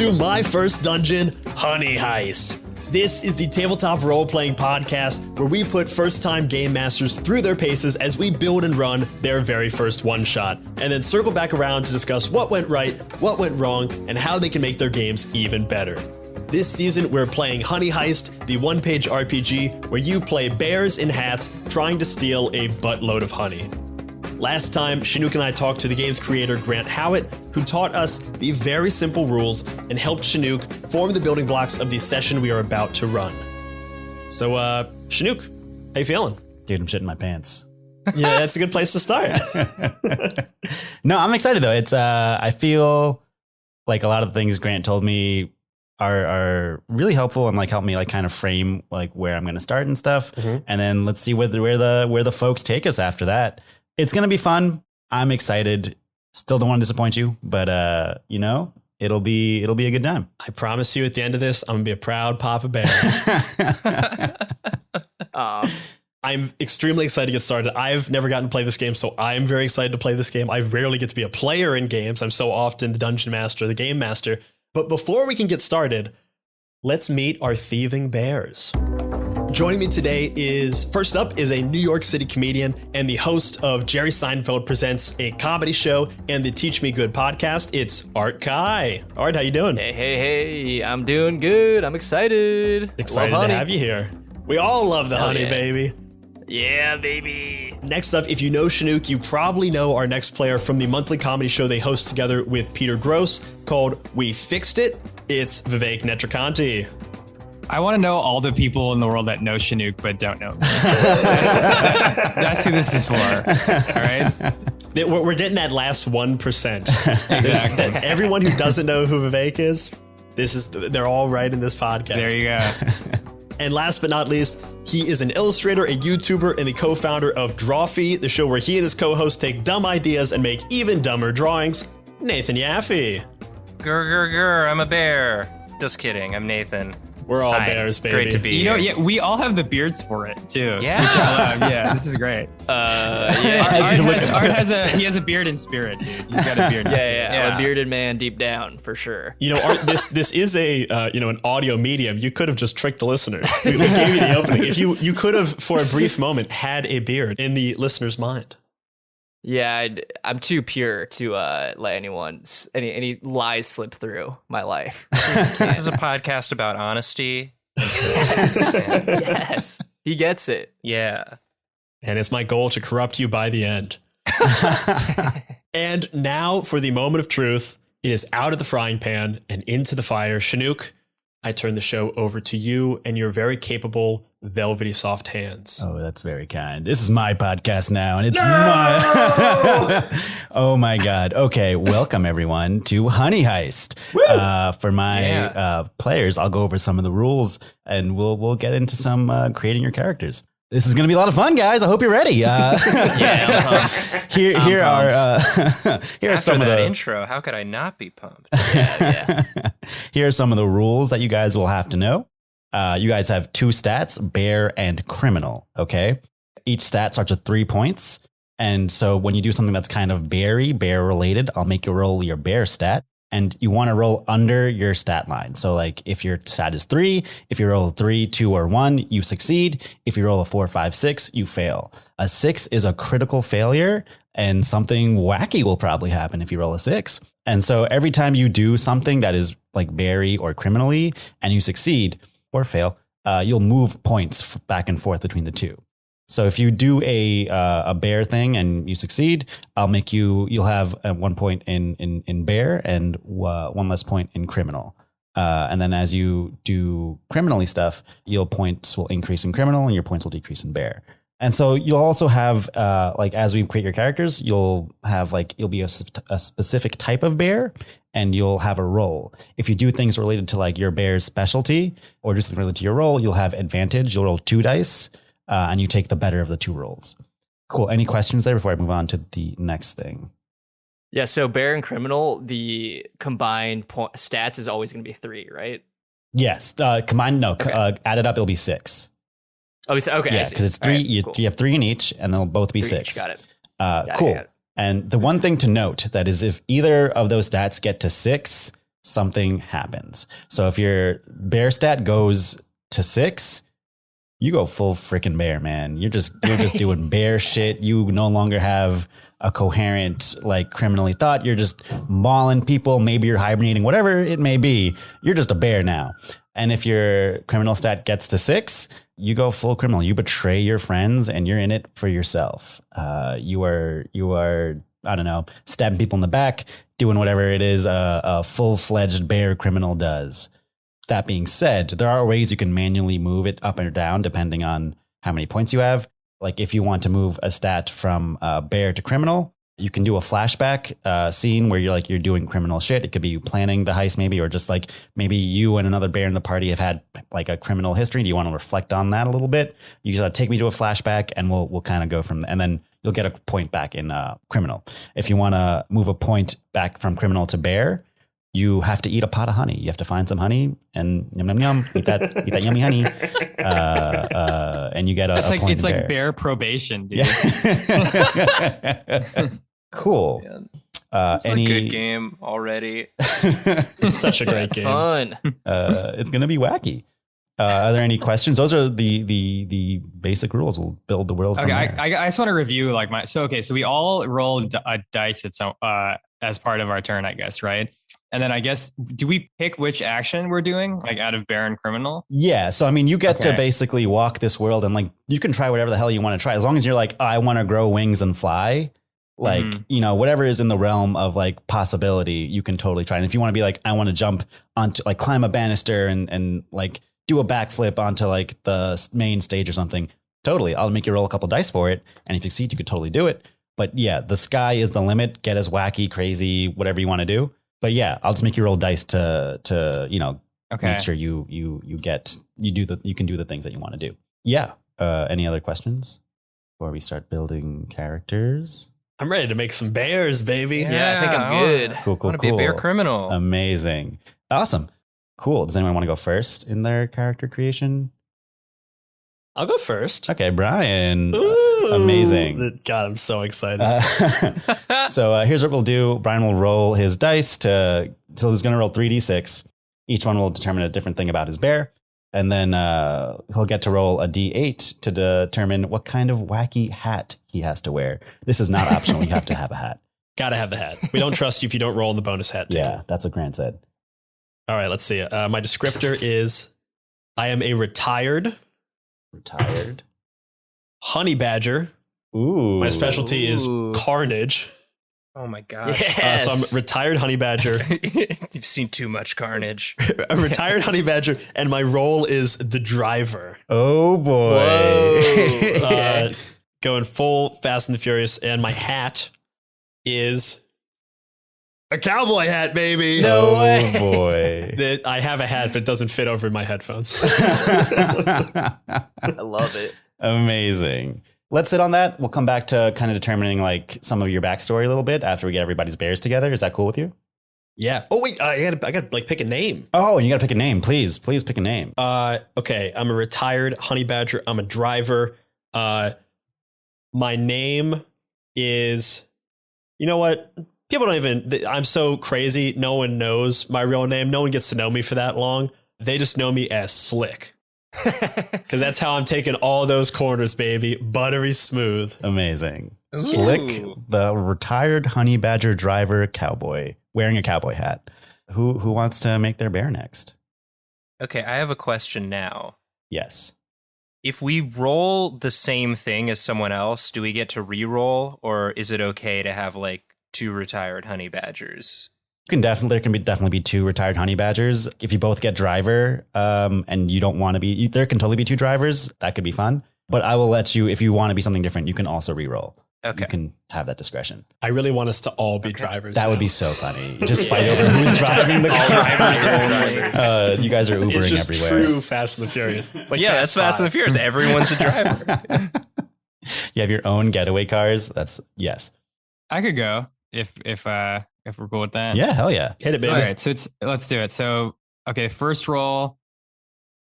to My First Dungeon, Honey Heist. This is the tabletop role-playing podcast where we put first-time game masters through their paces as we build and run their very first one-shot, and then circle back around to discuss what went right, what went wrong, and how they can make their games even better. This season, we're playing Honey Heist, the one-page RPG where you play bears in hats trying to steal a buttload of honey. Last time, Shenuque and I talked to the game's creator, Grant Howitt, who taught us the very simple rules and helped Shenuque form the building blocks of the session we are about to run. So, Shenuque, how you feeling? Dude, I'm shitting my pants. Yeah, that's a good place to start. No, I'm excited though. It's I feel like a lot of the things Grant told me are really helpful and like help me like kind of frame like where I'm going to start and stuff. Mm-hmm. And then let's see where the folks take us after that. It's going to be fun. I'm excited. Still don't want to disappoint you, but it'll be a good time. I promise you at the end of this, I'm going to be a proud Papa Bear. I'm extremely excited to get started. I've never gotten to play this game, so I'm very excited to play this game. I rarely get to be a player in games. I'm so often the dungeon master, the game master. But before we can get started, let's meet our thieving bears. Joining me today first up is a New York City comedian and the host of Jerry Seinfeld Presents a Comedy Show and the Teach Me Good podcast. It's Art Kai. Art, how you doing? Hey, I'm doing good. I'm excited. Excited to have you here. We all love the honey, yeah. Baby. Yeah, baby. Next up, if you know Shenuque, you probably know our next player from the monthly comedy show they host together with Peter Gross called We Fixed It. It's Vivek Netrakanti. I want to know all the people in the world that know Shenuque but don't know me. That's who this is for. All right. We're getting that last 1%. Exactly. Everyone who doesn't know who Vivek is, they're all right in this podcast. There you go. And last but not least, he is an illustrator, a YouTuber, and the co-founder of Drawfee, the show where he and his co-host take dumb ideas and make even dumber drawings. Nathan Yaffe. Grr, I'm a bear. Just kidding, I'm Nathan. We're all Hi. bears, baby. Great to be here. Yeah, we all have the beards for it too. Yeah. Which I love. Yeah, this is great. Yeah. Art has a beard in spirit, dude. He's got a beard. Yeah. I'm a bearded man deep down for sure. Art, this is an audio medium. You could have just tricked the listeners. We gave you the opening. If you could have, for a brief moment, had a beard in the listener's mind. Yeah, I'm too pure to let any lies slip through my life. This is a podcast about honesty. Yes. He gets it. Yeah. And it's my goal to corrupt you by the end. And now for the moment of truth. It is out of the frying pan and into the fire. Shenuque, I turn the show over to you and your very capable, velvety soft hands. Oh, that's very kind. This is my podcast now, and it's my... Oh, my God. Okay, welcome, everyone, to Honey Heist. For my players, I'll go over some of the rules, and we'll get into some creating your characters. This is going to be a lot of fun, guys. I hope you're ready. Yeah, I'm pumped. Here are After some of that the intro, how could I not be pumped? Here are some of the rules that you guys will have to know. You guys have 2 stats, bear and criminal. Okay. Each stat starts with 3 points. And so when you do something that's kind of bear related, I'll make you roll your bear stat. And you want to roll under your stat line. So like if your stat is 3, if you roll a 3, 2, or 1, you succeed. If you roll a 4, 5, 6, you fail. A 6 is a critical failure, and something wacky will probably happen if you roll a 6. And so every time you do something that is like berry or criminally, and you succeed or fail, you'll move points back and forth between the two. So if you do a bear thing and you succeed, you'll have 1 point in bear and 1 less point in criminal. And then as you do criminally stuff, your points will increase in criminal and your points will decrease in bear. And so you'll also have, as we create your characters, you'll be a specific type of bear and you'll have a role. If you do things related to like your bear's specialty or just related to your role, you'll have advantage. You'll roll 2 dice. And you take the better of the 2 rolls. Cool. Any questions there before I move on to the next thing? Yeah, so bear and criminal, the combined stats is always going to be 3, right? Yes. Combined, no. Okay. Added up, it'll be 6. Oh, okay. Yeah, because it's 3. Right, cool. You have 3 in each, and they'll both be 6. Each, got it. Cool. Got it. And the one thing to note that is if either of those stats get to 6, something happens. So if your bear stat goes to 6, you go full freaking bear, man. You're just doing bear shit. You no longer have a coherent, like, criminally thought. You're just mauling people. Maybe you're hibernating, whatever it may be. You're just a bear now. And if your criminal stat gets to 6, you go full criminal. You betray your friends and you're in it for yourself. You are, I don't know, stabbing people in the back, doing whatever it is a full-fledged bear criminal does. That being said, there are ways you can manually move it up or down depending on how many points you have. Like if you want to move a stat from bear to criminal, you can do a flashback scene where you're doing criminal shit. It could be you planning the heist maybe, or just like maybe you and another bear in the party have had like a criminal history. Do you want to reflect on that a little bit? You just take me to a flashback and we'll kind of go from there. And then you'll get a point back in criminal. If you want to move a point back from criminal to bear, you have to eat a pot of honey. You have to find some honey and yum, yum, yum, eat that yummy honey. And you get a point. It's like bear probation, dude. Yeah. Cool. It's a good game already. It's such a great game. Fun. It's going to be wacky. Are there any questions? Those are the basic rules. We'll build the world from there. I just want to review like so we all roll a dice at some as part of our turn, I guess, right? And then I guess, do we pick which action we're doing, like out of bear and criminal? Yeah. So, I mean, you get to basically walk this world and like, you can try whatever the hell you want to try. As long as you're like, I want to grow wings and fly, like, you know, whatever is in the realm of like possibility, you can totally try. And if you want to be like, I want to jump onto like climb a banister and like do a backflip onto like the main stage or something, totally. I'll make you roll a couple dice for it. And if you succeed, you could totally do it. But yeah, the sky is the limit. Get as wacky, crazy, whatever you want to do. But yeah, I'll just make you roll dice to you know, make sure you can do the things that you want to do. Yeah. Any other questions before we start building characters? I'm ready to make some bears, baby. Yeah, I think I'm good. Cool. I want to be a bear criminal. Amazing. Awesome. Cool. Does anyone want to go first in their character creation? I'll go first. Okay, Brian. Ooh. Amazing. God, I'm so excited. So here's what we'll do. Brian will roll his dice so he's going to roll 3d6. Each one will determine a different thing about his bear. And then he'll get to roll a d8 to determine what kind of wacky hat he has to wear. This is not optional. You have to have a hat. Gotta have the hat. We don't trust you if you don't roll in the bonus hat. Too. Yeah, that's what Grant said. All right, let's see. My descriptor is I am a retired honey badger. Ooh. My specialty is carnage. Oh my gosh. Yes. So I'm a retired honey badger. You've seen too much carnage. A retired honey badger, and my role is the driver. Oh boy. Going full Fast and the Furious, and my hat is a cowboy hat, baby. No way. Oh boy. I have a hat, but it doesn't fit over my headphones. I love it. Amazing. Let's sit on that. We'll come back to kind of determining like some of your backstory a little bit after we get everybody's bears together. Is that cool with you? Yeah. Oh wait, I gotta like pick a name. Oh, and you gotta pick a name. Please pick a name. Okay. I'm a retired honey badger. I'm a driver. My name is, you know what? People don't even, I'm so crazy. No one knows my real name. No one gets to know me for that long. They just know me as Slick. Because that's how I'm taking all those corners, baby. Buttery smooth. Amazing. Ooh. Slick, the retired honey badger driver cowboy wearing a cowboy hat. Who wants to make their bear next? Okay, I have a question now. Yes. If we roll the same thing as someone else, do we get to re-roll, or is it okay to have like 2 retired honey badgers? There can definitely be 2 retired honey badgers. If you both get driver, and you don't want to be, there can totally be 2 drivers. That could be fun. But I will let you, if you want to be something different, you can also re-roll. Okay. You can have that discretion. I really want us to all be drivers. That would be so funny. You just fight over who's driving the car. You guys are Ubering it's just everywhere. True Fast and the Furious. Like yeah, that's Fast and the Furious. Everyone's a driver. You have your own getaway cars. That's yes. I could go if we're cool with that. Yeah, hell yeah. Hit it, baby. All right, so let's do it. So okay, first roll,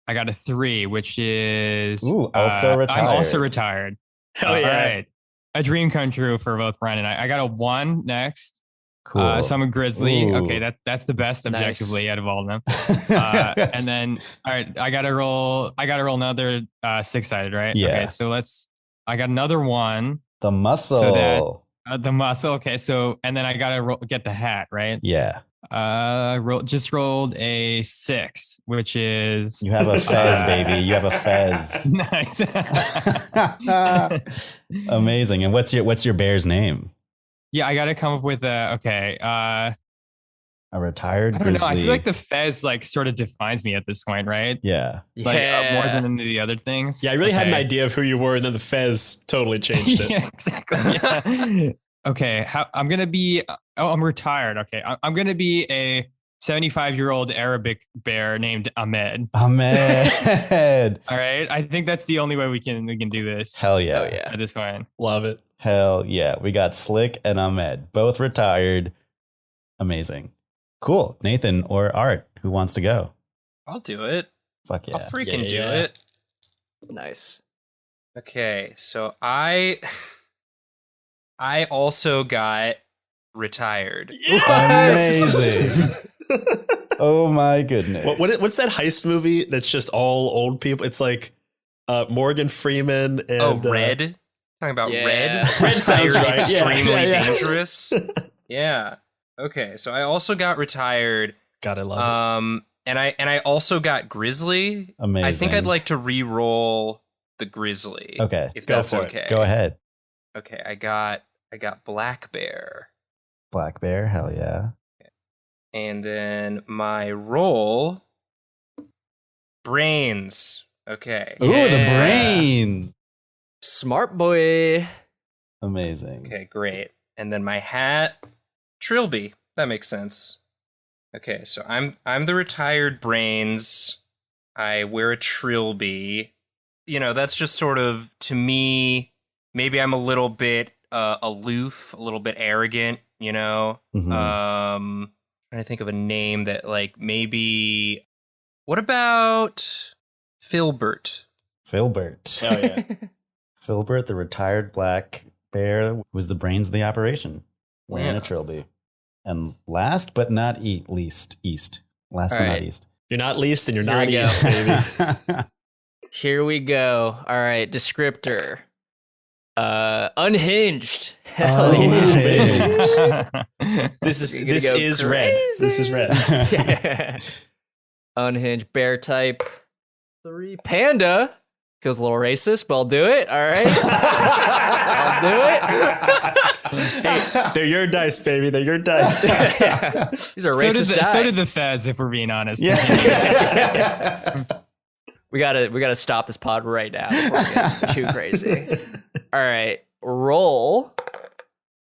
I got a 3, which is also retired. I'm also retired. Hell yeah. All right. A dream come true for both Brian and I. I got a 1 next. Cool. So I'm a grizzly. Ooh. Okay, that's the best Nice. objectively out of all of them. And then, all right, I gotta roll another 6-sided, right? Yeah. Okay, so I got another one. The muscle. So that the muscle. Okay, so and then I gotta get the hat, right? Yeah. Just rolled a 6, which is You have a fez, baby. You have a fez. nice. Amazing. And what's your bear's name? Yeah, I gotta come up with A retired I don't know. grizzly. I feel like the fez like sort of defines me at this point, right? Yeah. Like more than any of the other things. Yeah, I really had an Okay. idea of who you were, and then the fez totally changed it. Yeah, exactly. Yeah. Okay, I'm gonna be. Oh, I'm retired. Okay, I'm gonna be a 75-year-old Arabic bear named Ahmed. Ahmed. All right, I think that's the only way we can do this. Hell yeah. Oh yeah. At this point. Love it. Hell yeah. We got Slick and Ahmed, both retired. Amazing. Cool. Nathan or Art, who wants to go? I'll do it. Fuck yeah. I'll freaking do Yeah. it. Nice. Okay, so I also got retired. Amazing. Oh my goodness. What's that heist movie that's just all old people? It's like Morgan Freeman and Oh, Red? Talking about Yeah. Red? Red sounds Retired, right. Yeah, extremely yeah. dangerous. Yeah. Okay, so I also got retired. God, I love And I also got Grizzly. Amazing. I think I'd like to re-roll the Grizzly. Okay. If Go that's for it. okay. Go ahead. Okay, I got Black Bear. Black Bear. Hell yeah. And then my roll, Brains. Okay. Ooh, the Yes. brains. Smart boy. Amazing. Okay, great. And then my hat, Trilby. That makes sense. Okay, so I'm the retired Brains. I wear a Trilby. You know, that's just sort of, to me, maybe I'm a little bit aloof, a little bit arrogant, you know? Mhm. Trying to think of a name that, like, maybe... What about Filbert? Filbert. it. Oh yeah. Filbert, the retired black bear, was the brains of the operation, wearing Yeah. a trilby. And last but not least, East. Last All but not right. East. You're not least, and you're Here not we go. east, baby. Here we go. All right, descriptor. Unhinged. Hell yeah. Unhinged. This You're gonna is go red. This is red. Yeah. Unhinged bear type 3 panda. Feels a little racist, but I'll do it. All right. I'll do Hey, they're your dice, baby. They're your dice. it. These are racist dice. So did the fez, if we're being honest. Yeah. We gotta stop this pod right now before it gets too crazy. All right, roll.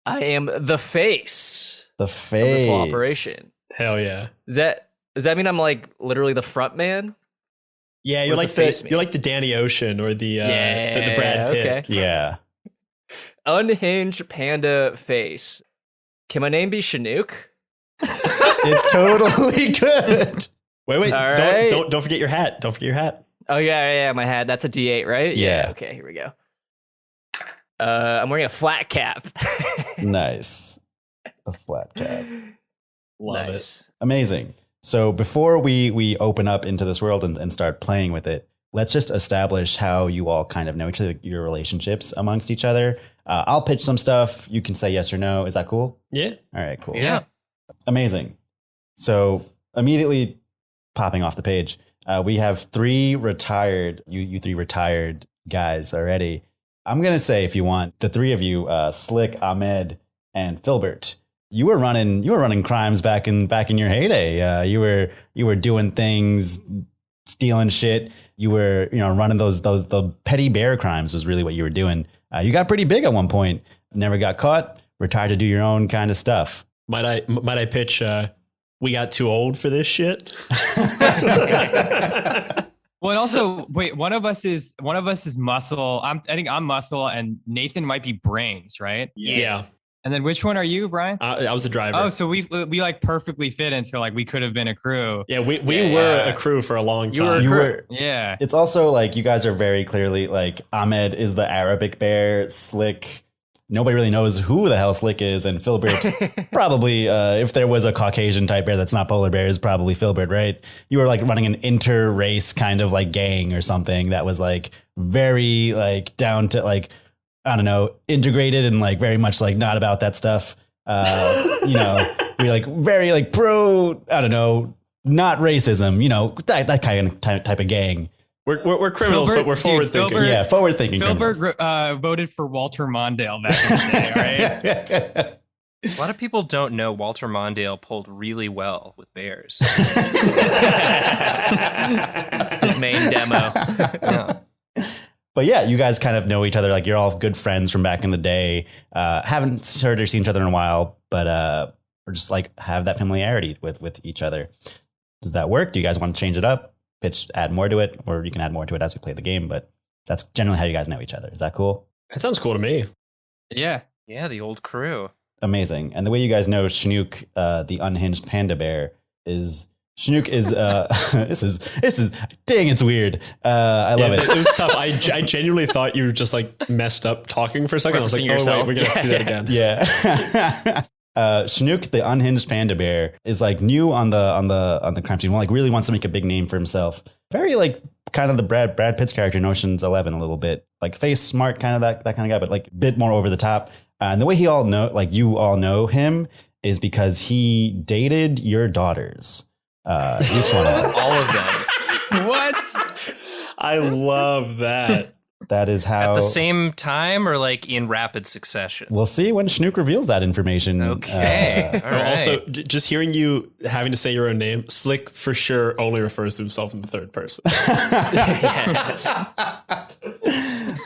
I am the face The of face. this whole operation. Hell yeah. Does that mean I'm like literally the front man? Yeah, What you're does like the face mean? you're like the Danny Ocean or the Brad Pitt. okay. Yeah. Unhinged panda face. Can my name be Shenuque? It's totally good. Wait, All right. don't forget your hat. Don't forget your hat. Oh yeah, my hat. That's a D8, right? Yeah. Okay, here we go. I'm wearing a flat cap. Nice. A flat cap. Love Nice. Amazing. So before we open up into this world and start playing with it, let's just establish how you all kind of know each other, your relationships amongst each other. I'll pitch some stuff. You can say yes or no. Is that cool? Yeah. All right, cool. Yeah. Amazing. So immediately popping off the page, we have three retired, you three retired guys already. I'm going to say, if you want, the three of you, Slick, Ahmed, and Filbert, you were running crimes back in your heyday. You were doing things, stealing shit. You were, running the petty bear crimes was really what you were doing. You got pretty big at one point. Never got caught. Retired to do your own kind of stuff. Might I pitch? We got too old for this shit. Well, and also, wait, one of us is muscle. I think I'm muscle, and Nathan might be brains, right? Yeah. And then which one are you, Brian? I was the driver. Oh, so we like perfectly fit into like we could have been a crew. Yeah, we Yeah. were a crew for a long You were time. a You crew. were. Yeah. It's also like you guys are very clearly like Ahmed is the Arabic bear, Slick nobody really knows who the hell Slick is, and Filbert probably, if there was a Caucasian type bear that's not polar bear, is probably Filbert, right? You were like running an inter-race kind of like gang or something that was like very like down to like, I don't know, integrated and like very much like not about that stuff. You know, we're like very like pro, I don't know, not racism, you know, that kind of type of gang. We're criminals, but we're forward thinking. Yeah, forward thinking. Filbert voted for Walter Mondale back in the day, right? A lot of people don't know Walter Mondale pulled really well with bears. His main demo. Yeah. But yeah, you guys kind of know each other. Like you're all good friends from back in the day. Haven't heard or seen each other in a while, but we're just like have that familiarity with each other. Does that work? Do you guys want to change it up? Pitch, add more to it, or you can add more to it as we play the game. But that's generally how you guys know each other. Is that cool? That sounds cool to me. Yeah. Yeah, the old crew. Amazing. And the way you guys know Shenuque, the unhinged panda bear, is Shenuque is this is dang, it's weird. I love it. It was tough. I genuinely thought you were just like messed up talking for a second. I was like, oh wait, we're gonna have to do that again. Yeah. Shenuque, the unhinged panda bear, is like new on the crime scene. Well, like really wants to make a big name for himself. Very like kind of the Brad Pitt's character in Ocean's 11 a little bit. Like face smart, kind of that kind of guy, but like a bit more over the top. And the way you all know him is because he dated your daughters. Each one of them. All of them. What? I love that. That is how. At the same time or like in rapid succession? We'll see when Shenuque reveals that information. Okay. All right. Also, just hearing you having to say your own name, Slick for sure only refers to himself in the third person.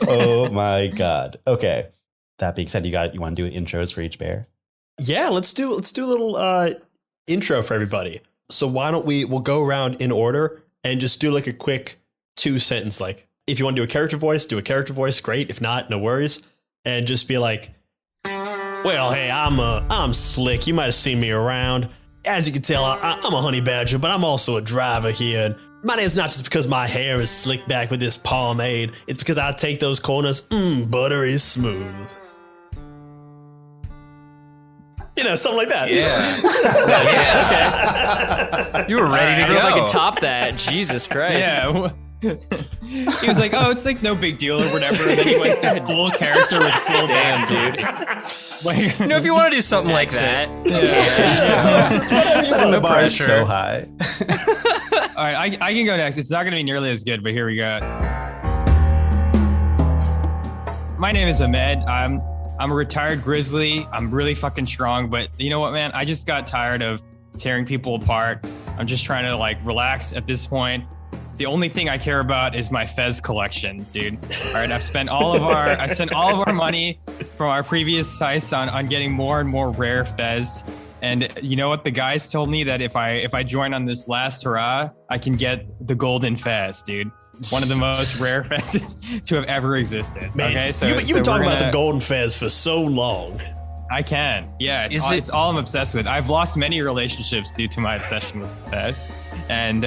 Oh my God. Okay. That being said, you want to do intros for each bear? Yeah, let's do a little intro for everybody. So why don't we'll go around in order and just do like a quick 2-sentence, like if you want to do a character voice, great. If not, no worries. And just be like, well, hey, I'm Slick. You might have seen me around. As you can tell, I'm a honey badger, but I'm also a driver here. And my name's not just because my hair is slicked back with this pomade. It's because I take those corners buttery smooth. You know, something like that. Yeah. Okay. You were ready to I go. don't know if I can top that. Jesus Christ. Yeah. He was like, oh, it's like no big deal or whatever. And then he went full character with full dance, dude. Like, You know, if you want to do something like that. Setting the bar is pressure. so high. all right, I can go next. It's not going to be nearly as good, but here we go. My name is Ahmed. I'm a retired grizzly. I'm really fucking strong, but you know what, man? I just got tired of tearing people apart. I'm just trying to like relax at this point. The only thing I care about is my Fez collection, dude. All right, I've spent all of our money from our previous heist on getting more and more rare Fez. And you know what? The guys told me that if I join on this last hurrah, I can get the golden Fez, dude. One of the most rare Fezes to have ever existed. Man, okay, so you've been talking about the gonna- golden fez for so long. I can. Yeah, it's all I'm obsessed with. I've lost many relationships due to my obsession with Fez. And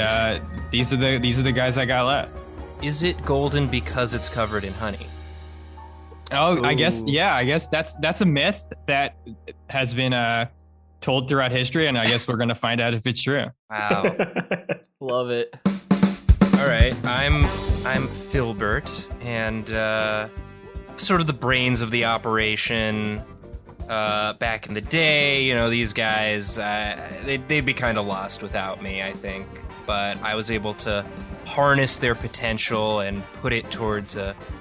these are the guys I got left. Is it golden because it's covered in honey? Oh, I guess that's a myth that has been told throughout history, and I guess we're gonna find out if it's true. Wow. Love it. All right, I'm Filbert, and sort of the brains of the operation. Back in the day, you know, these guys, they'd be kind of lost without me, I think. But I was able to harness their potential and put it towards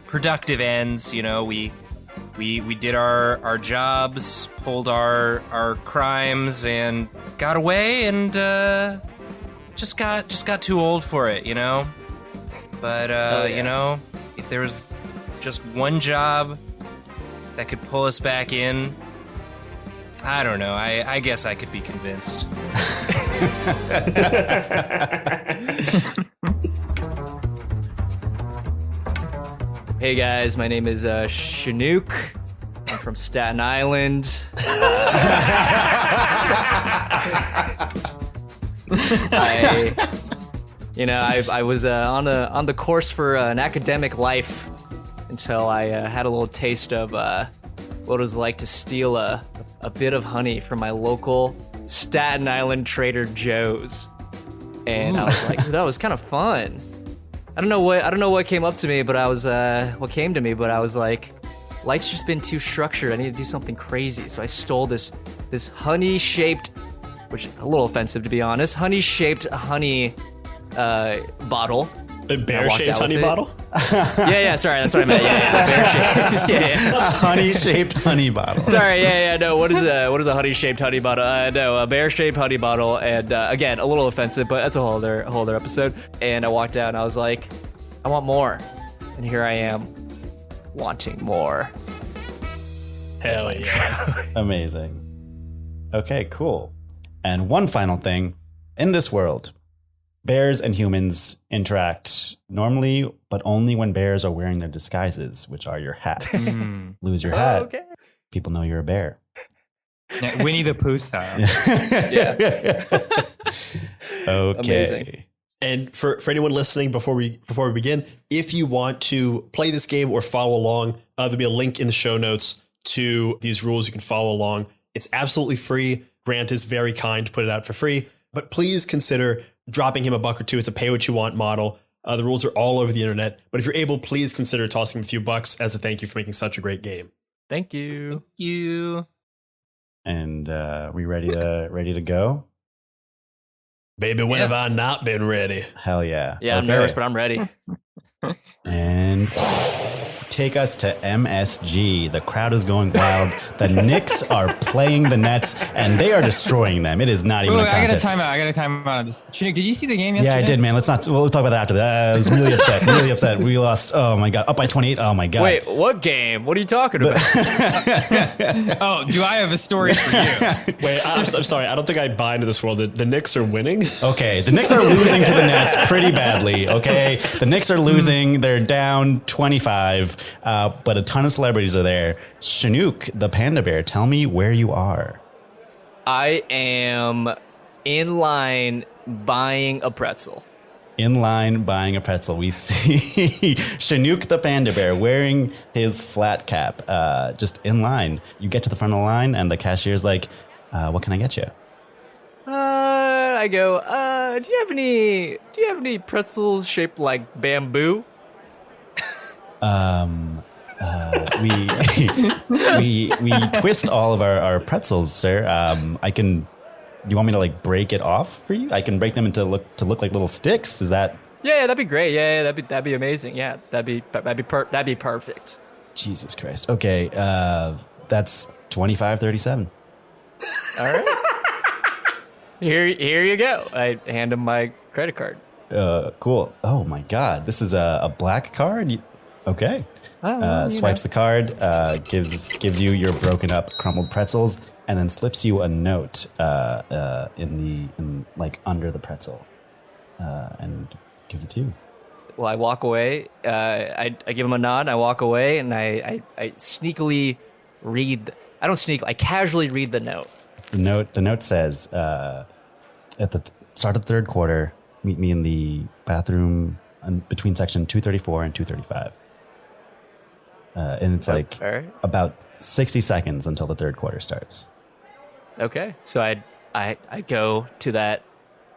productive ends. You know, we did our jobs, pulled our crimes, and got away, and just got too old for it, you know. But you know, if there was just one job that could pull us back in, I don't know. I guess I could be convinced. Hey guys, my name is Shenuque. I'm from Staten Island. I was on the course for an academic life until I had a little taste of what it was like to steal a bit of honey from my local Staten Island Trader Joe's. And I was like, that was kind of fun. I don't know what came up to me, but I was what came to me, but I was like, life's just been too structured. I need to do something crazy. So I stole this honey-shaped, which is a little offensive to be honest, honey-shaped honey bottle. A bear-shaped honey bottle? Yeah, sorry, that's what I meant. Yeah, bear-shaped. Yeah. Honey-shaped honey bottle. Sorry, no, what is a honey-shaped honey bottle? No, a bear-shaped honey bottle, and again, a little offensive, but that's a whole other episode. And I walked out and I was like, I want more. And here I am, wanting more. Hell yeah. Amazing. Okay, cool. And one final thing. In this world, bears and humans interact normally, but only when bears are wearing their disguises, which are your hats. Lose your hat, Okay. people know you're a bear. Yeah, Winnie the Pooh style. Yeah. Okay. Amazing. And for anyone listening, before we begin, if you want to play this game or follow along, there'll be a link in the show notes to these rules. You can follow along. It's absolutely free. Grant is very kind to put it out for free, but please consider dropping him $1 or $2. It's a pay what you want model. The rules are all over the internet, but if you're able, please consider tossing him a few bucks as a thank you for making such a great game. Thank you. You. And we ready to go? Baby, when have I not been ready? Hell yeah. Yeah, I'm Okay. nervous, but I'm ready. And take us to MSG. The crowd is going wild. The Knicks are playing the Nets, and they are destroying them. It is not even Wait, a I contest. I got a time out of this. Shenuque, did you see the game yesterday? Yeah, I did, man. We'll talk about that after that. I was really upset. Really upset. We lost. Oh my god, up by 28. Oh my god. Wait, what game? What are you talking about? Oh, do I have a story for you? Wait, I'm sorry. I don't think I buy into this world. The Knicks are winning. Okay, the Knicks are losing to the Nets pretty badly. Okay, the Knicks are losing. They're down 25, but a ton of celebrities are there. Shenuque, the panda bear, tell me where you are. I am in line buying a pretzel. In line buying a pretzel. We see Shenuque, the panda bear, wearing his flat cap, just in line. You get to the front of the line, and the cashier's like, "What can I get you?" I go, do you have any pretzels shaped like bamboo? We twist all of our pretzels, sir. You want me to like break it off for you? I can break them to look like little sticks. Is that? Yeah, that'd be great. Yeah, that'd be amazing. Yeah, that'd be perfect. Jesus Christ. Okay, that's 25.37. All right. Here you go. I hand him my credit card. Cool. Oh my God, this is a black card. Okay. Swipes the card, gives you your broken up, crumbled pretzels, and then slips you a note in under the pretzel, and gives it to you. Well, I walk away. I give him a nod. I walk away, and I sneakily read. I don't sneak. I casually read the note. The note says, at the start of the third quarter, meet me in the bathroom between section 234 and 235. And it's like about 60 seconds until the third quarter starts. Okay, so I go to that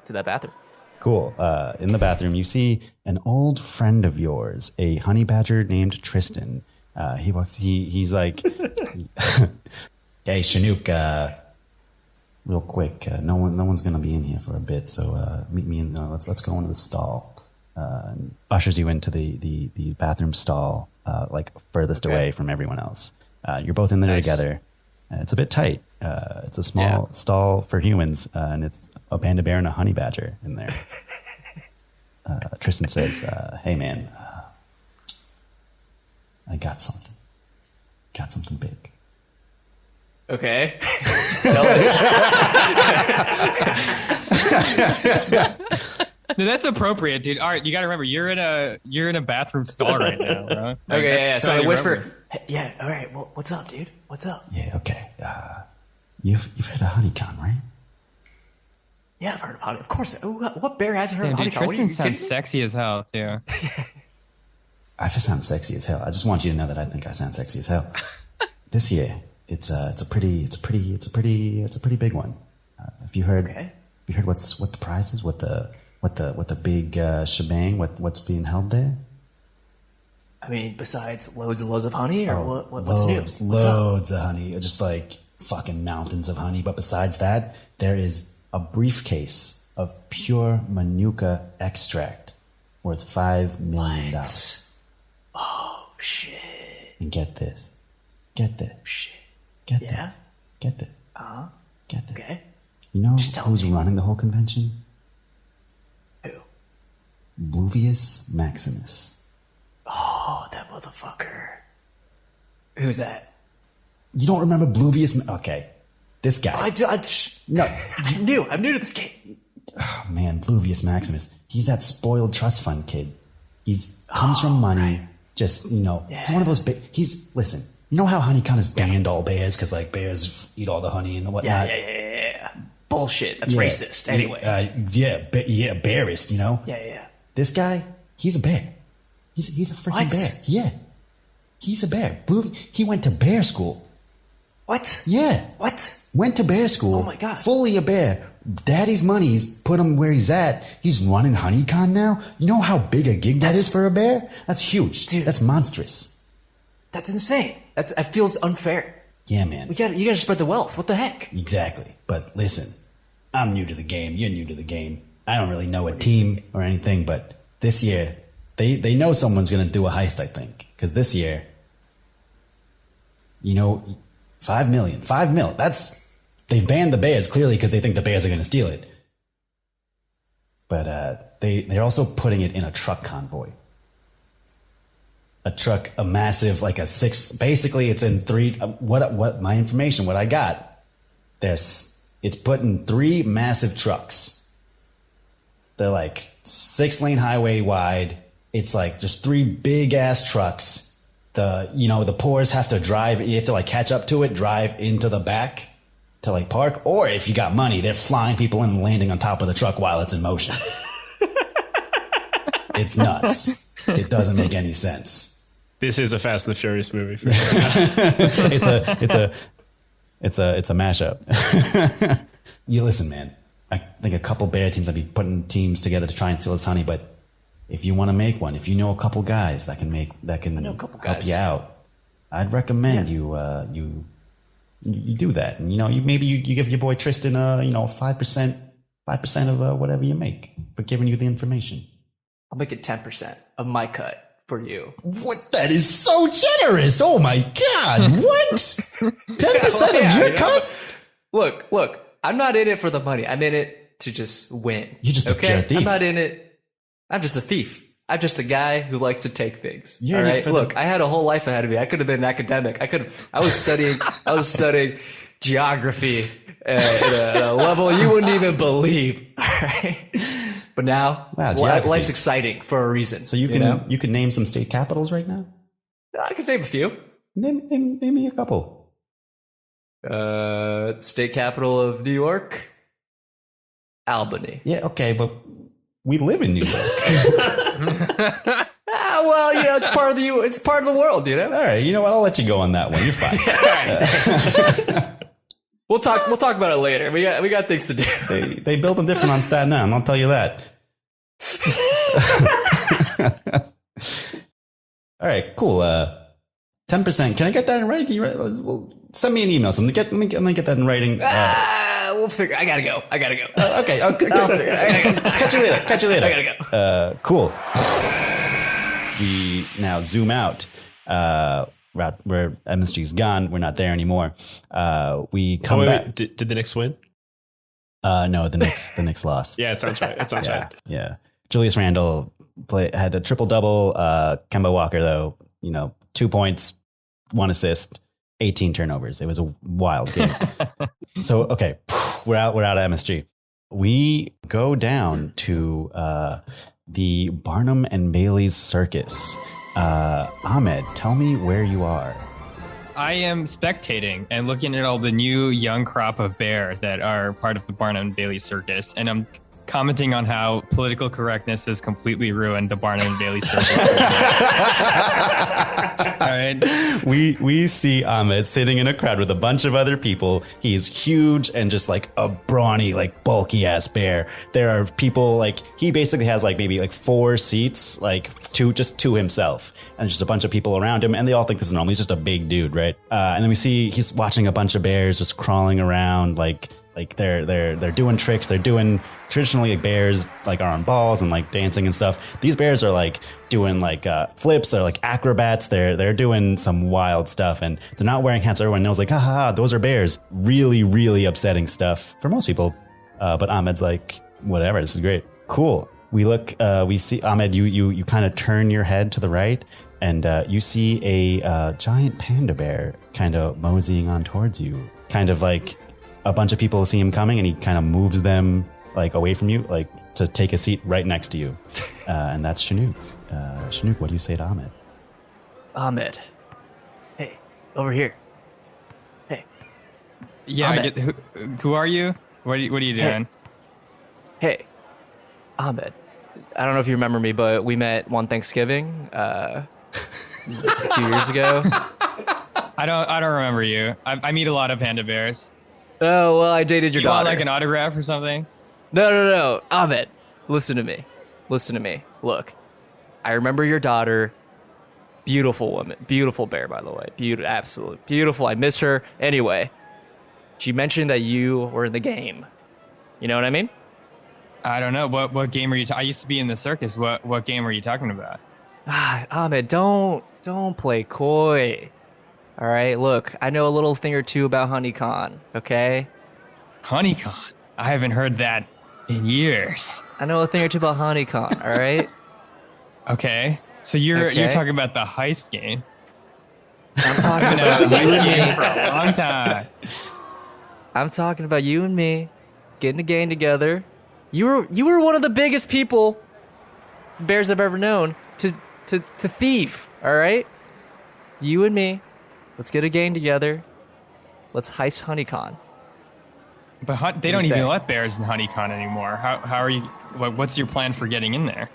bathroom. Cool. In the bathroom, you see an old friend of yours, a honey badger named Tristan. He walks. He's like, "Hey, Shenuque, real quick. No one's gonna be in here for a bit. So meet me in. Let's go into the stall." And ushers you into the bathroom stall, furthest away from everyone else. You're both in there together. It's a bit tight. It's a small stall for humans, and it's a panda bear and a honey badger in there. Tristan says, "Hey man, I got something. Got something big." Okay. No, that's appropriate, dude. All right, you got to remember, you're in a bathroom stall right now, bro. Okay, yeah. So I totally whisper, remember. hey, yeah, all right, well, what's up, dude? What's up? Yeah. Okay. You've heard of HoneyCon, right? Yeah, I've heard about it. Of course. What bear hasn't heard Yeah, of dude, HoneyCon? What are you Tristan kidding sounds me? sexy as hell, too. I sound sexy as hell. I just want you to know that I think I sound sexy as hell. this year, it's a pretty big one. Have you heard? Okay. You heard what the prize is? What the big shebang? What's being held there? I mean, besides loads and loads of honey, or what's new? What's Loads of honey, just like fucking mountains of honey. But besides that, there is a briefcase of pure Manuka extract worth $5 million. Oh shit! And get this. Shit. Get Yeah? this. Get this. Get this. Okay. You know Just tell who's me. running the whole convention? Who? Bluvius Maximus. Oh, that motherfucker. Who's that? You don't remember Bluvius? Okay, this guy. No, No, I'm new to this game. oh man, Bluvius Maximus. He's that spoiled trust fund kid. He's comes from money. right. Just he's one of those. Listen. You know how HoneyCon is banned all bears because like bears eat all the honey and whatnot. Yeah. Bullshit. That's Yeah. racist. Anyway. Bearist. You know. Yeah. This guy, he's a bear. He's a freaking What? bear. Yeah, he's a bear. He went to bear school. What? Yeah. What? Went to bear school. Oh my God. Fully a bear. Daddy's money's put him where he's at. He's running HoneyCon now. You know how big a gig that is for a bear? That's huge. Dude. That's monstrous. That's insane. That feels unfair. Yeah, man. You gotta spread the wealth. What the heck? Exactly. But listen, I'm new to the game. You're new to the game. I don't really know a team or anything, but this year, they know someone's going to do a heist, I think. Because this year, $5 million. $5 million. They've banned the bears clearly because they think the bears are going to steal it. But they're also putting it in a truck convoy. A massive, like a 6, basically it's in 3, what my information, what I got, it's put in 3 massive trucks. They're like 6-lane highway wide. It's like just 3 big ass trucks. The poors have to drive, you have to like catch up to it, drive into the back to like park, or if you got money, they're flying people in and landing on top of the truck while it's in motion. It's nuts. It doesn't make any sense. This is a Fast and the Furious movie. For sure. It's a mashup. You listen, man. I think a couple bear teams, I'd be putting teams together to try and steal his honey. But if you want to make one, if you know a couple guys that can help you out, I'd recommend you do that. And you give your boy Tristan 5% of whatever you make for giving you the information. I'll make it 10% of my cut for you. What? That is so generous. Oh my God. What? 10% of your cut? Look, I'm not in it for the money. I'm in it to just win. You're just a pure thief. I'm not in it. I'm just a thief. I'm just a guy who likes to take things. You're all in it right. for Look, I had a whole life ahead of me. I could have been an academic. I was studying geography at a level you wouldn't even believe. All right. But now, geography. life's exciting for a reason. So you can name some state capitals right now? I can name a few. Name me a couple. State capital of New York, Albany. Yeah, okay, but we live in New York. Well, it's part of the world, All right, you know what? I'll let you go on that one. You're fine. We'll talk about it later. We got things to do. They build them different on Staten Island. I'll tell you that. All right, cool. 10%. Can I get that in writing? Well, send me an email. Let me get that in writing. We'll figure. I gotta go. Okay. Catch you later. I gotta go. Cool. We now zoom out. Where MSG's gone, we're not there anymore. We come back. Did the Knicks win? No, the Knicks lost. Yeah, it sounds right. Right. Yeah. Julius Randle had a triple-double. Kemba Walker, though, 2 points, 1 assist, 18 turnovers. It was a wild game. So, okay, we're out of MSG. We go down to the Barnum and Bailey's Circus. Ahmed, tell me where you are. I am spectating and looking at all the new young crop of bear that are part of the Barnum and Bailey Circus, and I'm commenting on how political correctness has completely ruined the Barnum and Bailey Circus. All right. We see Ahmed sitting in a crowd with a bunch of other people. He's huge and just like a brawny, like bulky ass bear. There are people like he basically has like maybe like 4 seats, like just to himself, and just a bunch of people around him, and they all think this is normal. He's just a big dude, right? And then we see he's watching a bunch of bears just crawling around, like they're doing tricks. They're doing traditionally like bears like are on balls and like dancing and stuff. These bears are like doing like flips. They're like acrobats. They're doing some wild stuff, and they're not wearing hats. Everyone knows like, ha, those are bears. Really, really upsetting stuff for most people. But Ahmed's like, whatever. This is great. Cool. We look. We see Ahmed. You kind of turn your head to the right, and you see a giant panda bear kind of moseying on towards you. Kind of like. A bunch of people see him coming, and he kind of moves them like away from you, like to take a seat right next to you. And that's Shenuque. Shenuque, what do you say to Ahmed? Ahmed, hey, over here. Hey. Yeah, Ahmed. who are you? What are you doing? Hey, Ahmed. I don't know if you remember me, but we met one Thanksgiving a few years ago. I don't remember you. I meet a lot of panda bears. Oh, well, I dated your You daughter. want like an autograph or something? No. Ahmed, listen to me. Look, I remember your daughter. Beautiful woman. Beautiful bear, by the way. Absolutely beautiful. I miss her. Anyway, she mentioned that you were in the game. You know what I mean? I don't know. What game are you I used to be in the circus. What game are you talking about? Ahmed, don't play coy. All right, look, I know a little thing or two about HoneyCon, okay? HoneyCon? I haven't heard that in years. I know a thing or two about HoneyCon, all right? Okay. So you're talking about the heist game. I'm talking No, about you heist game and for a long time. I'm talking about you and me getting a game together. You were one of the biggest people bears I've ever known to thief, all right? You and me. Let's get a game together. Let's heist HoneyCon. But they don't even let bears in HoneyCon anymore. How are you? What's your plan for getting in there?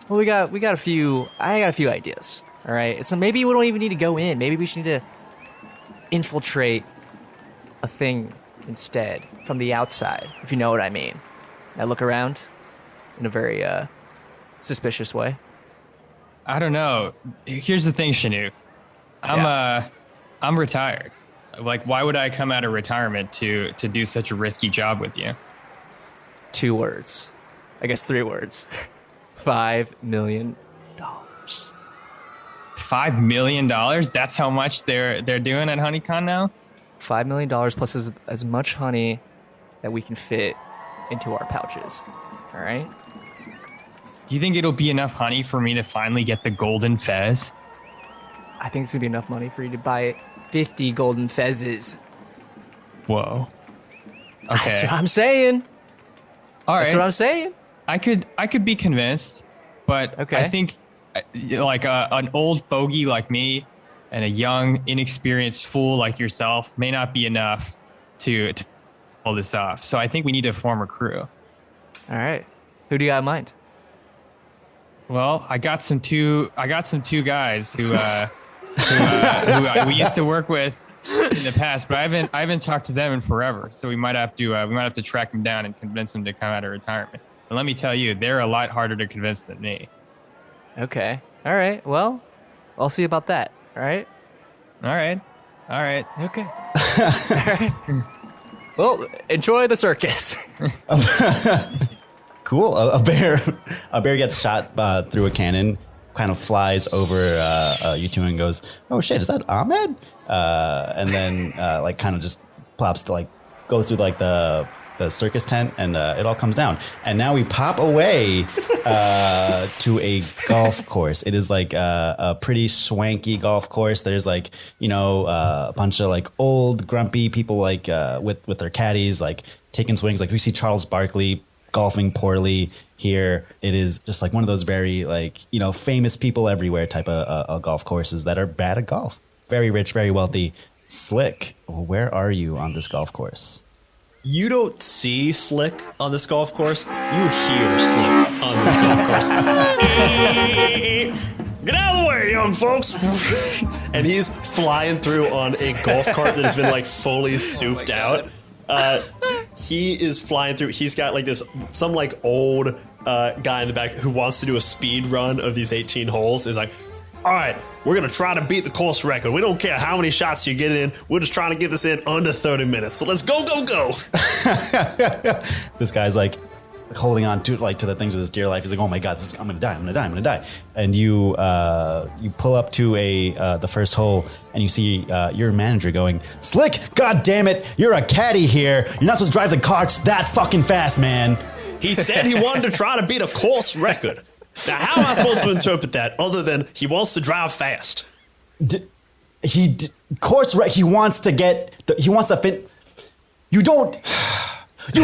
Well, I got a few ideas. All right. So maybe we don't even need to go in. Maybe we should need to infiltrate a thing instead from the outside, if you know what I mean. I look around in a very suspicious way. I don't know. Here's the thing, Shenuque. I'm retired. Like, why would I come out of retirement to do such a risky job with you? 2 words. I guess 3 words. $5 million. $5 million? That's how much they're doing at HoneyCon now? $5 million plus as much honey that we can fit into our pouches. All right? Do you think it'll be enough honey for me to finally get the golden fez? I think it's going to be enough money for you to buy 50 golden fezzes. Whoa. Okay. That's what I'm saying. All right. That's what I'm saying. I could be convinced, but Okay. I think like an old fogey like me and a young, inexperienced fool like yourself may not be enough to pull this off. So I think we need to form a crew. All right. Who do you got in mind? Well, I got some two guys who we used to work with in the past, but I haven't talked to them in forever. So we might have to track them down and convince them to come out of retirement. And let me tell you, they're a lot harder to convince than me. Okay. All right. Well, I'll see about that. All right. All right. Okay. All right. Well, enjoy the circus. Cool. A bear gets shot through a cannon, kind of flies over you two and goes, "Oh shit, is that Ahmed?" And then like kind of just plops to like goes through like the circus tent, and it all comes down. And now we pop away to a golf course. It is like a pretty swanky golf course. There's like, you know, a bunch of like old grumpy people like with their caddies like taking swings. Like we see Charles Barkley golfing poorly here. It is just like one of those very like, you know, famous people everywhere type of golf courses that are bad at golf. Very rich, very wealthy. Slick, where are you on this golf course? You don't see Slick on this golf course. You hear Slick on this golf course. Get out of the way, young folks! And he's flying through on a golf cart that has been like fully souped out. He is flying through. He's got like some like old guy in the back who wants to do a speed run of these 18 holes. Is like, all right, we're gonna try to beat the course record. We don't care how many shots you get in. We're just trying to get this in under 30 minutes. So let's go. This guy's like holding on to the things with his dear life. He's like, oh my god, I'm gonna die. And you pull up to the first hole, and you see your manager going, Slick, god damn it, you're a caddy here. You're not supposed to drive the carts that fucking fast, man. He said he wanted to try to beat a course record. Now, how am I supposed to interpret that other than he wants to drive fast? He wants to fit. You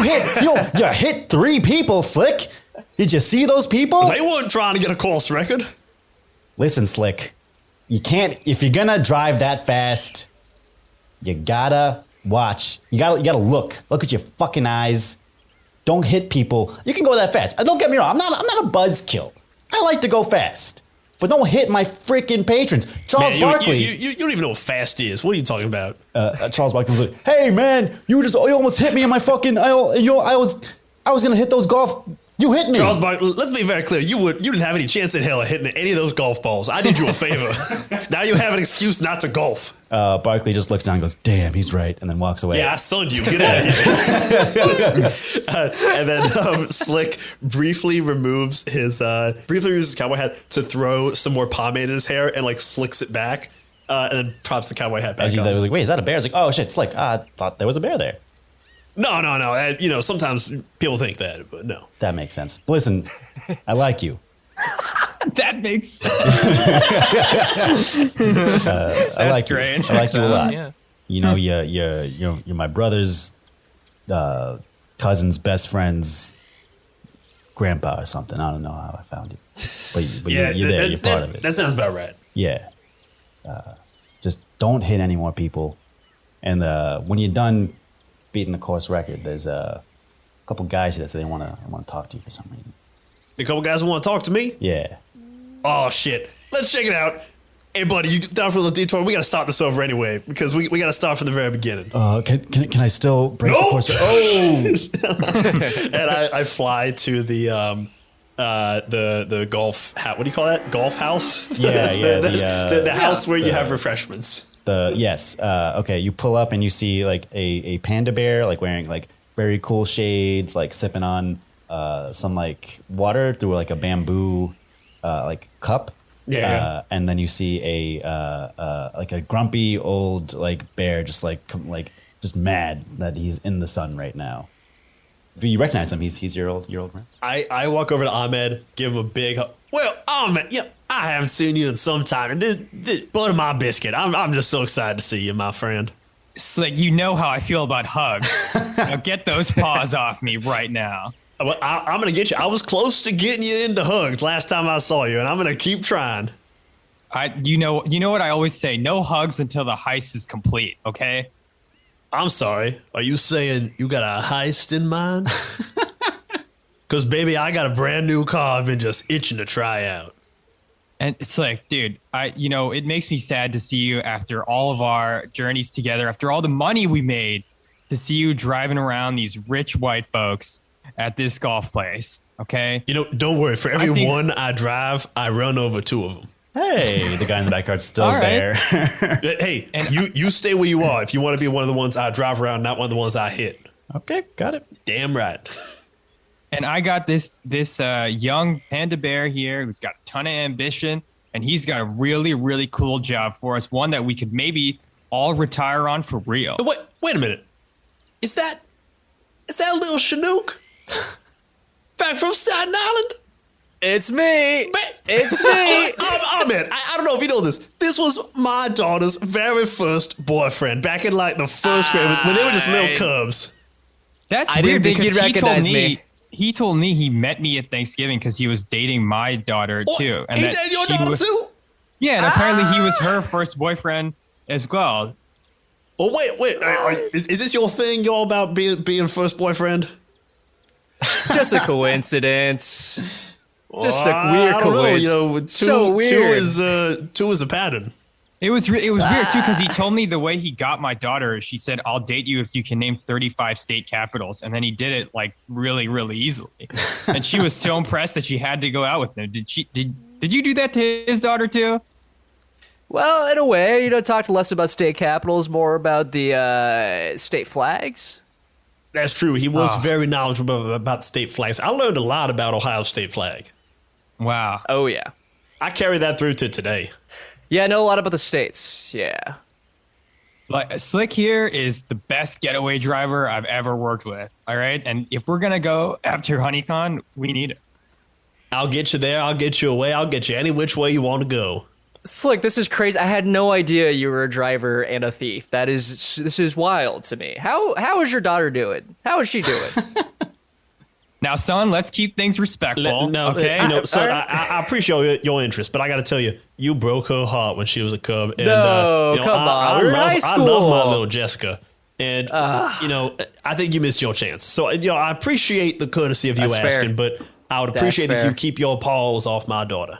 hit 3 people, Slick. Did you see those people? They weren't trying to get a course record. Listen, Slick, you can't, if you're gonna drive that fast, you gotta watch. You gotta look with your fucking eyes. Don't hit people. You can go that fast. Don't get me wrong. I'm not a buzzkill. I like to go fast, but don't hit my freaking patrons. Charles Barkley. You don't even know what fast is. What are you talking about? Charles Barkley was like, "Hey man, you almost hit me in my fucking. I was gonna hit those golf. You hit me." Charles Barkley, let's be very clear. You didn't have any chance in hell of hitting any of those golf balls. I did you a favor. Now you have an excuse not to golf. Barkley just looks down and goes, "Damn, he's right," and then walks away. Yeah, I sunned you. Get out of here. And then Slick briefly removes his cowboy hat to throw some more pomade in his hair and like slicks it back, and then props the cowboy hat back on. I was like, "Wait, is that a bear?" I was like, "Oh shit, Slick! I thought there was a bear there." No. Sometimes people think that, but no. That makes sense. Listen, I like you. That makes sense. I like great. you. I like you a lot. Yeah. You know, you're my brother's cousin's best friend's grandpa or something. I don't know how I found you, but Yeah, you're there. You're part of it. That sounds about right. Yeah. Just don't hit any more people. And when you're done beating the course record, there's a couple guys here that say they want to talk to you for some reason. A couple guys want to talk to me? Yeah. Oh, shit. Let's check it out. Hey, buddy, you down for a little detour? We got to start this over anyway, because we got to start from the very beginning. Can I still break the course? And I fly to the golf what do you call that? Golf house? Yeah. The house where you have refreshments. Okay, you pull up and you see like a panda bear like wearing like very cool shades, like sipping on some like water through like a bamboo like cup. Yeah. And then you see a like a grumpy old like bear just just mad that he's in the sun right now. But you recognize him. He's your old friend. I walk over to Ahmed, give him a big hug. Well, Ahmed, yeah, I haven't seen you in some time. And this butter my biscuit. I'm just so excited to see you, my friend. Slick, you know how I feel about hugs. Now get those paws off me right now. I'm going to get you. I was close to getting you into hugs last time I saw you, and I'm going to keep trying. You know what I always say, no hugs until the heist is complete, okay? I'm sorry. Are you saying you got a heist in mind? Because, baby, I got a brand new car I've been just itching to try out. And it's like, dude, it makes me sad to see you after all of our journeys together, after all the money we made, to see you driving around these rich white folks at this golf place, okay? Don't worry. For every one I drive, I run over 2 of them. Hey, the guy in the back cart's still All right. there. Hey, you stay where you are if you want to be one of the ones I drive around, not one of the ones I hit. Okay, got it. Damn right. And I got this young panda bear here who's got a ton of ambition, and he's got a really, really cool job for us, one that we could maybe all retire on for real. Wait a minute. Is that little Shenuque? Back from Staten Island? It's me. It's me. Ahmed, I don't know if you know this. This was my daughter's very first boyfriend back in like the first grade when they were just little cubs. That's I weird didn't think because you'd recognize me. He told me he met me at Thanksgiving because he was dating my daughter too. And he that dated your she daughter was- too? Yeah, and apparently he was her first boyfriend as well. Oh, wait. Is this your thing? You're all about being first boyfriend? Just a coincidence. Just a weird I don't know, coincidence. So weird. Two is a pattern. It was weird too because he told me the way he got my daughter. She said, "I'll date you if you can name 35 state capitals," and then he did it like really, really easily. And she was so impressed that she had to go out with him. Did you do that to his daughter too? Well, in a way, talked less about state capitals, more about the state flags. That's true. He was very knowledgeable about state flags. I learned a lot about Ohio state flag. Wow. Oh, yeah. I carry that through to today. Yeah, I know a lot about the states. Yeah. Like Slick here is the best getaway driver I've ever worked with. All right. And if we're going to go after HoneyCon, we need it. I'll get you there. I'll get you away. I'll get you any which way you want to go. Slick, this is crazy. I had no idea you were a driver and a thief. This is wild to me. How is your daughter doing? How is she doing? Now, son, let's keep things respectful. Okay. Son, I appreciate your interest, but I got to tell you, you broke her heart when she was a cub. And, come on. We're in high school. I love my little Jessica. And, I think you missed your chance. So, I appreciate the courtesy of you asking, but I would appreciate if you keep your paws off my daughter.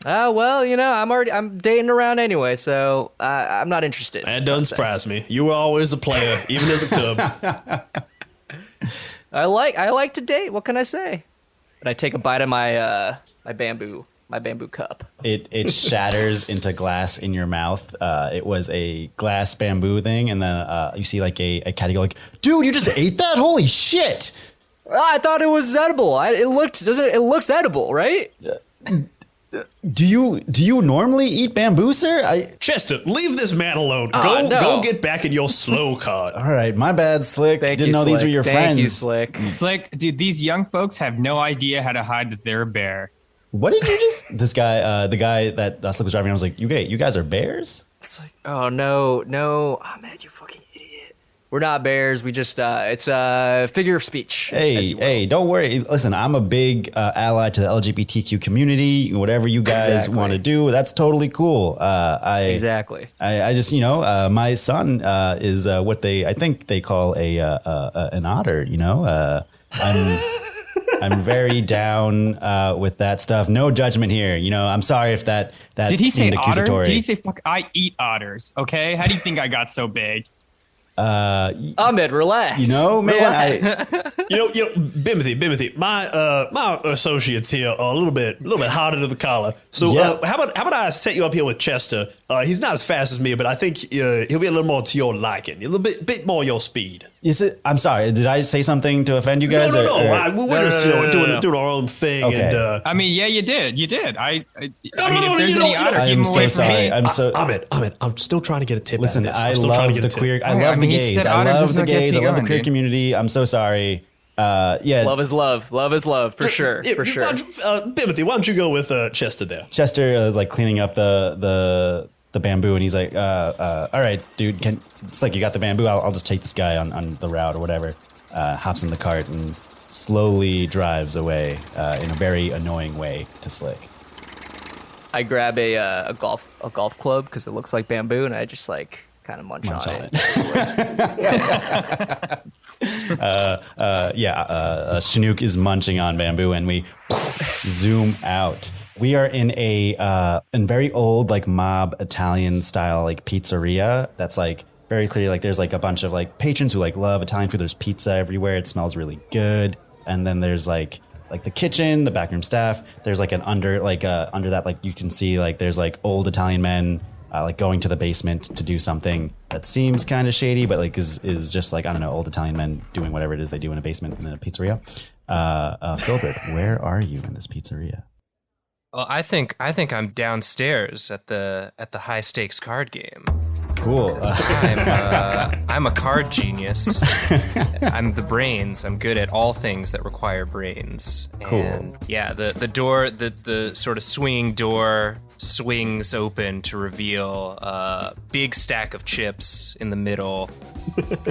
Well, I'm dating around anyway, so I'm not interested. That doesn't surprise me. You were always a player, even as a cub. I like to date. What can I say? And I take a bite of my bamboo cup. It shatters into glass in your mouth. It was a glass bamboo thing, and then you see like a caddy go like, "Dude, you just ate that? Holy shit!" I thought it was edible. It looks edible, right? Do you normally eat bamboo, sir? Chester, leave this man alone. Go get back in your slow car. All right, my bad, Slick. Thank Didn't you, know Slick. these were your friends. Thank you, Slick. Slick, dude, these young folks have no idea how to hide that they're a bear. What did you just? This guy, the guy that Slick was driving, I was like, you guys are bears? It's like, oh no, Ahmed, you fucking idiot. We're not bears. We just it's a figure of speech. Hey, don't worry. Listen, I'm a big ally to the LGBTQ community. Whatever you guys want to do, that's totally cool. Exactly. I just, my son is what I think they call an otter. I'm very down with that stuff. No judgment here. I'm sorry if that Did he say seemed otter? accusatory. Did he say fuck? I eat otters. Okay. How do you think I got so big? Ahmed, relax. Man, Bimothy, my associates here are a little bit hotter to the collar. So how about I set you up here with Chester? He's not as fast as me, but I think he'll be a little more to your liking, a little bit more your speed. Is it? I'm sorry. Did I say something to offend you guys? No. We're just doing our own thing. Okay. And I mean, yeah, you did. If there's no, any otter, I keep am him so away from sorry. me. I'm so. Ahmed, I'm still trying to get a tip. Listen, out of this. I I'm still trying to love get the a queer. tip. I love the you gays. said I otter, love there's the no gays. I guessing love the going, queer dude. community. I'm so sorry. Yeah. Love is love. Love is love for sure. For sure. Bimothy, why don't you go with Chester there? Chester is like cleaning up the bamboo, and he's like, all right, dude, it's like you got the bamboo. I'll just take this guy on the route or whatever. Hops in the cart and slowly drives away in a very annoying way to Slick. I grab a golf club because it looks like bamboo, and I just like kind of munch on it. Shenuque is munching on bamboo, and we zoom out. We are in a very old like mob Italian style like pizzeria that's like very clear. Like there's like a bunch of like patrons who like love Italian food. There's pizza everywhere. It smells really good. And then there's like the kitchen, the backroom staff. There's like under that like you can see like there's like old Italian men like going to the basement to do something that seems kind of shady, but like is just like, I don't know, old Italian men doing whatever it is they do in a basement in a pizzeria. Filbert, where are you in this pizzeria? Well, I think I'm downstairs at the high stakes card game. Cool. I'm a card genius. I'm the brains. I'm good at all things that require brains. Cool. And yeah, the door, the sort of swinging door swings open to reveal a big stack of chips in the middle.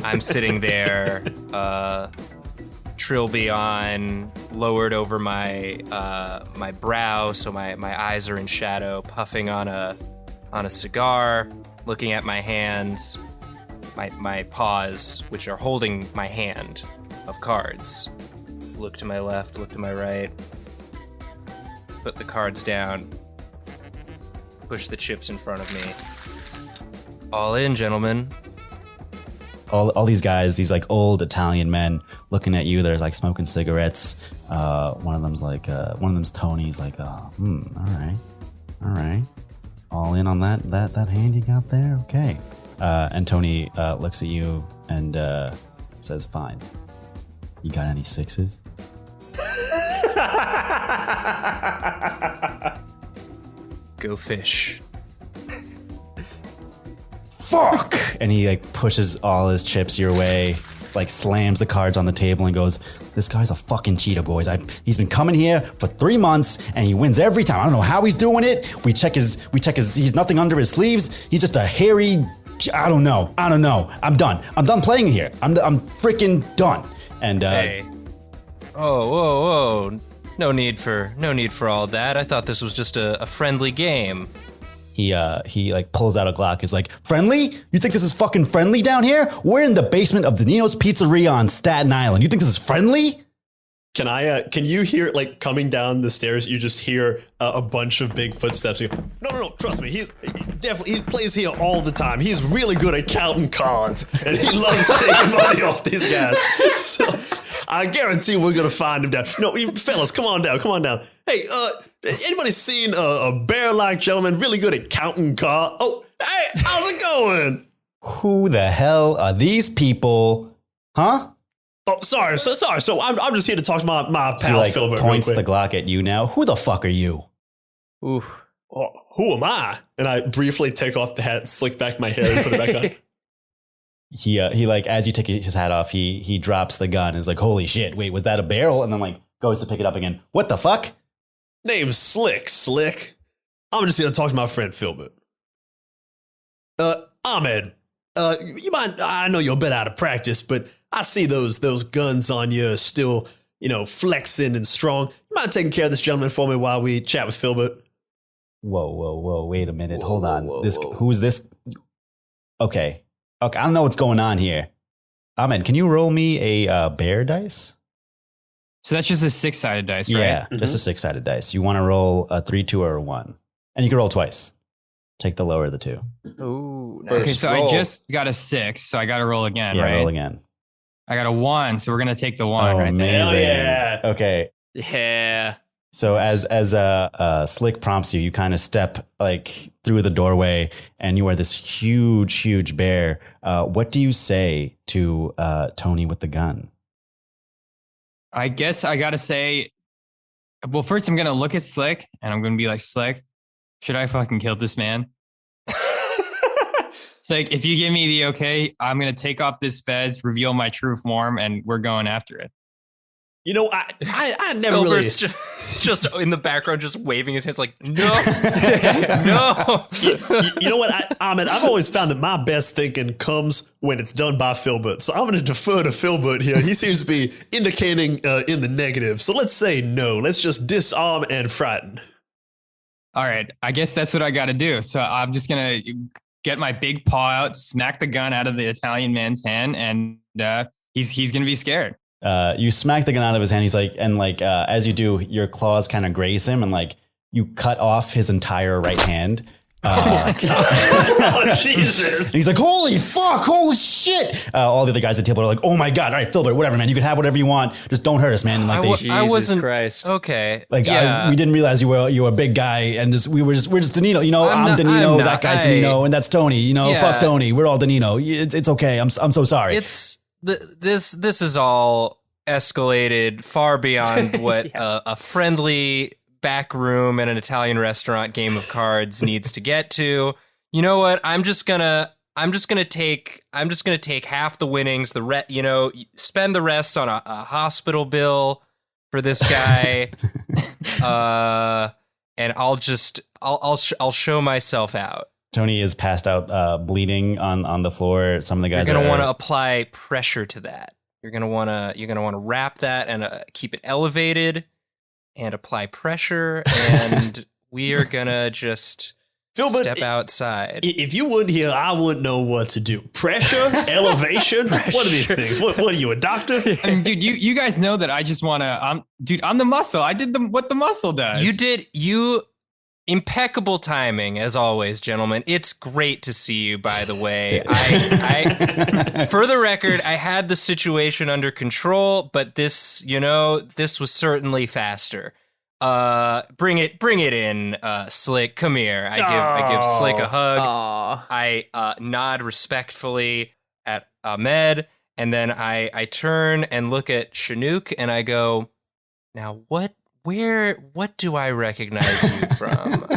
I'm sitting there, Trilby on, lowered over my my brow, so my eyes are in shadow, puffing on a cigar, looking at my hands, my paws, which are holding my hand of cards. Look to my left, look to my right. Put the cards down. Push the chips in front of me. All in, gentlemen. All these guys, these like old Italian men looking at you. They're like smoking cigarettes. One of them's Tony's like, all right. All in on that hand you got there? Okay. And Tony looks at you and says, fine. You got any sixes? Go fish. Fuck! And he like pushes all his chips your way, like slams the cards on the table and goes, this guy's a fucking cheater, boys. He's been coming here for 3 months and he wins every time. I don't know how he's doing it. We check his, he's nothing under his sleeves. He's just a hairy, I don't know. I'm done. I'm done playing here. I'm freaking done. And hey. Whoa. No need for all that. I thought this was just a friendly game. He like pulls out a Glock. He's like, friendly? You think this is fucking friendly down here? We're in the basement of Danino's Pizzeria on Staten Island. You think this is friendly? Can you hear, like, coming down the stairs, you just hear a bunch of big footsteps. You go, no, trust me, he plays here all the time. He's really good at counting cards, and he loves taking money off these guys. So I guarantee we're gonna find him down. No, fellas, come on down. Hey, anybody seen a bear-like gentleman really good at counting cards? Oh, hey, how's it going? Who the hell are these people? Huh? Oh, sorry. So I'm just here to talk to my pal he like Philbert. Points the Glock at you now. Who the fuck are you? Ooh. Oh, who am I? And I briefly take off the hat, slick back my hair, and put it back on. He like, as you take his hat off, he drops the gun and is like, holy shit, wait, was that a barrel? And then like goes to pick it up again. What the fuck? Name's Slick. I'm just here to talk to my friend Philbert. Ahmed, you mind, I know you're a bit out of practice, but I see those guns on you still, flexing and strong. You mind taking care of this gentleman for me while we chat with Philbert? Whoa, wait a minute. Hold on. Who's this? Okay, I don't know what's going on here. Ahmed, can you roll me a bear dice? So that's just a 6-sided dice, right? Yeah, just a 6-sided dice. You want to roll a 3, 2, or a 1. And you can roll twice. Take the lower of the two. Ooh, nice. Okay, so I just got a 6, so I got to roll again, Yeah, right? roll again. I got a 1, so we're going to take the 1 right there. Amazing. yeah. Okay. Yeah. So as Slick prompts you, you kind of step like through the doorway, and you are this huge bear. What do you say to Tony with the gun? I guess I got to say, well, first I'm going to look at Slick, and I'm going to be like, Slick, should I fucking kill this man? It's like, if you give me the okay, I'm going to take off this fez, reveal my true form, and we're going after it. I never Gilbert's really... just in the background, just waving his hands like, no, no. You know what, Ahmed, I've always found that my best thinking comes when it's done by Philbert. So I'm going to defer to Philbert here. He seems to be indicating in the negative. So let's say no. Let's just disarm and frighten. All right, I guess that's what I got to do. So I'm just going to get my big paw out, smack the gun out of the Italian man's hand, and he's going to be scared. You smack the gun out of his hand. He's like, and like, as you do, your claws kind of graze him, and like you cut off his entire right hand. Oh, Jesus. And he's like, holy fuck, holy shit. All the other guys at the table are like, oh my God. All right, Philbert, whatever, man. You can have whatever you want. Just don't hurt us, man. And like, I wasn't Christ. okay. like, yeah. we didn't realize you were a big guy, and we're just Danino. I'm Danino. That guy's Danino, and that's Tony. Yeah. Fuck Tony. We're all Danino. It's okay. I'm so sorry. This is all escalated far beyond what a friendly back room at an Italian restaurant game of cards needs to get to. You know what? I'm just gonna take half the winnings. Spend the rest on a hospital bill for this guy, and I'll show myself out. Tony is passed out, bleeding on the floor. Some of the guys You're gonna want to apply pressure to that. You're gonna want to wrap that and keep it elevated and apply pressure. And we are gonna just Philbert, step outside. If you weren't here, I wouldn't know what to do. Pressure, elevation. What are these things? What are you, a doctor? I mean, dude, you guys know that I just want to. I'm the muscle. I did what the muscle does. You impeccable timing as always, gentlemen. It's great to see you, by the way. I for the record, I had the situation under control, but this was certainly faster. Bring it in, Slick. Come here. I give Slick a hug. Aw. I nod respectfully at Ahmed, and then I turn and look at Shenuque, and I go, now what do I recognize you from?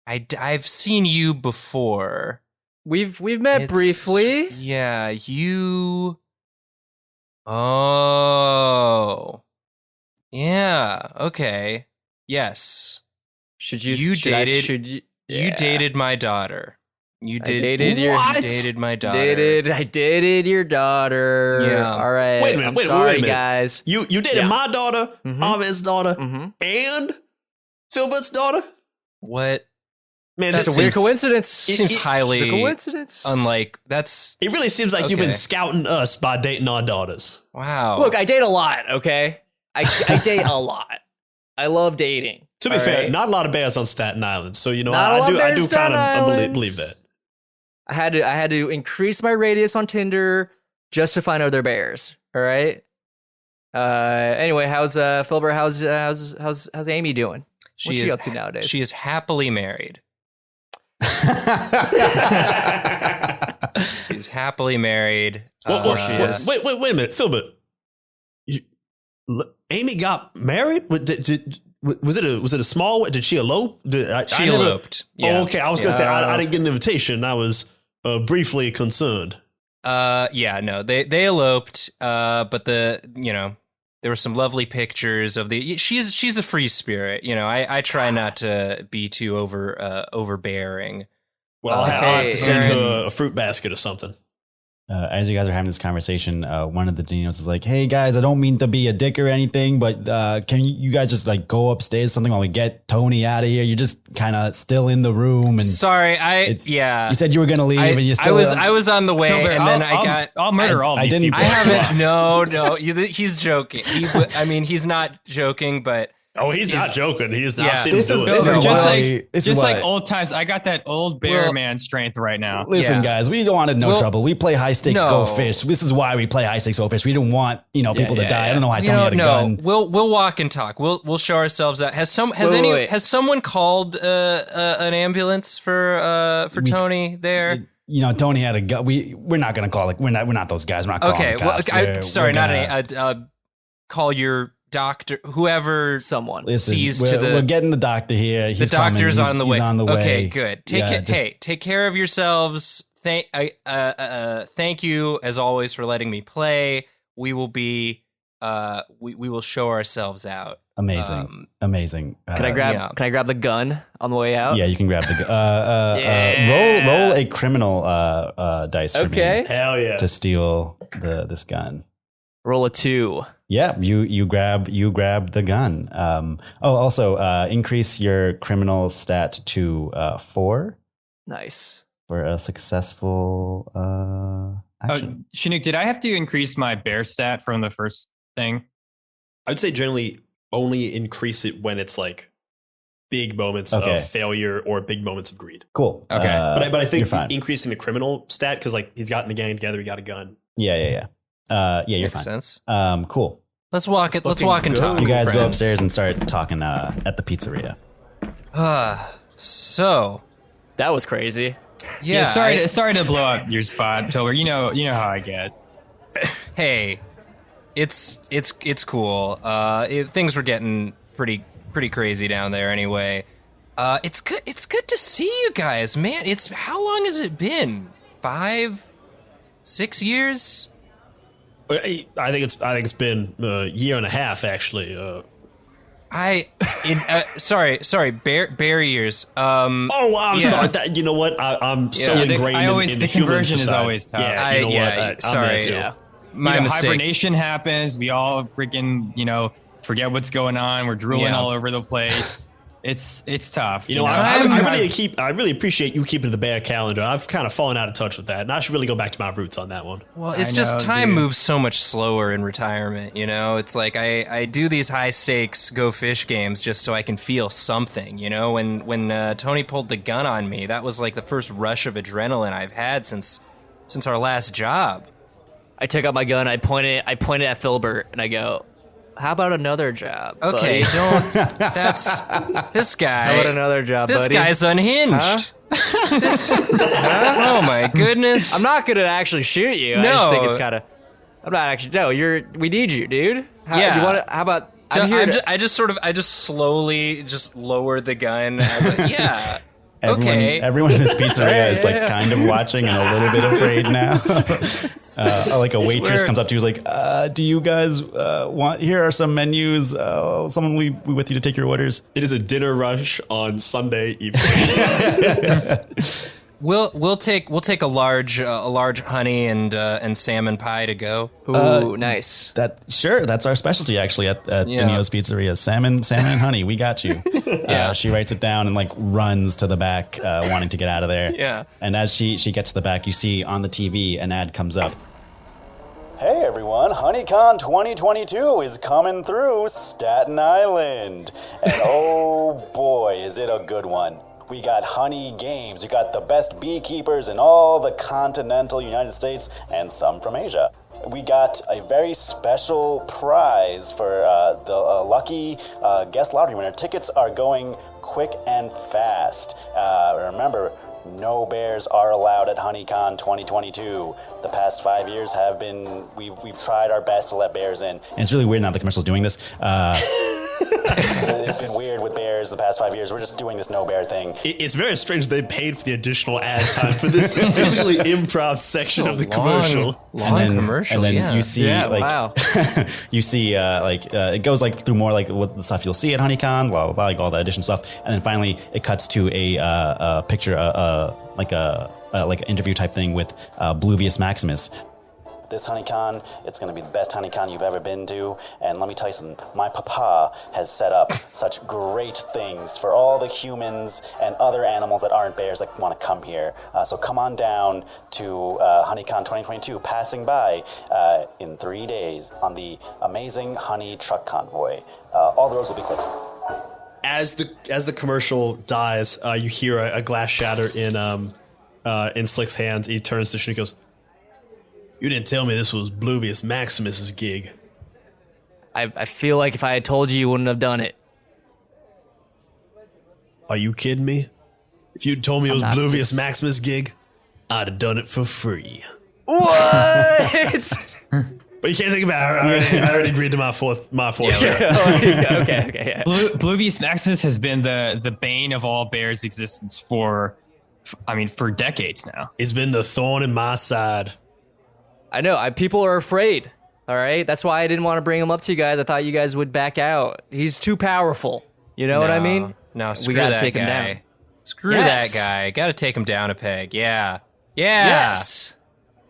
I've seen you before. We've met briefly. Yeah, you. Oh. Yeah. Okay. Yes. You dated my daughter. You dated my daughter. I dated your daughter. Yeah. All right. Wait a minute. I'm wait sorry, a minute. guys. You dated my daughter, Mhm. Ahmed's daughter, and Philbert's daughter? What? Man, That's that a weird seems- coincidence. Seems highly It's a coincidence. unlike. That's It really seems like you've Okay. been scouting us by dating our daughters. wow. Look, I date a lot. Okay, I date a lot. I love dating. To be all fair, right? not a lot of bears on Staten Island, so you know Not a lot I of do bears on kind Staten of Island. believe that. I had to increase my radius on Tinder just to find other bears. All right. Anyway, how's Philbert? How's Amy doing? What's she up to nowadays? She is happily married. She's happily married. She is. Wait a minute, Philbert. Amy got married? Was it a small? Did she elope? She eloped. Yeah. Oh, okay. I was gonna say I didn't get an invitation. I was briefly concerned. Yeah, no, they eloped. But there were some lovely pictures of she's a free spirit. I try not to be too overbearing. Well, I'll have to send Aaron- her a fruit basket or something. As you guys are having this conversation, one of the Dinos is like, "Hey guys, I don't mean to be a dick or anything, but can you guys just like go upstairs or something while we get Tony out of here? You're just kind of still in the room." And Sorry, you said you were gonna leave, and you still. I was on the way, Philbert, and then I'll murder all I these didn't- people. I haven't. No, he's joking. He's not joking, but Oh, he's not joking. He's not. Yeah. I've seen him This is do it. this is Just why. This is Just why. like old times, I got that old bear Well- man strength right now. Listen, Yeah. guys, we don't want no Well, trouble. We play high stakes no. go fish. This is why we play high stakes go fish. We don't want people to die. I don't know why you Tony had a no. gun. We'll walk and talk. We'll show ourselves out. Has someone called an ambulance for Tony there? Tony had a gun. We're not gonna call it. We're not those guys. We're not calling Okay, the well, cops. sorry, call your doctor, whoever Someone. Listen, sees we're getting the doctor here. He's the doctor's coming. on the He's way. on the way. Okay, good. Yeah, Take care of yourselves. Thank you as always for letting me play. We will be we will show ourselves out. Amazing. Amazing. Can I grab the gun on the way out? Yeah, you can grab the Yeah. roll a criminal dice for Okay. me Hell yeah. to steal this gun. Roll a 2. Yeah, you grab the gun. Also increase your criminal stat to 4 Nice. for a successful action. Shenuque, did I have to increase my bear stat from the first thing? I'd say generally only increase it when it's like big moments Okay. of failure or big moments of greed. Cool. Okay. But I you're think fine. increasing the criminal stat because like he's gotten the gang together, he got a gun. Yeah. You're Makes fine. sense. Cool. Let's walk and talk. You guys go friends. upstairs and start talking at the pizzeria. So That was crazy. yeah. Sorry to blow up your spot, Tilber. You know how I get. Hey, it's cool. Things were getting pretty crazy down there anyway. It's good to see you guys, man. How long has it been? 5, 6 years? I think it's been a year and a half actually. Sorry, bear years. I'm Yeah. sorry. You know what? I'm so Yeah, ingrained in the human conversion is society. always tough. Yeah, you know what? I'm sorry. there too. Yeah. My mistake. Hibernation happens. We all freaking forget what's going on. We're drooling Yeah. all over the place. It's tough. You know, I really appreciate you keeping the bear calendar. I've kind of fallen out of touch with that, and I should really go back to my roots on that one. Well, it's just time moves so much slower in retirement, you know? It's like I do these high-stakes go-fish games just so I can feel something, you know? When Tony pulled the gun on me, that was like the first rush of adrenaline I've had since our last job. I took out my gun, I point it at Filbert, and I go, how about another job? Okay, buddy? That's this guy. How about another job, this buddy? guy's unhinged. Oh my goodness! I'm not gonna actually shoot you. No. I just think it's kind of. I'm not actually. No, we need you, dude. Yeah. How about? I just slowly just lower the gun. Yeah. Everyone in this pizzeria is like kind of watching and a little bit afraid now. Like a waitress comes up to you, is like, "Do you guys want? Here are some menus. Someone will be with you to take your orders." It is a dinner rush on Sunday evening. We'll take a large honey and salmon pie to go. Ooh, nice. That's our specialty actually at Danio's Pizzeria. Salmon and honey. We got you. She writes it down and like runs to the back, wanting to get out of there. Yeah. And as she gets to the back, you see on the TV an ad comes up. Hey everyone, HoneyCon 2022 is coming through Staten Island. And oh boy, is it a good one. We got honey games. We got the best beekeepers in all the continental United States and some from Asia. We got a very special prize for the lucky guest lottery winner. Tickets are going quick and fast. Remember, no bears are allowed at HoneyCon 2022. The past 5 years have been, we've tried our best to let bears in. And it's really weird now the commercial's doing this. It's been weird with bears the past 5 years. We're just doing this no bear thing. It's very strange they paid for the additional ad time for this seemingly improv section of the commercial. Long commercial, and then you see wow. you see it goes like through more like what the stuff you'll see at HoneyCon, blah blah blah, like all the additional stuff, and then finally it cuts to a picture, like an interview type thing with Bluvius Maximus. This HoneyCon, it's going to be the best HoneyCon you've ever been to. And let me tell you something, my papa has set up such great things for all the humans and other animals that aren't bears that want to come here. So come on down to HoneyCon 2022, passing by in 3 days on the amazing honey truck convoy. All the roads will be closed. As the commercial dies, you hear a glass shatter in Slick's hands. He turns to Shenuque and goes, "You didn't tell me this was Bluvius Maximus's gig." I feel like if I had told you wouldn't have done it. Are you kidding me? If you'd told me it was not Bluvius Maximus' gig, I'd have done it for free. What? But you can't think about it. I already agreed to my fourth. Okay. Yeah. Bluvius Maximus has been the bane of all bears' existence for decades now. He's been the thorn in my side. I know. People are afraid. All right. That's why I didn't want to bring him up to you guys. I thought you guys would back out. He's too powerful. You know what I mean? No, screw we gotta that take guy. him down. Screw that guy. Got to take him down a peg. Yeah. Yes.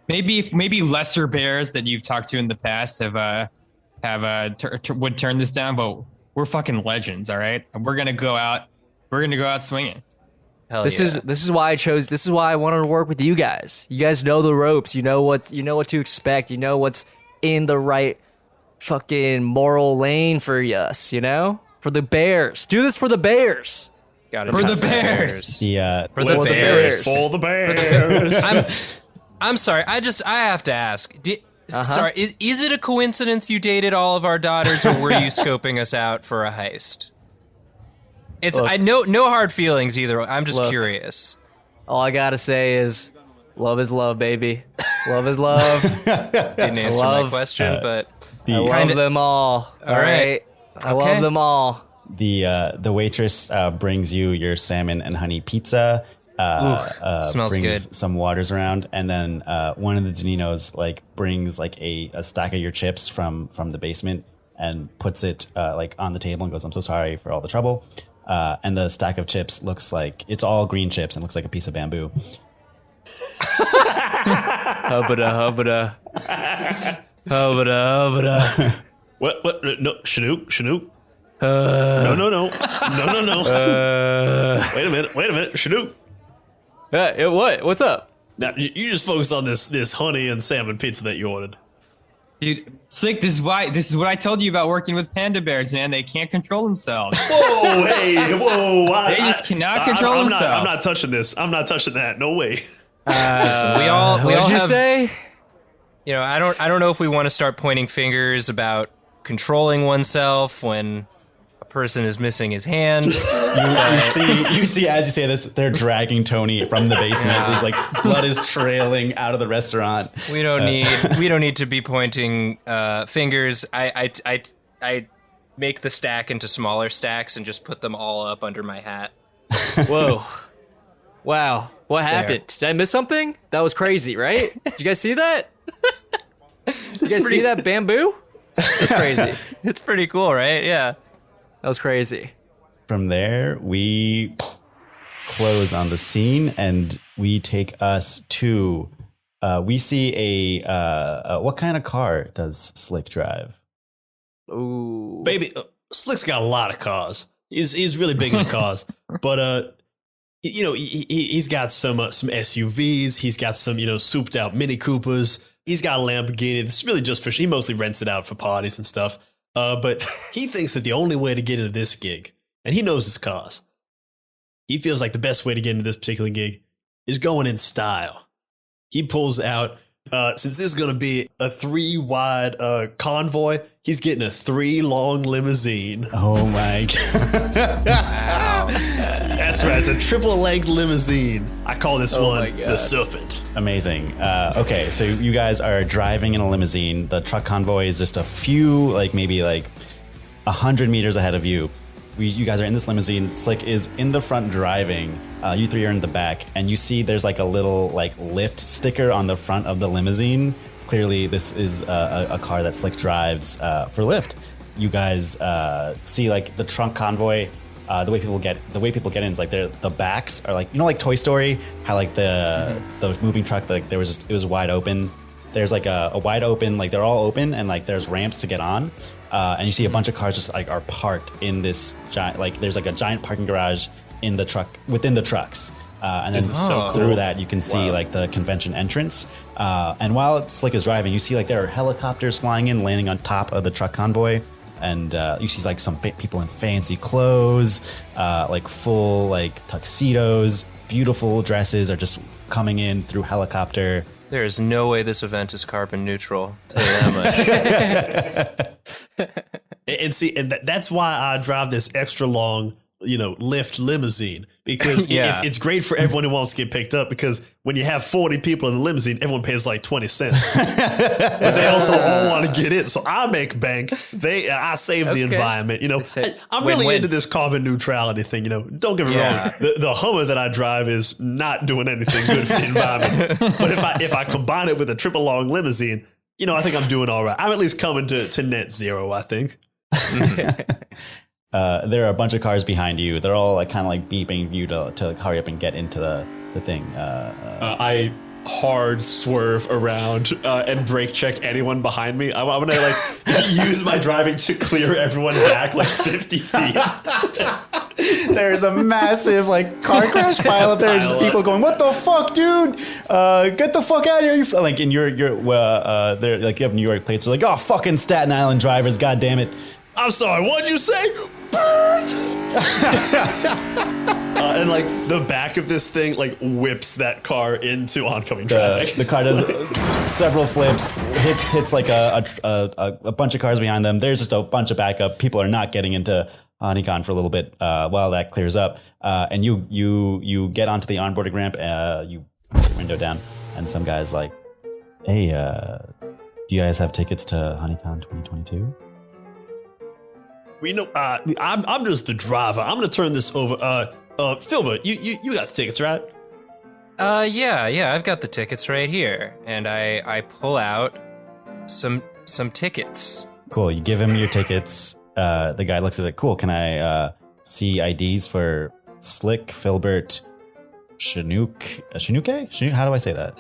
Maybe lesser bears that you've talked to in the past would turn this down, but we're fucking legends, all right? And we're gonna go out swinging. Hell This yeah. is why I wanted to work with you guys. You guys know the ropes. You know what to expect. You know what's in the right fucking moral lane for us. You know, for the Bears. Do this for the Bears. Gotta For do the Bears. Yeah. For the the Bears. Bears. For the Bears. I'm sorry. I have to ask. Sorry, is it a coincidence you dated all of our daughters, or were you scoping us out for a heist? I know no hard feelings either. I'm just curious. All I gotta say is love, baby. Love is love. Didn't answer my question, but I love them all. All right. I love them all. The waitress brings you your salmon and honey pizza. Smells brings good. some waters around, and then one of the Daninos brings a stack of your chips from the basement and puts it on the table and goes, "I'm so sorry for all the trouble." And the stack of chips looks like it's all green chips and looks like a piece of bamboo. Hubba-da. What? No, Shenuque. No. Wait a minute, Shenuque. What? What's up? Now you just focus on this honey and salmon pizza that you ordered. Dude, Slick, this is what I told you about working with panda bears, man. They can't control themselves. Whoa, They just cannot control themselves. I'm not touching this. I'm not touching that. No way. Listen, we all What'd you have, say? You know, I don't know if we want to start pointing fingers about controlling oneself when a person is missing his hand. You see, as you say this, they're dragging Tony from the basement. There's like blood is trailing out of the restaurant. We don't need to be pointing fingers. I make the stack into smaller stacks and just put them all up under my hat. Whoa. Wow. What happened? Did I miss something? That was crazy, right? Did you guys see that? Did you guys see that bamboo? That's crazy. It's pretty cool, right? Yeah. That was crazy. From there, we close on the scene and we take us to. We see a what kind of car does Slick drive? Ooh. Baby, Slick's got a lot of cars. He's really big into cars. But you know, he's got some SUVs. He's got some, you know, souped out Mini Coopers. He's got a Lamborghini. It's really just for, he mostly rents it out for parties and stuff. But he thinks that the only way to get into this gig, and he knows his cars, he feels like the best way to get into this particular gig is going in style. He pulls out, since this is going to be a 3-wide convoy, he's getting a 3-long limousine. Oh my god! Wow. That's right. It's a triple-length limousine. I call this Oh my one God. the Serpent. Amazing. Okay, so you guys are driving in a limousine. The truck convoy is just a few, like maybe like 100 meters ahead of you. You guys are in this limousine. Slick is in the front driving. You three are in the back, and you see there's like a little like lift sticker on the front of the limousine. Clearly, this is a car that Slick drives for Lyft. You guys see like the trunk convoy. The way people get in is like the backs are like, you know, like Toy Story, how like the moving truck, like it was wide open. There's like a wide open, like they're all open, and like there's ramps to get on. And you see a bunch of cars just like are parked in this giant, like there's like a giant parking garage in the truck, within the trucks. And then This is so through cool. that you can see like the convention entrance. And while Slick is driving, you see like there are helicopters flying in, landing on top of the truck convoy. And you see like some people in fancy clothes, like full like tuxedos, beautiful dresses are just coming in through helicopter. There is no way this event is carbon neutral. Tell you that much. And see, and that's why I drive this extra long, you know, Lyft limousine, because Yeah. it's great for everyone who wants to get picked up, because when you have 40 people in the limousine, everyone pays like 20 cents. But they also all want to get in. So I make bank. I save the environment, you know. I'm really Win-win. into this carbon neutrality thing, you know. Don't get me Yeah. wrong. The Hummer that I drive is not doing anything good for the environment. But if I combine it with a triple long limousine, you know, I think I'm doing all right. I'm at least coming to net zero, I think. There are a bunch of cars behind you. They're all like kind of like beeping you to hurry up and get into the thing. I hard swerve around and brake check anyone behind me. I'm gonna like use my driving to clear everyone back like 50 feet. There's a massive like car crash pile up there. Just Pile people up. going, "What the fuck, dude? Get the fuck out of here!" You like in your they're like you have New York plates. They're like, "Oh, fucking Staten Island drivers, god damn it!" I'm sorry, what'd you say? And like the back of this thing like whips that car into oncoming traffic. The car does several flips, hits like a bunch of cars behind them. There's just a bunch of backup. People are not getting into HoneyCon for a little bit while that clears up. And you get onto the onboarding ramp. You put your window down, and some guy's like, "Hey, do you guys have tickets to HoneyCon 2022?" We know. I'm just the driver. I'm gonna turn this over. Filbert, you got the tickets, right? Yeah, I've got the tickets right here, and I pull out some tickets. Cool. You give him your tickets. The guy looks at it. Cool. Can I see IDs for Slick, Filbert, Shenuque? Shenuque? How do I say that?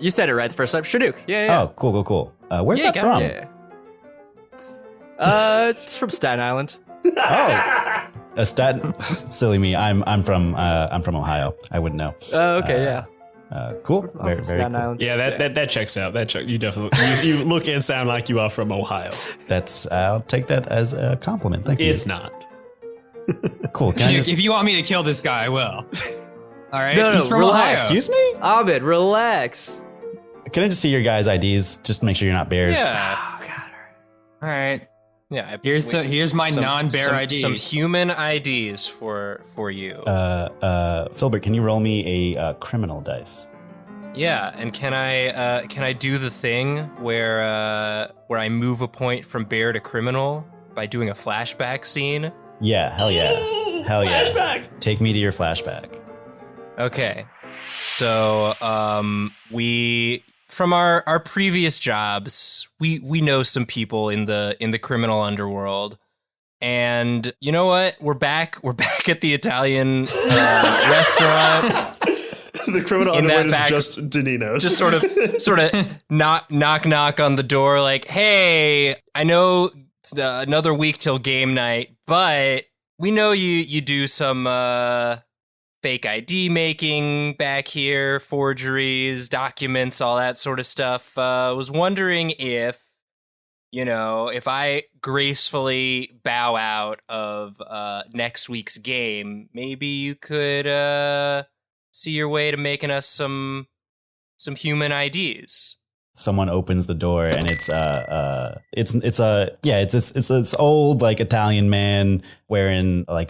You said it right the first time. Shenuque. Yeah. Oh, cool. Where's Yeah, that from? yeah. It's from Staten Island. Oh, a Staten. Silly me. I'm from Ohio. I wouldn't know. Okay, yeah. Cool. I'm Very, from very Staten cool. Island. Yeah, that checks out. You definitely you look and sound like you are from Ohio. I'll take that as a compliment. Thank you. It's not. Cool. Can I just, If you want me to kill this guy, I will. All right. No, He's from relax. Ohio. excuse me? Ahmed, relax. Can I just see your guys' IDs just to make sure you're not bears? Yeah. Oh God. All right. Yeah. Here's my some- non-bear some- ID. Some human IDs for you. Filbert, can you roll me a criminal dice? Yeah, and can I do the thing where I move a point from bear to criminal by doing a flashback scene? Yeah, hell yeah. Hell yeah. Flashback. Take me to your flashback. Okay. So we from our previous jobs, we know some people in the criminal underworld. And you know what? We're back at the Italian restaurant. The criminal In that underworld is back- just Danino's. Just sort of knock on the door, like, hey, I know it's another week till game night, but we know you do some fake ID making back here, forgeries, documents, all that sort of stuff. Was wondering if I gracefully bow out of next week's game, maybe you could see your way to making us some human IDs. Someone opens the door and it's this old like Italian man wearing like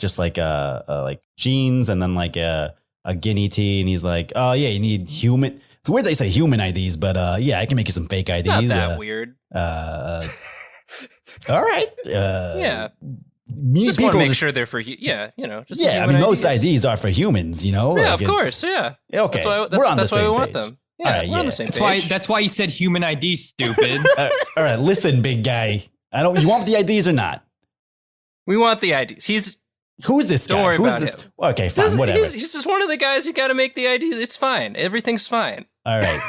jeans and then like a guinea tee, and he's like, oh yeah, you need human. It's weird they say human IDs, but yeah, I can make you some fake IDs. Not that weird. All right. Yeah. Just Just want to make sure they're for just Yeah, I mean, most IDs are for humans, you know? Yeah, Like, of course, yeah. Okay, That's we're on the that's why we same want page. them. Yeah, All right, we're on yeah. the same page. That's why you said human ID, stupid. All right, listen, big guy. You want the IDs or not? We want the IDs. Who's this guy? Don't worry Who's about this? him. Okay, fine, whatever. He's just one of the guys you got to make the IDs. It's fine. Everything's fine. All right,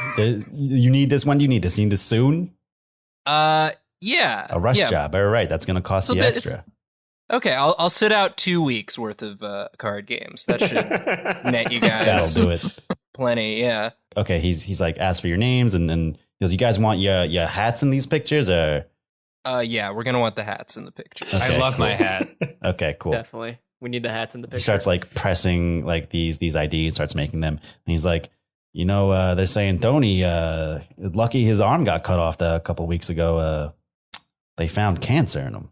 you need this. When do you need this? You need this soon? Yeah. A rush yeah. job. All right, that's going to cost It's a you bit- extra. Okay, I'll sit out 2 weeks worth of card games. That should net you guys That'll do it. plenty. Yeah. Okay, he's like, ask for your names, and then he goes, you guys want your hats in these pictures, or? Yeah, we're gonna want the hats in the picture. Okay, I love my hat. Okay, cool. Definitely. We need the hats in the He picture. starts like pressing like these IDs, starts making them, and he's like, they're saying Tony, lucky his arm got cut off a couple weeks ago. They found cancer in him.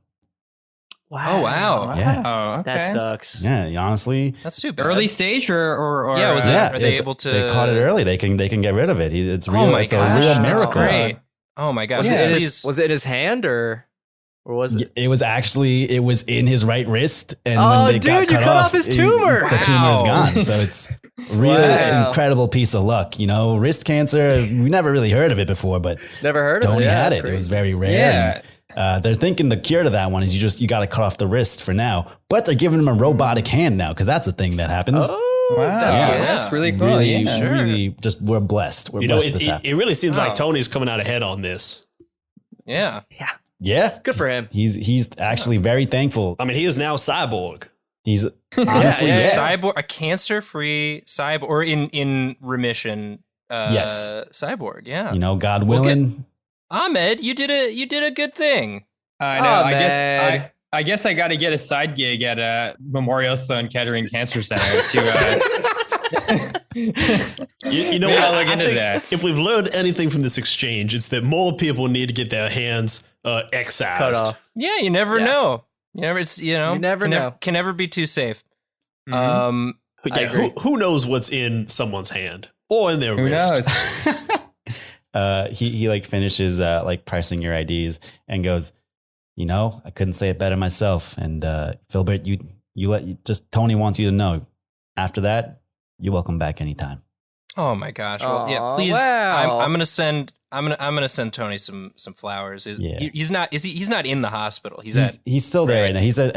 Oh wow. Yeah. Oh, okay. That sucks. Yeah, honestly, That's too bad. Early stage or Yeah, was it- yeah. are they it's- able to- They caught it early. They can get rid of it. It's real. Oh my it's gosh, a real that's miracle. great. Oh my gosh. Was, Yeah, it in Please. was it in his hand or was it? It was in his right wrist, and Oh, when they dude, got you cut cut off his tumor. The tumor's Wow. gone. So it's real Wow. incredible piece of luck. Wrist cancer. We never really heard of it before, but Never heard of Tony it. Yeah, had that's it. It was crazy. very rare. Yeah. And, they're thinking the cure to that one is you got to cut off the wrist for now, but they're giving him a robotic hand now because that's a thing that happens. Oh, Wow, that's Yeah. cool. that's really cool. really, yeah. Sure. really, just we're blessed. We're blessed this happened. It really seems Wow. like Tony's coming out ahead on this. Yeah. Yeah, Good for him. He's actually very thankful. I mean, he is now cyborg. He's honestly, Yeah, yeah. cyborg, a cancer-free cyborg, or in remission. Yes. Cyborg. Yeah. God We'll willing. Ahmed, you did a good thing. I know. Oh, I guess man. I guess I got to get a side gig at a Memorial Sloan Kettering Cancer Center to. You know Maybe what? I'll look I into think that. if we've learned anything from this exchange, it's that more people need to get their hands excised. Cut off. Yeah, you never Yeah. know. You never know. Can never be too safe. Mhm. I Yeah, agree. who knows what's in someone's hand or in their Who wrist? knows? He like finishes like pressing your IDs and goes, I couldn't say it better myself. And Filbert, just Tony wants you to know. After that, you're welcome back anytime. Oh my gosh. Well, yeah, Aw, please. wow. I'm gonna send Tony some flowers. He's not in the hospital. He's still there right. right now. He's at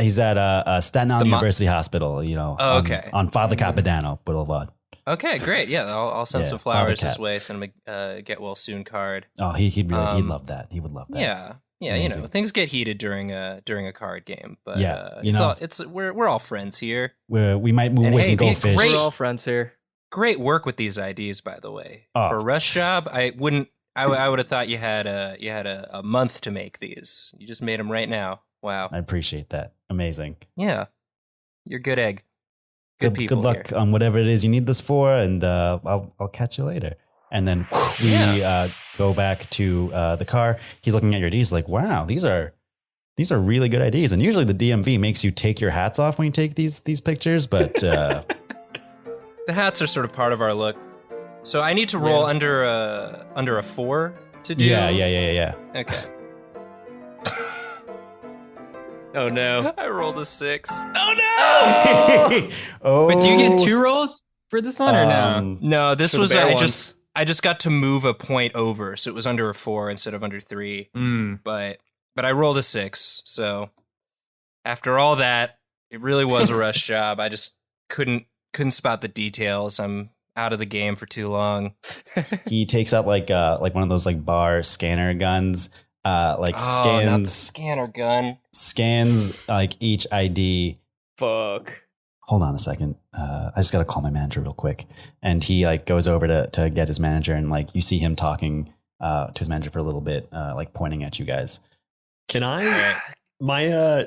Staten Island The mo- University Hospital. Oh, okay. on Father Capodanno Boulevard. Okay, great. Yeah, I'll send Yeah, some flowers Father his Cap. way. Send him a get well soon card. Oh, he'd Um, love that. He would love that. Yeah. Yeah, Amazing. things get heated during a card game, but Yeah, we're all friends here. We might move And with hey, and go be fish. great. We're all friends here. Great work with these IDs, by the way. Oh. For a rush job, I would have thought you had a month to make these. You just made them right now. Wow. I appreciate that. Amazing. Yeah, you're good egg. Good people. Good luck here. on whatever it is you need this for, and I'll catch you later. And then we go back to the car. He's looking at your IDs like, wow, these are really good IDs. And usually the DMV makes you take your hats off when you take these pictures, but The hats are sort of part of our look. So I need to roll under a 4 to do. yeah. Okay. Oh no. I rolled a 6. Oh Oh, But do you get 2 rolls for this one or no? No, this For the was bear I just got to move a point over, so it was under a 4 instead of under 3. But I rolled a 6. So after all that, it really was a rush job. I just couldn't spot the details. I'm out of the game for too long. he takes out like one of those like bar scanner guns, Not the scanner gun. scans like each ID. Fuck. Hold on a second. I just got to call my manager real quick. And he like goes over to get his manager, and like you see him talking to his manager for a little bit, like pointing at you guys. Can I? My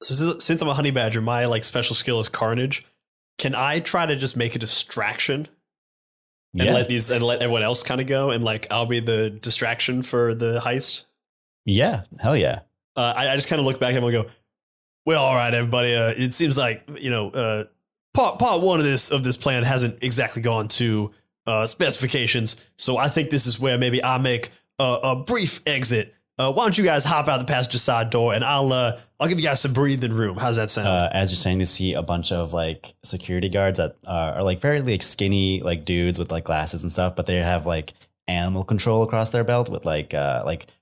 so since I'm a honey badger, my like special skill is carnage. Can I try to just make a distraction and Yeah. let everyone else kind of go, and like I'll be the distraction for the heist? Yeah. Hell yeah. I just kind of look back at him and go, well, all right, everybody. It seems like part one of this plan hasn't exactly gone to specifications, so I think this is where maybe I make a brief exit. Why don't you guys hop out the passenger side door, and I'll give you guys some breathing room. How's that sound? As you're saying, you see a bunch of like security guards that are like very like skinny like dudes with like glasses and stuff, but they have like animal control across their belt with like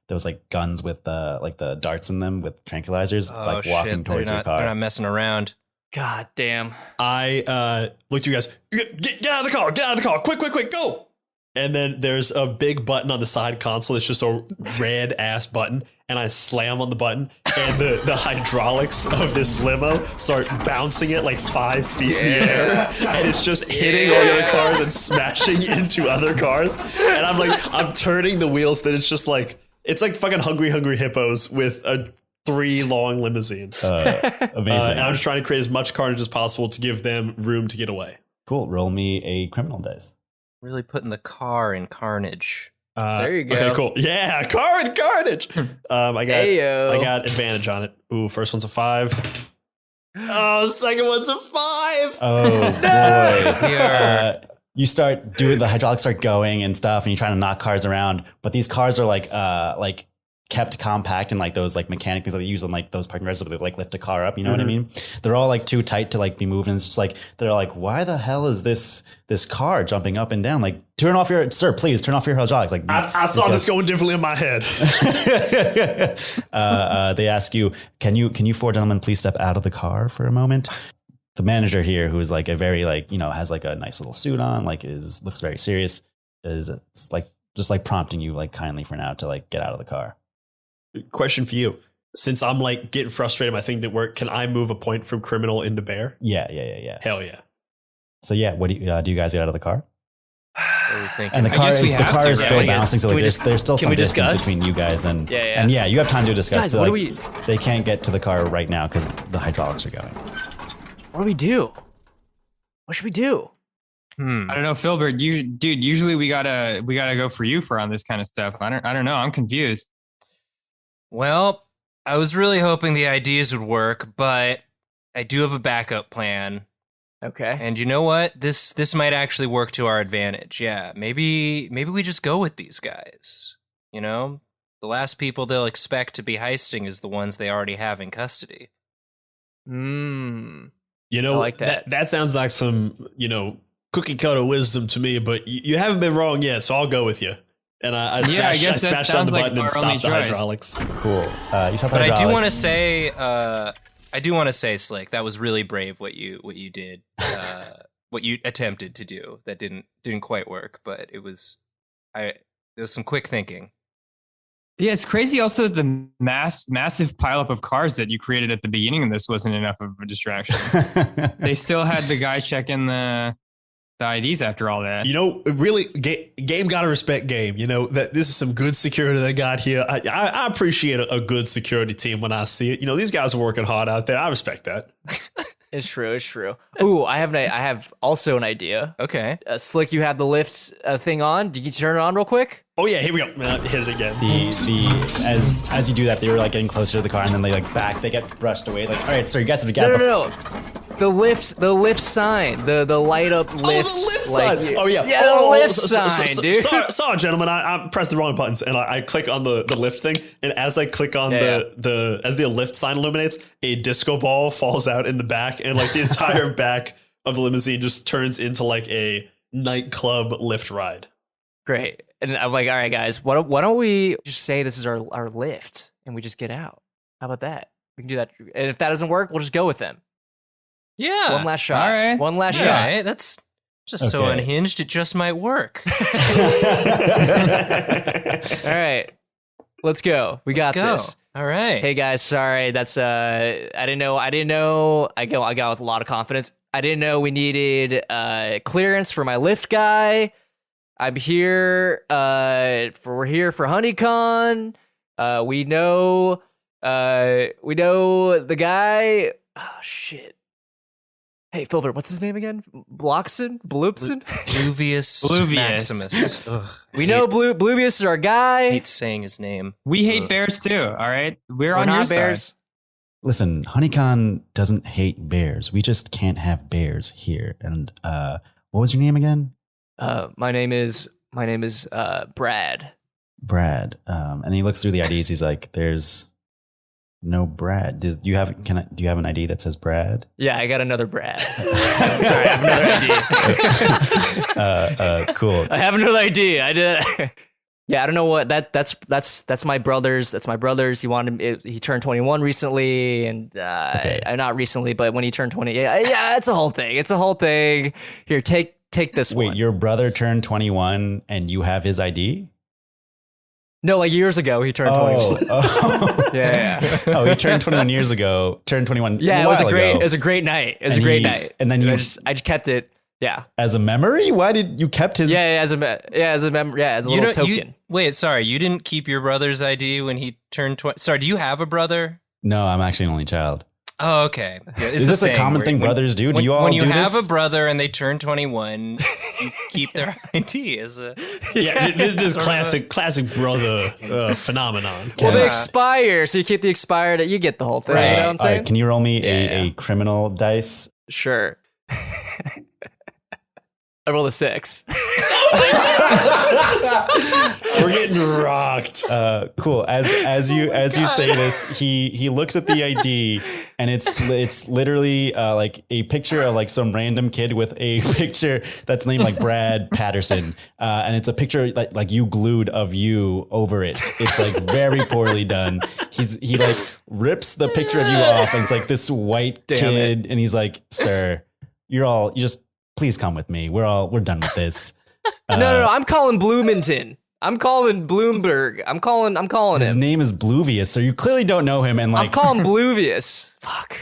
those like guns with like the darts in them with tranquilizers, like walking towards your car. They're not messing around. God damn. I look to you guys. Get out of the car! Get out of the car! Quick, go! And then there's a big button on the side console. It's just a red ass button. And I slam on the button, and the hydraulics of this limo start bouncing it like 5 feet in the air. And it's just hitting all the other cars and smashing into other cars. And I'm turning the wheels, that it's just like, it's like fucking Hungry Hippos with a 3 long limousine. Amazing. And I'm just trying to create as much carnage as possible to give them room to get away. Cool. Roll me a criminal dice. Really putting the car in carnage. There you go. Okay, cool. Yeah, carnage. I Ayo. got advantage on it. Ooh, first one's a 5. Oh, second one's a 5. Oh boy. Here. You start doing the hydraulics start going and stuff, and you're trying to knock cars around, but these cars are like kept compact and like those like mechanic things that they use on like those parking garages where they like lift a car up, you know what I mean? They're all like too tight to like be moved, and it's just like they're like, why the hell is this car jumping up and down? Like, turn off your please turn off your hydraulics. Like I saw this going differently in my head. They ask you, can you four gentlemen please step out of the car for a moment? The manager here, who is like a very like, has like a nice little suit on, like looks very serious, is like just like prompting you like kindly for now to like get out of the car. Question for you. Since I'm like getting frustrated, my thing didn't work. Can I move a point from criminal into bear? Yeah. Hell yeah. So yeah, what do you guys get out of the car? What are we thinking? And the car is still bouncing, so like there's still some distance discuss? between you guys and Yeah. and yeah, you have time to discuss. Guys, So, what like, do we they can't get to the car right now because the hydraulics are going. what do we do? What should we do? I don't know, Philbert. Dude, usually we gotta go for you for on this kind of stuff. I don't know. I'm confused. Well, I was really hoping the ideas would work, but I do have a backup plan. Okay. And you know what? This might actually work to our advantage. Yeah, maybe we just go with these guys. The last people they'll expect to be heisting is the ones they already have in custody. You I know, like that. That sounds like some, cookie cutter wisdom to me, but you haven't been wrong yet, so I'll go with you. And I guess that smashed on sounds the like button and our only stopped the choice. hydraulics. Cool. You saw the But I do want hydraulics. to say, Slick, that was really brave what you did, what you attempted to do. That didn't quite work, but there was some quick thinking. Yeah, it's crazy also that the massive pileup of cars that you created at the beginning of this wasn't enough of a distraction. They still had the guy checking the IDs after all that. You know, really, game gotta respect game. You know, that this is some good security they got here. I appreciate a good security team when I see it. You know, these guys are working hard out there. I respect that. It's true. It's true. Ooh, I have also an idea. Okay. Slick, you have the lift thing on. Can you turn it on real quick? Oh yeah, here we go. Hit it again. As you do that, they were like getting closer to the car, and then they like back. They get brushed away. Like, all right, so you guys have to get No. The lift sign, the light up lift. Oh, the lift sign. Oh yeah. Yeah, the lift sign, dude. Sorry, gentlemen. I pressed the wrong buttons, and I click on the lift thing. And as I click on as the lift sign illuminates, a disco ball falls out in the back, and like the entire back of the limousine just turns into like a nightclub lift ride. Great. And I'm like, all right, guys, why don't we just say this is our lift, and we just get out? How about that? We can do that. And if that doesn't work, we'll just go with them. Yeah. One last shot. All right. One last shot. Right. That's just so unhinged. It just might work. All right. Let's go. Let's go. This. All right. Hey guys, sorry. That's I didn't know. I got with a lot of confidence. I didn't know we needed clearance for my lift guy. I'm here we're here for HoneyCon. We know the guy. Oh shit. Hey, Filbert, what's his name again? Bloxon? Bloopson? Bluvius Maximus. Ugh, we know Bluvius is our guy. I hate saying his name. We hate bears too, all right? We're on not your bears. side. Listen, HoneyCon doesn't hate bears. We just can't have bears here. And what was your name again? My name is Brad. Brad. And he looks through the IDs. He's like, "There's no Brad. Do you have an ID that says Brad?" Yeah, I got another Brad. Sorry, I have another ID. Cool. I have another ID. I did. Yeah, I don't know what that's my brother's. That's my brother's. He turned 21 recently, and not recently, but when he turned 20, yeah, it's a whole thing. It's a whole thing. Here, take this one. Wait, your brother turned 21 and you have his ID? No, like years ago he turned 21. Oh. Yeah. Oh, he turned 21 years ago. Turned 21. Yeah, a it was while ago. it was a great night. It was a great night. And then I just kept it. Yeah. As a memory? Why did you kept his? As a little token. Wait, sorry, you didn't keep your brother's ID when he turned 20. Sorry, do you have a brother? No, I'm actually an only child. Oh, okay. Yeah, is this a common thing brothers do? Do you all when you do have this? a brother and they turn 21, you keep their ID as a this classic brother phenomenon. Well, they expire, so you keep the expired. You get the whole thing. Right. You know what I'm saying? All right, can you roll me a criminal dice? Sure. I rolled a 6. We're getting rocked. Cool. As you say this, he looks at the ID, and it's literally like a picture of like some random kid with a picture that's named like Brad Patterson, and it's a picture like you glued of you over it. It's like very poorly done. He like rips the picture of you off, and it's like this white kid, and he's like, "Sir, you just please come with me. We're done with this." No. I'm calling Bloomington. I'm calling Bloomberg. I'm calling his him. name is Bluvius, so you clearly don't know him. And like, I'm calling Bluvius. Fuck.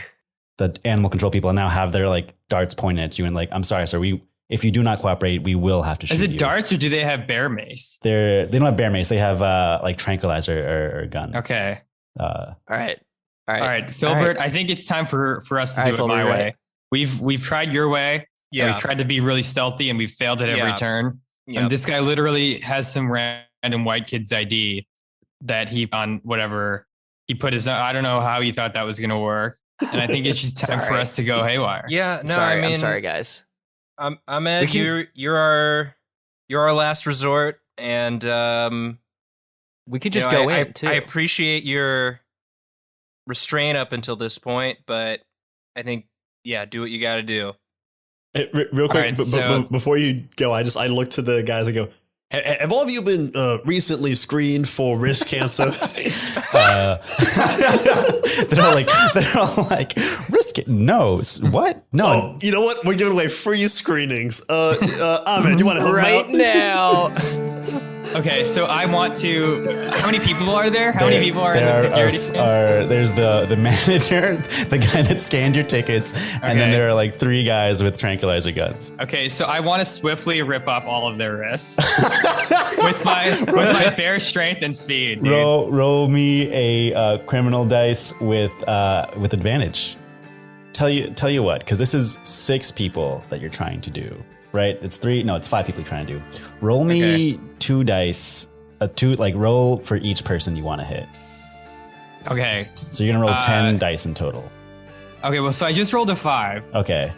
The animal control people now have their like darts pointed at you, and like, "I'm sorry, sir. If you do not cooperate, we will have to shoot you." Is it darts or do they have bear mace? They don't have bear mace. They have like tranquilizer or gun. Okay. All right, Filbert. All right. I think it's time for us to do it Filbert, my you're way. right. We've tried your way. Yeah. We've tried to be really stealthy, and we've failed at every turn. Yep. And this guy literally has some random white kid's ID that he put his. I don't know how he thought that was going to work. And I think it's just time for us to go haywire. Yeah, no, sorry, I mean, I'm sorry, guys. Ahmed, you're our last resort, and we could just go in too. I appreciate your restraint up until this point, but I think do what you got to do. Hey, real quick, right, before you go, I look to the guys and go, have all of you been recently screened for wrist cancer? They're all like wrist. No, what? No. Oh, you know what? We're giving away free screenings. Ahmed, you want to help right out? now? Okay, so I want to. How many people are there? How many people are in the security? There's the manager, the guy that scanned your tickets, and then there are like 3 guys with tranquilizer guns. Okay, so I want to swiftly rip off all of their wrists with my fair strength and speed. Dude. Roll me a criminal dice with advantage. Tell you what, because this is 6 people that you're trying to do, right? It's 5 people you're trying to do. Roll me 2 dice, roll for each person you want to hit. Okay. So you're gonna roll 10 dice in total. Okay, well, so I just rolled a 5. Okay,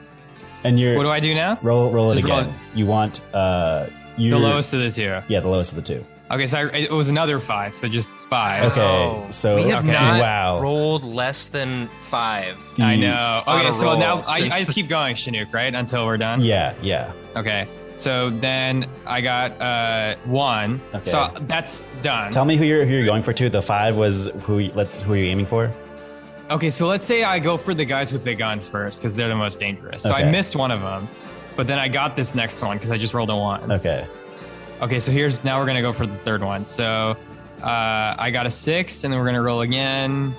and what do I do now? Roll it Just again. roll it. You want The lowest of the 2. Yeah, the lowest of the 2. Okay, so it was another 5, so just 5. Okay, so we have not wow. rolled less than 5. I know. On Okay, a so roll now I since just keep going, Shenuque, right? Until we're done? Yeah. Okay, so then I got 1. Okay. So that's done. Tell me who you're going for too. The 5 was who are you aiming for? Okay, so let's say I go for the guys with the guns first because they're the most dangerous. So I Okay. missed one of them, but then I got this next one because I just rolled a 1. Okay. Okay, so now we're gonna go for the third one. So I got a 6, and then we're gonna roll again,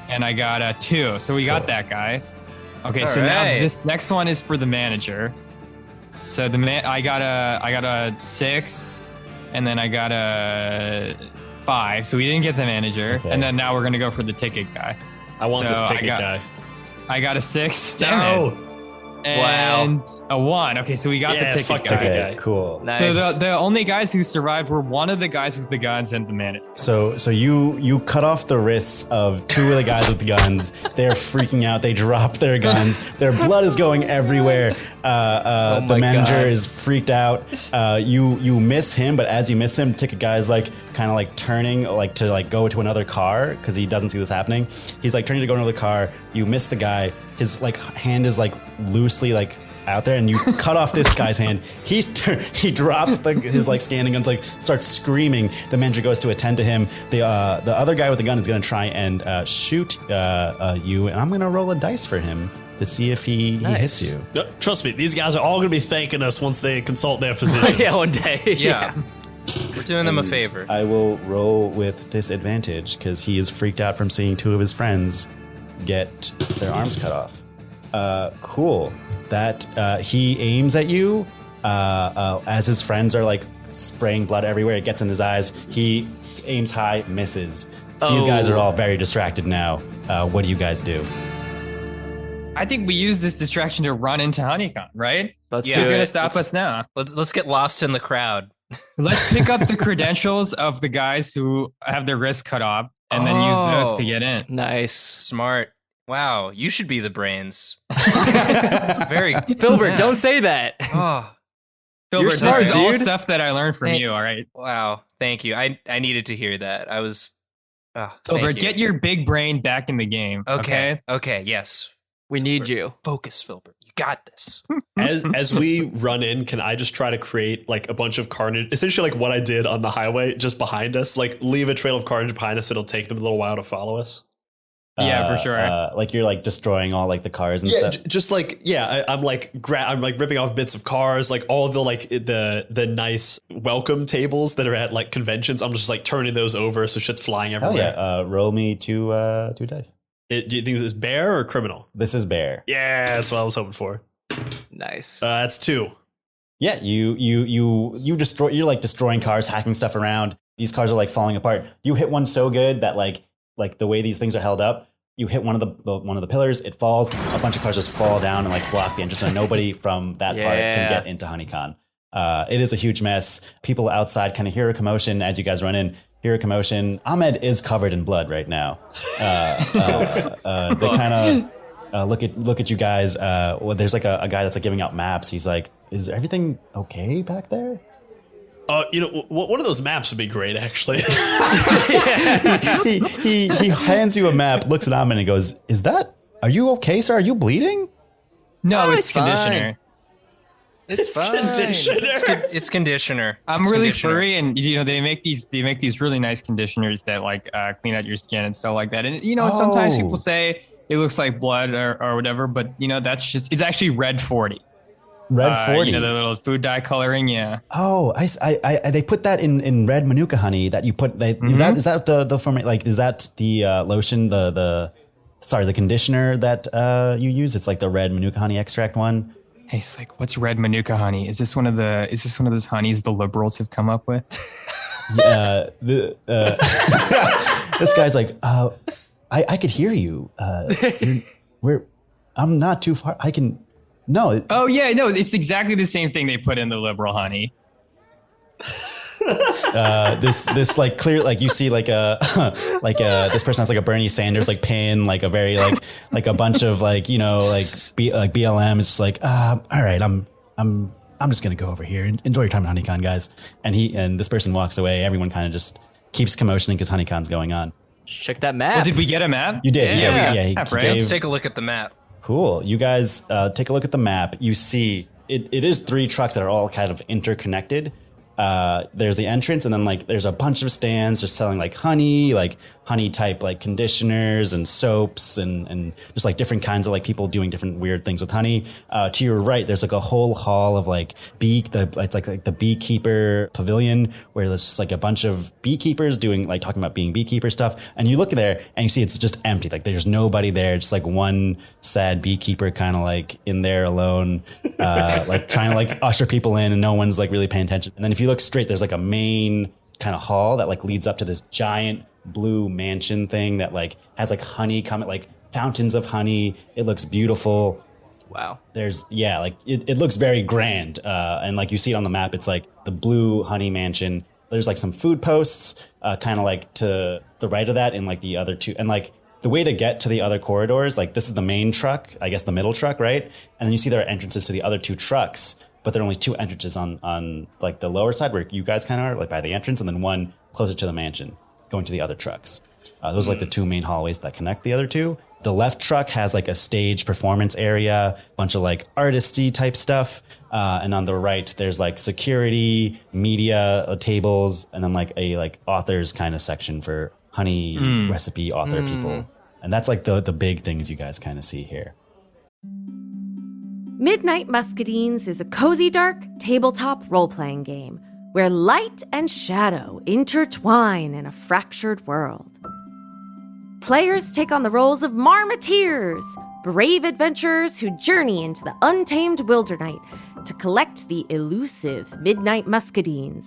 and I got a 2. So we got that guy. Okay, so now this next one is for the manager. So I got a 6, and then I got a 5. So we didn't get the manager, Okay. and then now we're gonna go for the ticket guy. I want this So ticket guy. I got a 6. Damn it. And a 1. Okay, so we got the ticket fuck guy. ticket Okay, guy. cool. Nice. So the only guys who survived were one of the guys with the guns and the manager. So you cut off the wrists of 2 of the guys with the guns. They're freaking out. They drop their guns. Their blood is going everywhere. The my manager God. is freaked out. You miss him, but as you miss him, the ticket guy is kind of turning to go to another car because he doesn't see this happening. He's turning to go to another car. You miss the guy. His hand is loosely out there, and you cut off this guy's hand. He drops his scanning guns, starts screaming. The manager goes to attend to him. The other guy with the gun is going to try and shoot you, and I'm going to roll a dice for him to see if he hits you. No, trust me, these guys are all going to be thanking us once they consult their physicians. Yeah, one day. Yeah. We're doing them a favor. I will roll with disadvantage because he is freaked out from seeing 2 of his friends get their arms cut off. Cool. That he aims at you as his friends are spraying blood everywhere. It gets in his eyes. He aims high, misses. These guys are all very distracted now. What do you guys do? I think we use this distraction to run into HoneyCon, right? Let's Yeah. do Who's it. gonna stop us now? Let's get lost in the crowd. Let's pick up the credentials of the guys who have their wrists cut off, and then use those to get in. Nice. Smart. Wow, you should be the brains. It's very Filbert, yeah. don't say that. Oh, Filbert, smart, this is all dude. stuff that I learned from you. All right, wow. Thank you. I needed to hear that. I was. Oh, Filbert, thank you. get your big brain back in the game. Okay. Okay. Yes. We need you. Focus, Filbert. You got this. As we run in, can I just try to create a bunch of carnage? Essentially, what I did on the highway, just behind us. Leave a trail of carnage behind us. It'll take them a little while to follow us. Yeah, for sure. You're destroying all the cars and Yeah, stuff. just I'm ripping off bits of cars, all of the nice welcome tables that are at conventions. I'm just turning those over so shit's flying Hell everywhere. yeah. Roll me 2 dice. Do you think this is bear or criminal? This is bear. Yeah, that's what I was hoping for. Nice. That's 2. Yeah, you destroy. You're destroying cars, hacking stuff around. These cars are falling apart. You hit one so good that like the way these things are held up, you hit one of the pillars, it falls. A bunch of cars just fall down and block the entrance, so nobody from that part can get into HoneyCon. It is a huge mess. People outside kind of hear a commotion as you guys run in. Hear a commotion. Ahmed is covered in blood right now. They kind of look at you guys. There's a guy that's giving out maps. He's like, "Is everything okay back there?" One of those maps would be great, actually. he hands you a map, looks at Ahmed and goes, are you okay, sir? Are you bleeding? No, Oh, it's it's fine. conditioner. It's fine. Conditioner. It's conditioner. I'm It's really conditioner. furry, and they make these really nice conditioners that clean out your skin and stuff like that. And sometimes people say it looks like blood or whatever, but it's actually red 40. Red 40. The little food dye coloring. Yeah. Oh, they put that in red Manuka honey that you put. Is that the format? Like, is that the lotion? The conditioner that you use? It's like the red Manuka honey extract one. Hey, it's like, what's red Manuka honey? Is this one of those honeys the liberals have come up with? Yeah. This guy's like, I could hear you. I'm not too far. I can. No. Oh yeah, no, it's exactly the same thing they put in the liberal honey. This like clear, like you see like this person has like a Bernie Sanders like pin, like a very like a bunch of like BLM. It's just like all right, I'm just gonna go over here and enjoy your time at HoneyCon, guys. And this person walks away. Everyone kind of just keeps commotioning because HoneyCon's going on. Check that map. Well, did we get a map? You did. Yeah. Let's take a look at the map. Cool. You guys take a look at the map. You see it is 3 trucks that are all kind of interconnected. There's the entrance, and then like there's a bunch of stands just selling like honey type like conditioners and soaps and just like different kinds of like people doing different weird things with honey. To your right, there's like a whole hall of like it's like the beekeeper pavilion where there's just like a bunch of beekeepers talking about being beekeeper stuff. And you look there and you see it's just empty. Like there's nobody there. Just like one sad beekeeper kind of like in there alone, like trying to like usher people in, and no one's like really paying attention. And then if you look straight, there's like a main kind of hall that like leads up to this giant blue mansion thing that like has like honey coming, like fountains of honey. It looks beautiful. Wow. It looks very grand. And like you see it on the map, it's like the blue honey mansion. There's like some food posts, kind of like to the right of that, and like the other two, and like the way to get to the other corridors, like this is the main truck, I guess the middle truck, right? And then you see there are entrances to the other 2 trucks, but there are only 2 entrances on like the lower side where you guys kind of are, like by the entrance, and then one closer to the mansion going to the other trucks. Those are like the 2 main hallways that connect the other 2. The left truck has like a stage performance area, bunch of like artisty type stuff. And on the right, there's like security, media tables, and then like a like authors kind of section for honey recipe author people. And that's like the big things you guys kind of see here. Midnight Muscadines is a cozy, dark tabletop role-playing game where light and shadow intertwine in a fractured world. Players take on the roles of marmoteers, brave adventurers who journey into the untamed wilderness to collect the elusive Midnight Muscadines,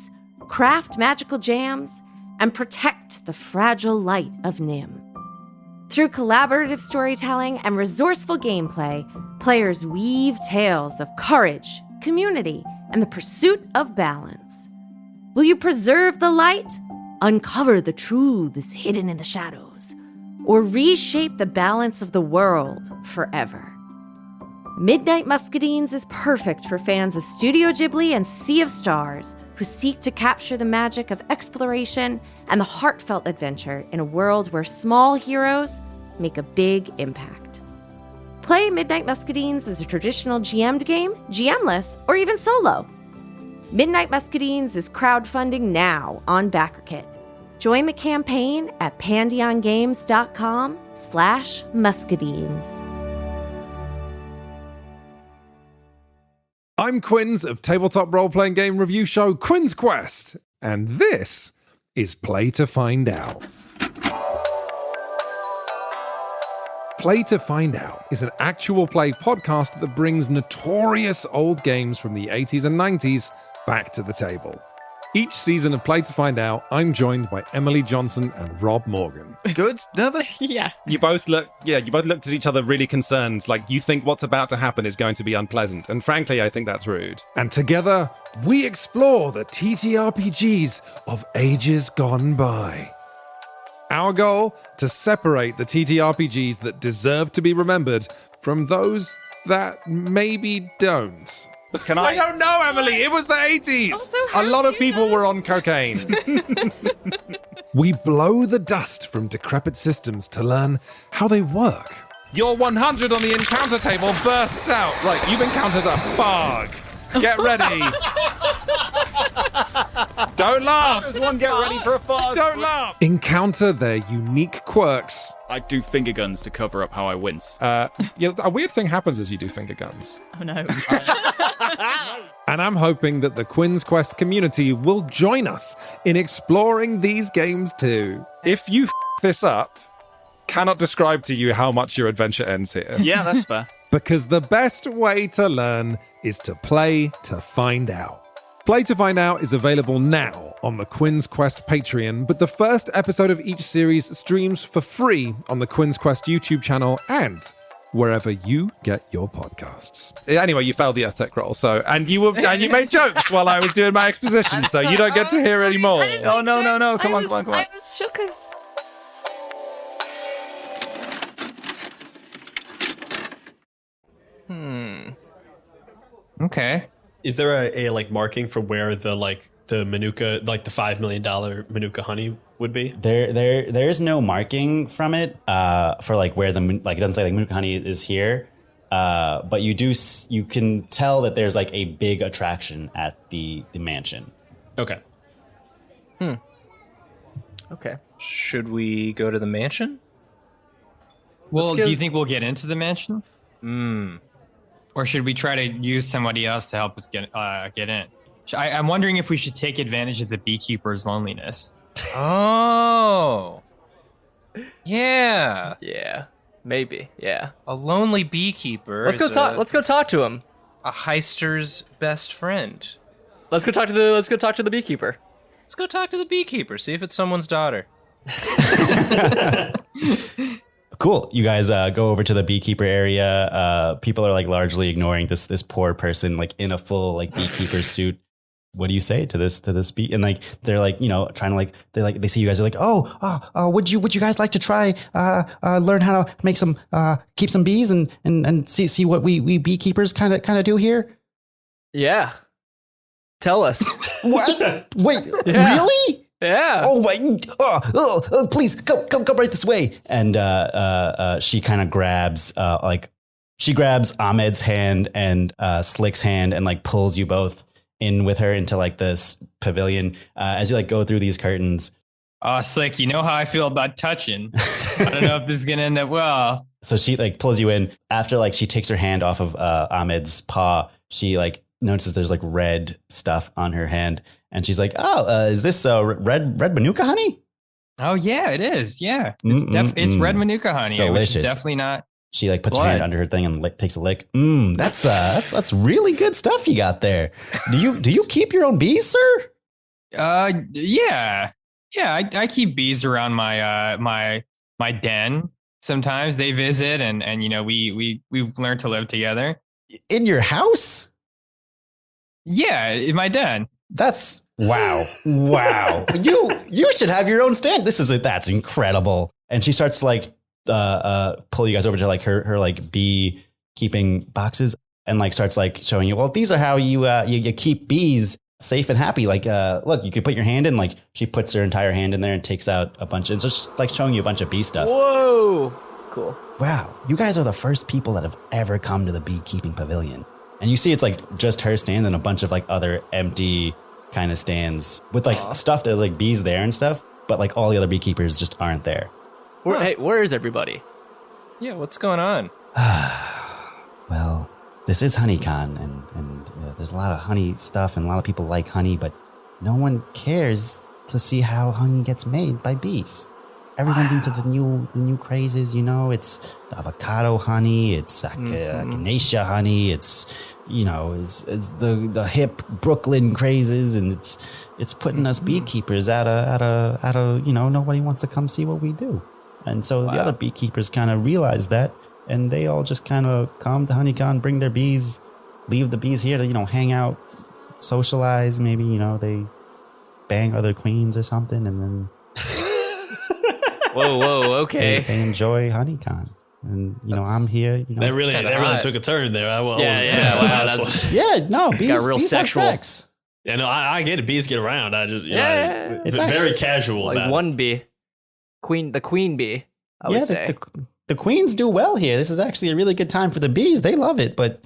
craft magical jams, and protect the fragile light of Nim. Through collaborative storytelling and resourceful gameplay, players weave tales of courage, community, and the pursuit of balance. Will you preserve the light, uncover the truths hidden in the shadows, or reshape the balance of the world forever? Midnight Muscadines is perfect for fans of Studio Ghibli and Sea of Stars who seek to capture the magic of exploration and the heartfelt adventure in a world where small heroes make a big impact. Play Midnight Muscadines as a traditional GM'd game, GMless, or even solo. Midnight Muscadines is crowdfunding now on BackerKit. Join the campaign at pandeongames.com/muscadines. I'm Quinns of tabletop role-playing game review show Quinn's Quest, and this is Play to Find Out. Play to Find Out is an actual play podcast that brings notorious old games from the 80s and 90s back to the table. Each season of Play to Find Out, I'm joined by Emily Johnson and Rob Morgan. Good? Nervous? Yeah. You both looked at each other really concerned, like you think what's about to happen is going to be unpleasant. And frankly, I think that's rude. And together, we explore the TTRPGs of ages gone by. Our goal, to separate the TTRPGs that deserve to be remembered from those that maybe don't. I don't know, Emily. It was the 80s. Also, a lot of people were on cocaine. We blow the dust from decrepit systems to learn how they work. Your 100 on the encounter table bursts out. Right, you've encountered a bug. Get ready. Don't laugh. Does one get ready for a fast? Don't laugh. Encounter their unique quirks. I do finger guns to cover up how I wince. A weird thing happens as you do finger guns. Oh no. And I'm hoping that the Quinn's Quest community will join us in exploring these games too. If you this up, cannot describe to you how much your adventure ends here. Yeah, that's fair. Because the best way to learn is to play to find out. Play to Find Out is available now on the Quinn's Quest Patreon, but the first episode of each series streams for free on the Quinn's Quest YouTube channel and wherever you get your podcasts. Anyway, you failed the Earthtech roll, and you made jokes while I was doing my exposition, so you don't get to hear any more. Oh, no. Come on. I was shook as... Okay. Is there a like marking for where the Manuka, like the $5 million Manuka honey would be? There is no marking from it for like where it doesn't say like Manuka honey is here, but you can tell that there's like a big attraction at the mansion. Okay. Okay. Should we go to the mansion? Well, do you think we'll get into the mansion? Or should we try to use somebody else to help us get in? I'm wondering if we should take advantage of the beekeeper's loneliness. Oh. Yeah. Yeah. Maybe. Yeah. A lonely beekeeper. Let's go talk. Let's go talk to him. A heister's best friend. Let's go talk to the beekeeper. Let's go talk to the beekeeper. See if it's someone's daughter. Cool. You guys go over to the beekeeper area. People are like largely ignoring this poor person like in a full like beekeeper suit. What do you say to this bee? And like they're like, trying to like they see you guys are like, would you guys like to try learn how to make some keep some bees and see what we beekeepers kind of do here? Yeah. Tell us. What? Wait, Yeah. really? Yeah. Oh my! Please come right this way. And she kind of grabs Ahmed's hand and Slick's hand and like pulls you both in with her into like this pavilion as you like go through these curtains. Oh, Slick, you know how I feel about touching. I don't know if this is gonna end up well. So she like pulls you in. After like she takes her hand off of Ahmed's paw, she like notices there's like red stuff on her hand. And she's like, is this red Manuka honey? Oh, yeah, it is. Yeah, it's red Manuka honey. Delicious. Which is definitely not. She like puts her hand under her thing and takes a lick. That's really good stuff you got there. Do you keep your own bees, sir? Yeah. I keep bees around my den. Sometimes they visit, and we've learned to live together. In your house? Yeah, in my den. That's wow. You should have your own stand. That's incredible. And she starts like pull you guys over to like her like bee keeping boxes and like starts like showing you, well, these are how you keep bees safe and happy. Like look, you could put your hand in, like she puts her entire hand in there and takes out a bunch. It's just like showing you a bunch of bee stuff. Whoa. Cool. Wow. You guys are the first people that have ever come to the beekeeping pavilion. And you see it's like just her stand and a bunch of like other empty kind of stands with like stuff there's like bees there and stuff, but like all the other beekeepers just aren't there. Where is everybody? Yeah, what's going on? Well, this is HoneyCon and there's a lot of honey stuff and a lot of people like honey, but no one cares to see how honey gets made by bees. Everyone's into the new crazes, it's the avocado honey, it's echinacea honey, it's the hip Brooklyn crazes, and it's putting us beekeepers at a nobody wants to come see what we do. And so the other beekeepers kind of realize that, and they all just kind of come to HoneyCon, bring their bees, leave the bees here to hang out, socialize, maybe they bang other queens or something, and then Whoa, okay. They enjoy HoneyCon. And, I'm here. That really took a turn there. Wow, bees got real bees sexual. have sex. Yeah, no, I get it. Bees get around. I just, It's it's actually- very casual Like about one bee. The queen bee, I would say. The queens do well here. This is actually a really good time for the bees. They love it, but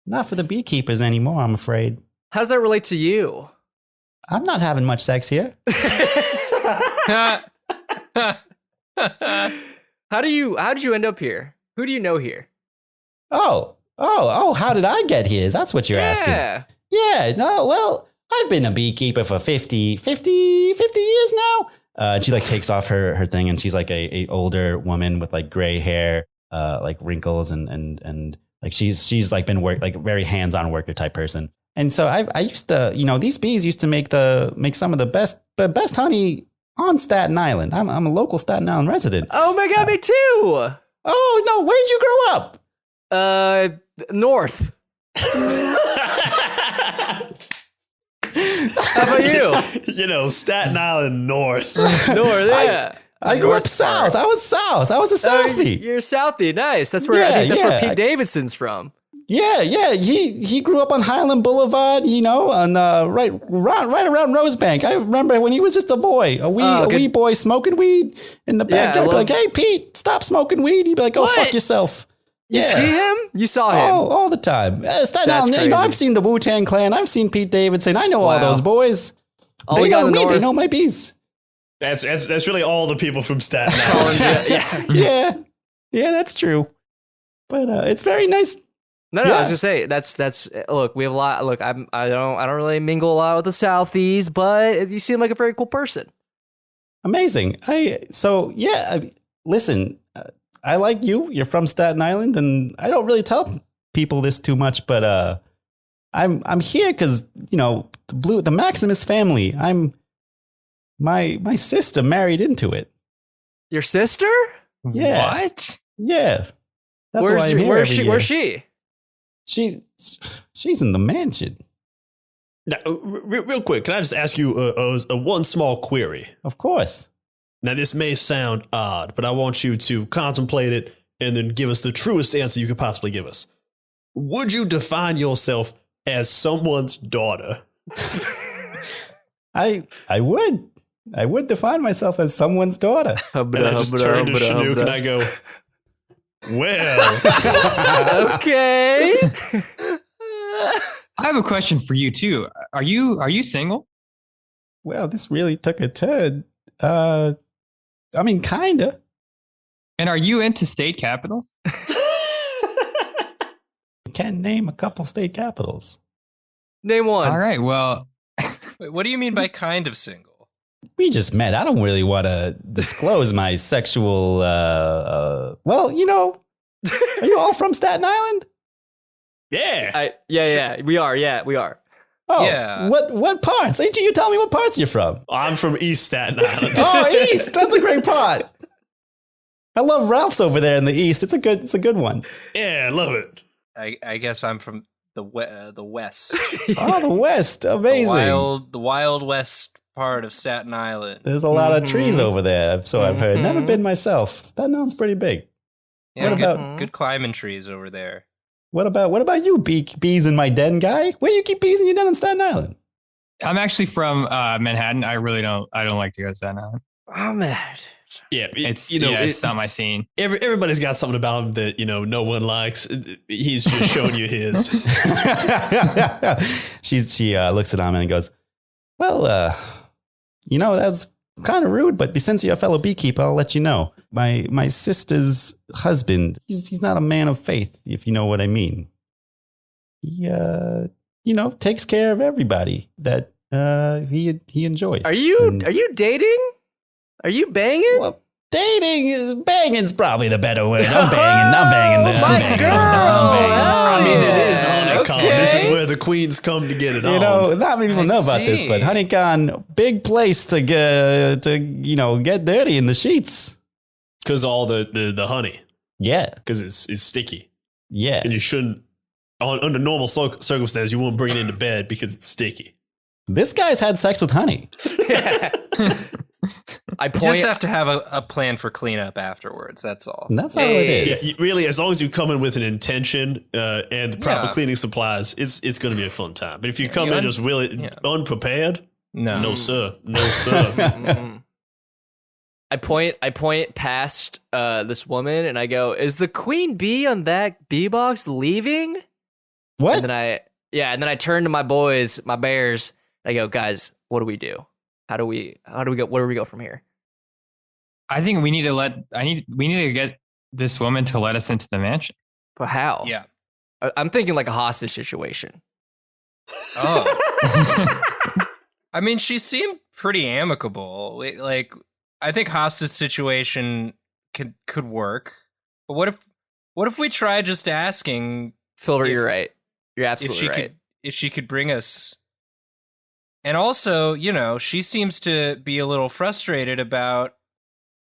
not for the beekeepers anymore, I'm afraid. How does that relate to you? I'm not having much sex here. How did you end up here? Who do you know here? Oh, how did I get here? That's what you're asking. Yeah, no, well, I've been a beekeeper for 50 years now. And she like takes off her thing, and she's like a older woman with like gray hair, like wrinkles, and like she's like been very hands-on worker type person. And so I used to, these bees used to make some of the best honey on Staten Island. I'm a local Staten Island resident. Oh my God, me too. Oh no, where did you grow up? North. How about you? Staten Island North. North, yeah. I grew up south. I was south. I was a Southie. You're a Southie. Nice. That's where I think that's where Pete Davidson's from. Yeah. He grew up on Highland Boulevard, on right around Rosebank. I remember when he was just a boy, a wee boy smoking weed in the backyard. Like, hey Pete, stop smoking weed. He'd be like, go fuck yourself. You see him? You saw him all the time. Staten Island. I've seen the Wu-Tang Clan. I've seen Pete Davidson. I know all those boys. They know me. They know my bees. That's really all the people from Staten Island. Yeah, that's true. But it's very nice. No, I was gonna say that's look. We have a lot. Look, I don't really mingle a lot with the Southies, but you seem like a very cool person. Amazing. Listen. I like you. You're from Staten Island, and I don't really tell people this too much, but I'm here because the Maximus family. My sister married into it. Your sister? Yeah. What? Yeah. That's why I'm here every year. Where's she? She's in the mansion. Now, real quick, can I just ask you a one small query? Of course. Now, this may sound odd, but I want you to contemplate it and then give us the truest answer you could possibly give us. Would you define yourself as someone's daughter? I would. I would define myself as someone's daughter. And I just turn to Shenuque and I go, well. Okay. I have a question for you too. Are you single? Well, this really took a turn. I mean, kinda. And are you into state capitals? Can name a couple state capitals. Name one. All right. Well, Wait, what do you mean by kind of single? We just met. I don't really want to disclose my sexual. Are you all from Staten Island? Yeah. Yeah. We are. Yeah, we are. Oh, yeah. What parts? You tell me what parts you're from. I'm from East Staten Island. Oh, East. That's a great part. I love Ralph's over there in the East. It's a good one. Yeah, I love it. I guess I'm from the West. Oh, the West. Amazing. The wild West part of Staten Island. There's a lot of trees over there, so I've heard. Never been myself. Staten Island's pretty big. Yeah, What about- good climbing trees over there. What about you, bees in my den guy? Where do you keep bees in your den on Staten Island? I'm actually from Manhattan. I don't like to go to Staten Island. Oh man. Yeah, It's not my scene. Everybody's got something about him that no one likes. He's just showing you his. She looks at him and goes, "Well, that's kind of rude, but since you're a fellow beekeeper, I'll let you know. My sister's husband, he's not a man of faith, if you know what I mean. He takes care of everybody that he enjoys. Are you dating? Are you banging? Well, banging's probably the better word. I'm banging. My girl. I mean, it is HoneyCon. Okay. This is where the queens come to get it on. Not many people know about this, but HoneyCon, big place to get dirty in the sheets. Because all the honey. Yeah. Because it's sticky. Yeah. And you shouldn't, under normal circumstances, you won't bring it into bed because it's sticky. This guy's had sex with honey. You just have to have a plan for cleanup afterwards. That's all. And that's all it is. Yeah, really, as long as you come in with an intention and the proper cleaning supplies, it's going to be a fun time. But if you come in just unprepared, no sir. I point past this woman and I go, "Is the queen bee on that bee box leaving?" What? And then I turn to my boys, my bears, I go, guys, what do we do? How do we go? Where do we go from here? I think we need to get this woman to let us into the mansion. But how? Yeah. I'm thinking like a hostage situation. Oh. I mean, she seemed pretty amicable. Like, I think hostage situation could work. But what if we try just asking Filbert, you're right. You're absolutely if right. If she could bring us. And also, you know, she seems to be a little frustrated about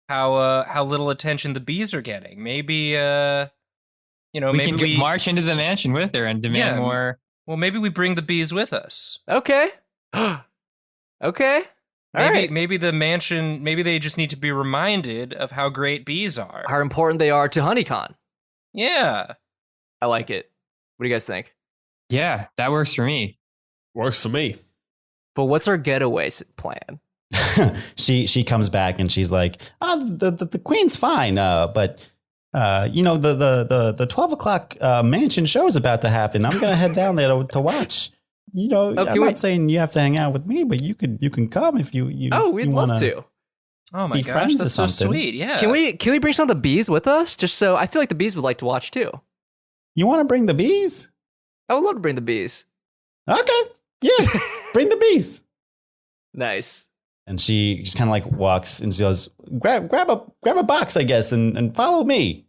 how little attention the bees are getting. Maybe We can march into the mansion with her and demand more. Well, maybe we bring the bees with us. Okay. Okay. All right. Maybe the mansion, maybe they just need to be reminded of how great bees are. How important they are to HoneyCon. Yeah. I like it. What do you guys think? Yeah, that works for me. Works for me. But what's our getaway plan? she comes back and she's like, the queen's fine, but the 12 o'clock mansion show is about to happen. I'm gonna head down there to watch. You know, I'm not saying you have to hang out with me, but you can come if you. We'd love to. Oh my gosh, that's so sweet. Yeah. Can we bring some of the bees with us? Just so I feel like the bees would like to watch too. You want to bring the bees? I would love to bring the bees. Okay. Yeah. Bring the bees. Nice. And she just kind of like walks and she goes, grab a box, I guess, and follow me.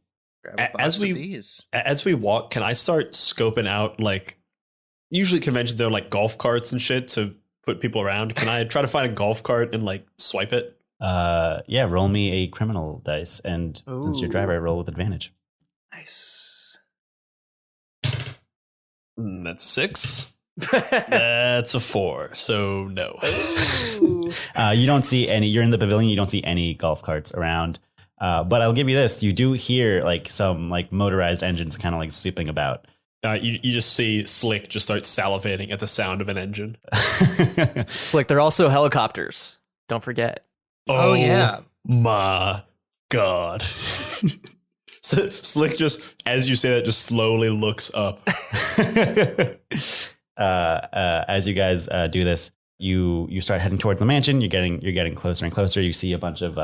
As we walk, can I start scoping out, like, usually conventions there are like golf carts and shit to put people around. Can I try to find a golf cart and like swipe it? Yeah, roll me a criminal dice, and since you're driver, I roll with advantage. Nice. That's 6. That's a 4, so no. You don't see any. You're in the pavilion. You don't see any golf carts around. But I'll give you this: you do hear like some like motorized engines kind of like sweeping about. You just see Slick just start salivating at the sound of an engine. Slick, they're also helicopters. Don't forget. Oh yeah. My God. So Slick just, as you say that, just slowly looks up. As you guys do this, you start heading towards the mansion. You're getting closer and closer. You see a bunch of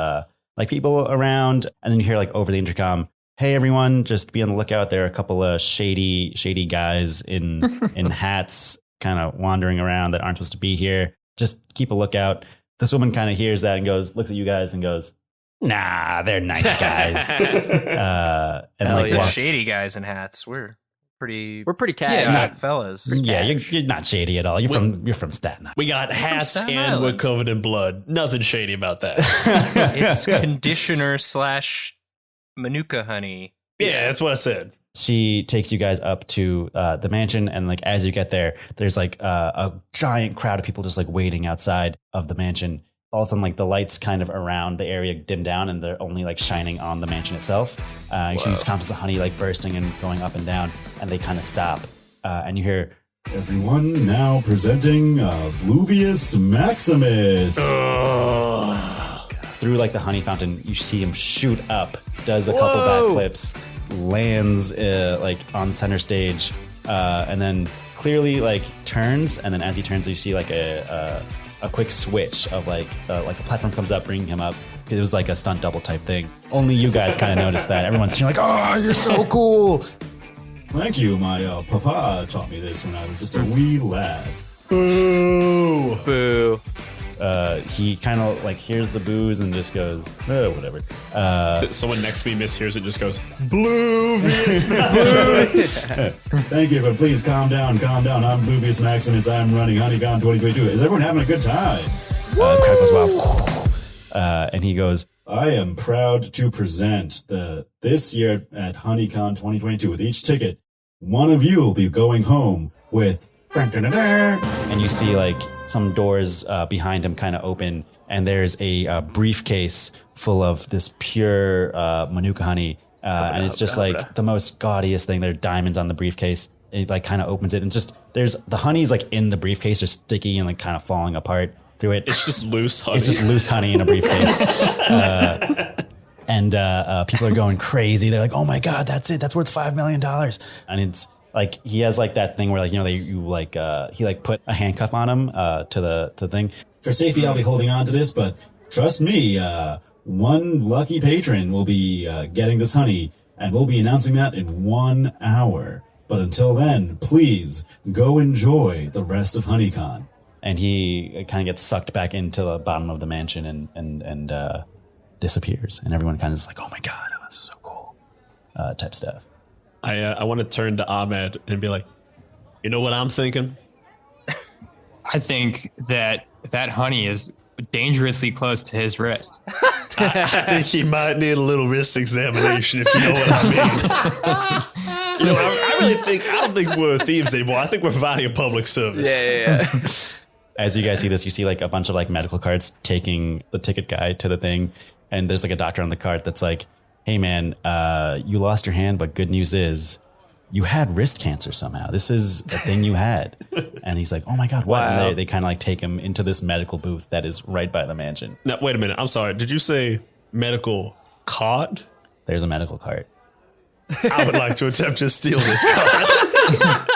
like people around, and then you hear like over the intercom, "Hey everyone, just be on the lookout. There are a couple of shady guys in hats, kind of wandering around that aren't supposed to be here. Just keep a lookout." This woman kind of hears that and looks at you guys and goes, "Nah, they're nice guys." And like walks. Shady guys in hats. We're pretty catty fellas. Yeah, you're not shady at all. You're from Staten Island. We got hats and we're covered in blood. Nothing shady about that. It's conditioner / Manuka honey. Yeah, that's what I said. She takes you guys up to the mansion, and like as you get there, there's like a giant crowd of people just like waiting outside of the mansion. All of a sudden, like the lights kind of around the area dim down, and they're only like shining on the mansion itself. You see these fountains of honey like bursting and going up and down, and they kind of stop. And you hear, "Everyone now presenting Bluvius Maximus." Through like the honey fountain, you see him shoot up, does a couple backflips, lands like on center stage, and then clearly like turns. And then as he turns, you see like a quick switch of like a platform comes up, bringing him up. It was like a stunt double type thing. Only you guys kind of noticed that. Everyone's like, "Oh, you're so cool." "Thank you. My papa taught me this when I was just a wee lad." Boo. Boo. He kind of like hears the boos and just goes, whatever. Someone next to me mishears it, just goes, "Bluvius Maximus." "Thank you, but please calm down. I'm Bluvius Maximus. I'm running HoneyCon 2022. Is everyone having a good time?" The crowd goes wild. And he goes, "I am proud to present this year at HoneyCon 2022 with each ticket, one of you will be going home with..." And you see like some doors behind him kind of open, and there's a briefcase full of this pure Manuka honey, and it's just like the most gaudiest thing. There are diamonds on the briefcase. It like kind of opens it, and just there's the honey's like in the briefcase, just sticky and like kind of falling apart through it. It's just loose honey. It's just loose honey in a briefcase. And people are going crazy. They're like, "Oh my God, that's it. That's worth $5 million." And Like he has like that thing where like, he like put a handcuff on him to the thing. For safety, I'll be holding on to this, but trust me, one lucky patron will be getting this honey, and we'll be announcing that in 1 hour. But until then, please go enjoy the rest of HoneyCon. And he kind of gets sucked back into the bottom of the mansion and disappears. And everyone kind of is like, oh my God, this is so cool, type stuff. I want to turn to Ahmed and be like, you know what I'm thinking? I think that honey is dangerously close to his wrist. I think he might need a little wrist examination, if you know what I mean. I don't think we're thieves anymore. I think we're providing a public service. Yeah. As you guys see this, you see like a bunch of like medical carts taking the ticket guy to the thing. And there's like a doctor on the cart that's like, hey man, you lost your hand, but good news is you had wrist cancer somehow. This is a thing you had. And he's like, oh my God, what? Wow. And they kind of like take him into this medical booth that is right by the mansion. Now, wait a minute. I'm sorry. Did you say medical cart? There's a medical cart. I would like to attempt to steal this cart.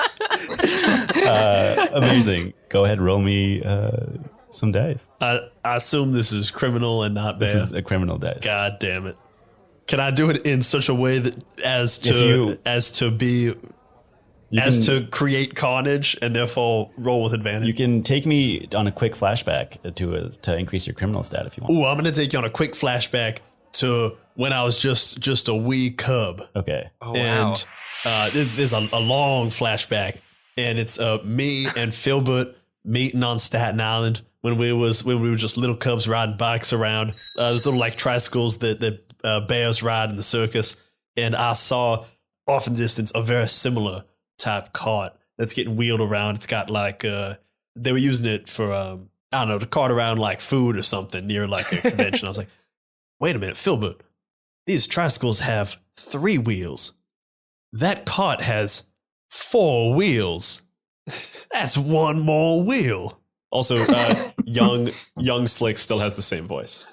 Amazing. Go ahead, roll me some dice. I assume this is criminal and not bad. This is a criminal dice. God damn it. Can I do it in such a way that as to create carnage and therefore roll with advantage? You can take me on a quick flashback to increase your criminal stat if you want. Ooh, I'm going to take you on a quick flashback to when I was just a wee cub. Okay. Oh, wow. And there's a long flashback, and it's me and Philbert meeting on Staten Island when we were just little cubs riding bikes around. Those little like tricycles that bears ride in the circus, and I saw off in the distance a very similar type cart that's getting wheeled around. It's got like they were using it for I don't know, to cart around like food or something near like a convention. I was like, wait a minute, Philbert, these tricycles have 3 wheels. That cart has 4 wheels. That's 1 more wheel. Also, young Slick still has the same voice.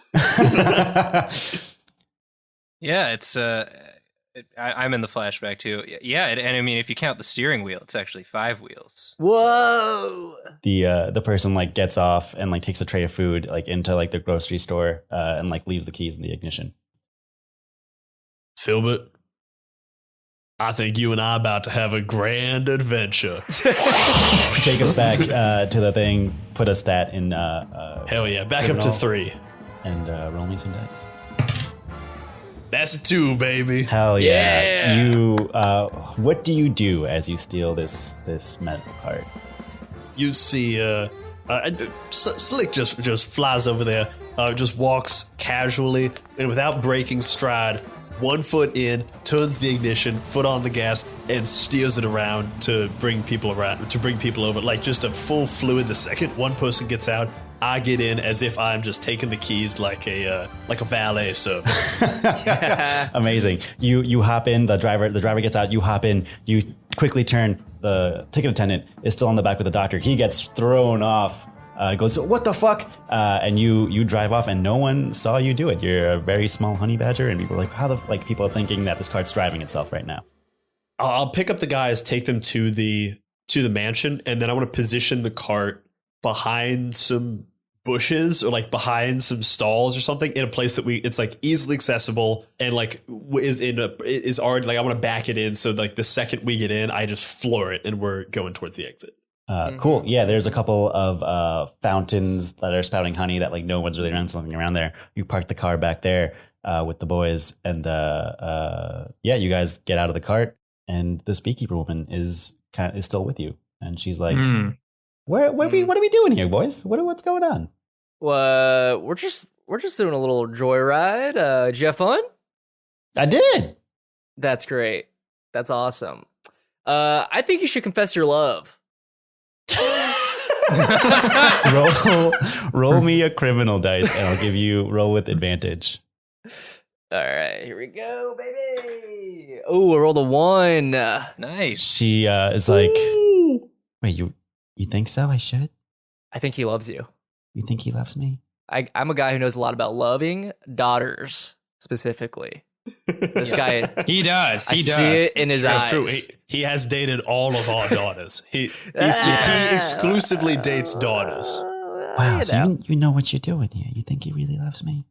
Yeah, it's I'm in the flashback too. Yeah, and I mean, if you count the steering wheel, it's actually 5 wheels. Whoa. The person like gets off and like takes a tray of food like into like the grocery store and like leaves the keys in the ignition. Philbert, I think you and I are about to have a grand adventure. Take us back to the thing. Put a stat in. Hell yeah, back up to 3. And roll me some dice. That's a 2, baby. Hell yeah! Yeah. You. What do you do as you steal this medical cart? You see, Slick just flies over there, just walks casually and without breaking stride, 1 foot in, turns the ignition, foot on the gas, and steers it around to bring people over. Like just a full fluid. The second one person gets out, I get in as if I'm just taking the keys like a valet service. Amazing. You hop in. The driver gets out. You hop in. You quickly turn. The ticket attendant is still on the back with the doctor. He gets thrown off. Goes, what the fuck? And you drive off, and no one saw you do it. You're a very small honey badger, and people are like, people are thinking that this cart's driving itself right now. I'll pick up the guys, take them to the mansion, and then I want to position the cart behind some bushes or like behind some stalls or something in a place that it's like easily accessible and like is already like I want to back it in so like the second we get in I just floor it and we're going towards the exit. Cool. Yeah, there's a couple of fountains that are spouting honey that like no one's really around something around there. You park the car back there with the boys and you guys get out of the cart and this beekeeper woman is still with you and she's like, What are we doing here, boys? What's going on? We're just doing a little joyride. Did you have fun? I did. That's great. That's awesome. I think you should confess your love. roll me a criminal dice, and I'll give you roll with advantage. All right, here we go, baby. Oh, I rolled a 1. Nice. She is like, wait, you think so? I should. I think he loves you. You think he loves me? I'm a guy who knows a lot about loving daughters specifically. This guy, He does. I He does. see it in his eyes. That's true. He has dated all of our daughters. He exclusively dates daughters. Wow, so you know what you're doing here. You think he really loves me?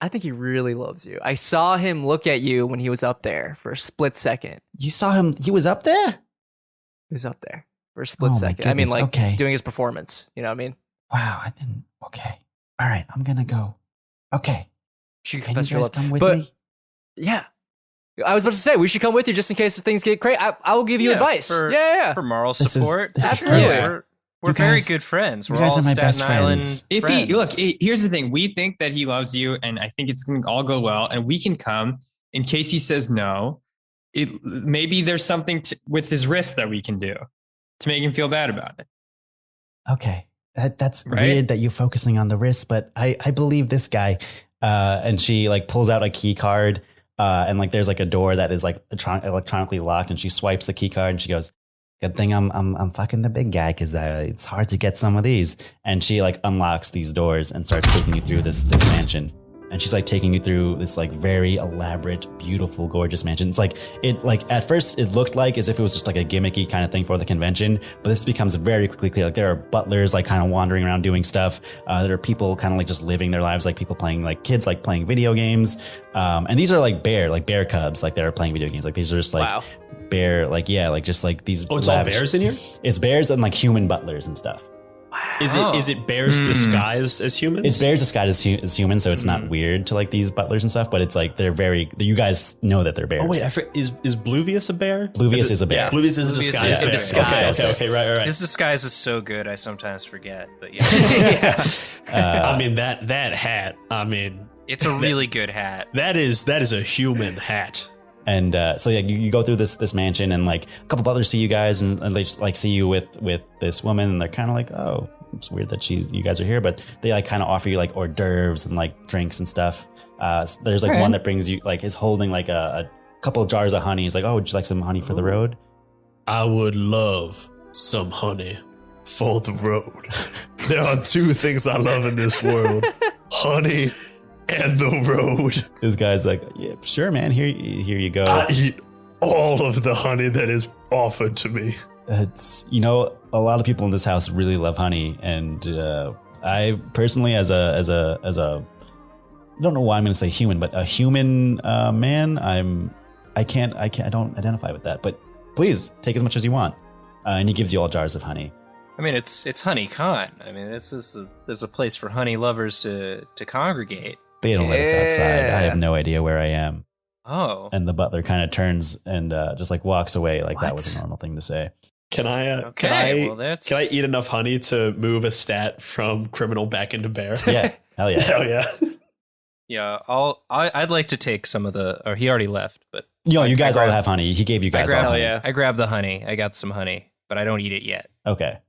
I think he really loves you. I saw him look at you when he was up there for a split second. You saw him? He was up there? He was up there for a split Oh my second. I mean, goodness, like okay. doing his performance. You know what I mean? Wow, I didn't. Okay. All right, I'm going to go. Okay. Should you Can you confess your guys love? come with But- me? Yeah. I was about to say, we should come with you just in case things get crazy. I will give you advice. For moral This is- support. this is Absolutely. great. We're You very guys- good friends. you We're guys all are my Staten best Island friends. If friends. he look, here's the thing. We think that he loves you, and I think it's going to all go well. And we can come in case he says no. Maybe there's something with his wrist that we can do to make him feel bad about it. Okay. That's Right? weird that you're focusing on the wrist, but I believe this guy. And she like pulls out a key card. And like there's like a door that is like electronically locked, and she swipes the key card and she goes, "Good thing I'm fucking the big guy, because it's hard to get some of these." And she like unlocks these doors and starts taking you through this mansion. And she's like taking you through this like very elaborate, beautiful, gorgeous mansion. It's like at first it looked like as if it was just like a gimmicky kind of thing for the convention, but this becomes very quickly clear. Like there are butlers like kind of wandering around doing stuff. There are people kind of like just living their lives, like people playing, like kids like playing video games. And these are like bear cubs, like they're playing video games. Like these are just like bear, like yeah, like just like these. Oh, it's all bears in here? It's bears and like human butlers and stuff. Is it bears disguised as humans? It's bears disguised as humans, so it's not weird to like these butlers and stuff. But it's like you guys know that they're bears. Oh wait, is Bluvius a bear? Bluvius is a bear. Yeah. Bluvius is a Bluvius disguised is a bear. disguise. Okay, right. His disguise is so good, I sometimes forget. But yeah, I mean that hat. I mean, it's a really good hat. that is a human hat. And so yeah, you go through this mansion, and like a couple butlers see you guys, and they just like see you with this woman, and they're kind of like, oh, it's weird that you guys are here, but they like kind of offer you like hors d'oeuvres and like drinks and stuff. There's like one that brings you like is holding like a couple of jars of honey. He's like, oh, would you like some honey for the road? I would love some honey for the road. There are two things I love in this world: honey and the road. This guy's like, yeah, sure, man. Here you go. I eat all of the honey that is offered to me. It's, a lot of people in this house really love honey, and I personally, as a I don't know why I'm going to say human, but a human man, I don't identify with that. But please take as much as you want, and he gives you all jars of honey. I mean, it's HoneyCon. I mean, there's a place for honey lovers to congregate. They don't let us outside. I have no idea where I am. Oh, And the butler kind of turns and just like walks away, like that was a normal thing to say. Can I? Okay, well, that's- Can I eat enough honey to move a stat from criminal back into bear? Yeah, hell yeah. Hell yeah. yeah. I'd like to take some of the. Or he already left, but You guys I all grabbed- have honey. He gave you guys all honey. I grabbed the honey. I got some honey, but I don't eat it yet. Okay.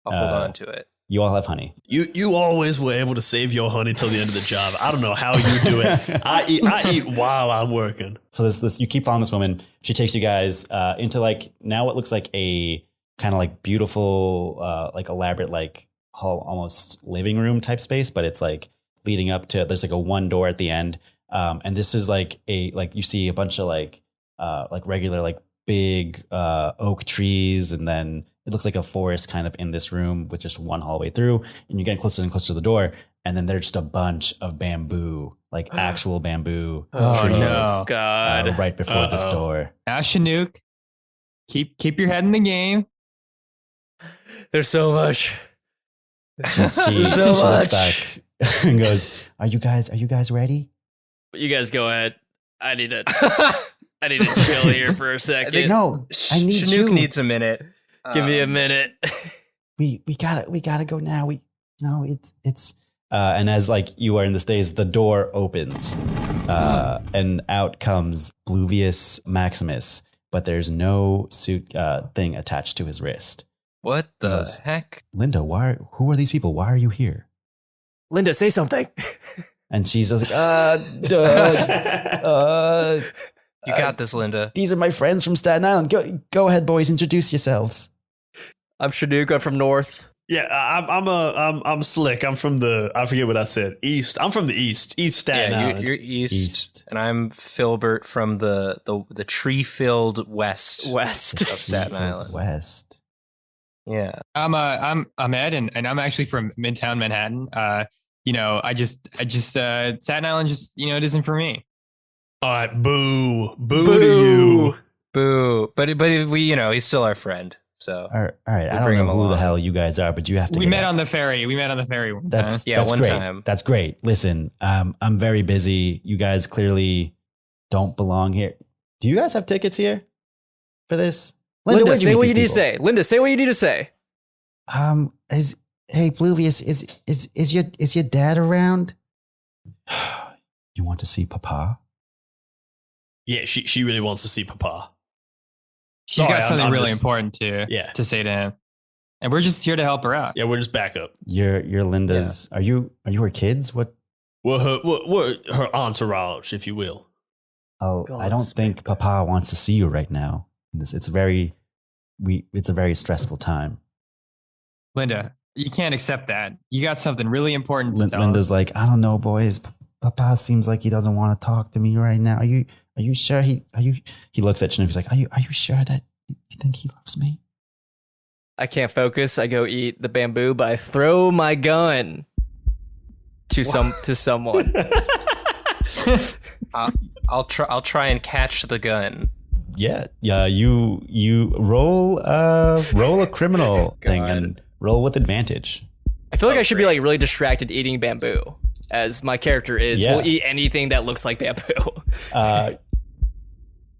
I'll hold on to it. You all have honey. You always were able to save your honey till the end of the job. I don't know how you do it. I eat while I'm working. So this you keep following this woman. She takes you guys into like now what looks like a kind of like beautiful, like elaborate, like hall, almost living room type space, but it's like leading up to, there's like a one door at the end. And this is like you see a bunch of like regular, like big oak trees. And then it looks like a forest kind of in this room with just one hallway through, and you're getting closer and closer to the door. And then there's just a bunch of bamboo, like actual bamboo trees no. God. right before this door. Shenuque, keep your head in the game. There's so much. She So looks much. back and goes, "Are you guys ready?" You guys go ahead. I need to chill here for a second. No, I need Shenuque you. needs a minute. Give me a minute. We gotta go now. It's and as like you are in this daze, the door opens, and out comes Bluvius Maximus, but there's no suit thing attached to his wrist. What the Goes, heck? Linda, who are these people? Why are you here? Linda, say something. And she's just like, You got this, Linda. these are my friends from Staten Island. Go ahead, boys, introduce yourselves. I'm Shenuque. I'm from North. Yeah, I'm slick. I'm from I forget what I said. East. I'm from the East Staten Island. You're east, and I'm Filbert from the tree-filled west West. of Staten Island. West. Yeah. I'm Ed, and I'm actually from Midtown Manhattan. I just Staten Island just it isn't for me. All right, boo to you. Boo. But we he's still our friend. So All right. I don't bring know him who the along. hell you guys are, but you have to. We get met out. on the ferry. We met on the ferry one time. That's one great. time. That's great. Listen, I'm very busy. You guys clearly don't belong here. Do you guys have tickets here for this? Linda, where'd say meet what these you need to people? say. Linda, say what you need to say. Hey, Bluvius, is your dad around? You want to see Papa? Yeah, she really wants to see Papa. She's Sorry, got something I'm really just- important to say to him, and we're just here to help her out. Yeah, we're just back up. You're Linda's. Are you her kids? What? Well, her entourage, if you will. Oh, God, I don't think Papa wants to see you right now. It's a very stressful time. Linda, you can't accept that. You got something really important to tell Linda's us. like, I don't know, boys. Papa seems like he doesn't want to talk to me right now. Are you sure he looks at Shenuque. He's like, are you sure that you think he loves me? I can't focus. I go eat the bamboo, but I throw my gun to someone. I'll try and catch the gun. Yeah. You roll a criminal thing and roll with advantage. I feel like I should be like really distracted eating bamboo, as my character is. Yeah. Will eat anything that looks like bamboo.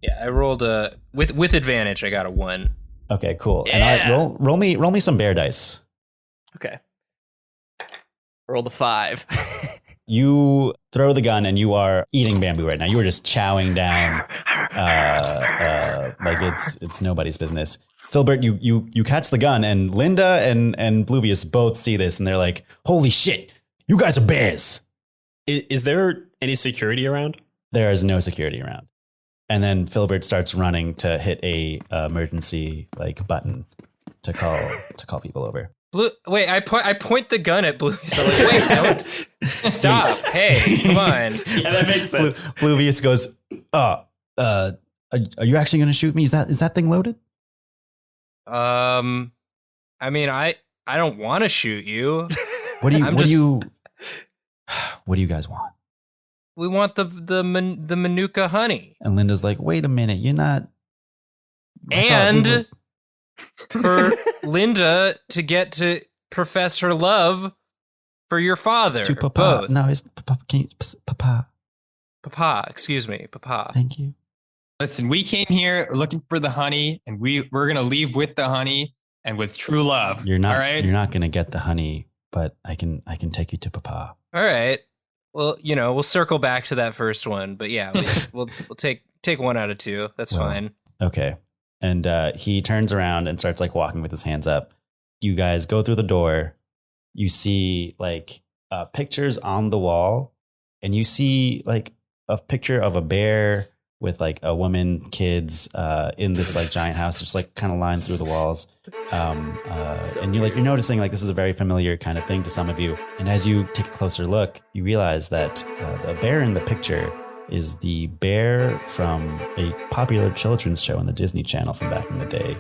Yeah, I rolled with advantage. I got a 1. Okay, cool. Yeah. And all right, roll me some bear dice. Okay. Roll the 5. You throw the gun and you are eating bamboo right now. You are just chowing down like it's nobody's business. Filbert, you catch the gun, and Linda and Bluvius both see this, and they're like, "Holy shit! You guys are bears!" Is there any security around? There is no security around. And then Filbert starts running to hit a emergency button to call people over. Wait, I point the gun at Blue. So wait, don't stop. Hey, come on. Yeah, that makes sense. Bluvius goes, are you actually going to shoot me? Is that thing loaded? I mean, I don't want to shoot you. What do you guys want? We want the Manuka honey. And Linda's like, wait a minute, you're not. And for Linda to get to profess her love for your father. To Papa. Both. No, it's Papa. Papa. Papa, excuse me, Papa. Thank you. Listen, we came here looking for the honey, and we're gonna leave with the honey and with true love. You're not. All right? You're not going to get the honey, but I can take you to Papa. All right. Well, we'll circle back to that first one, but yeah, we'll take 1 out of 2. That's fine. Okay. And he turns around and starts walking with his hands up. You guys go through the door. You see pictures on the wall, and you see a picture of a bear with a woman, kids in this giant house, just kind of lined through the walls. And you're noticing this is a very familiar kind of thing to some of you. And as you take a closer look, you realize that the bear in the picture is the bear from a popular children's show on the Disney Channel from back in the day.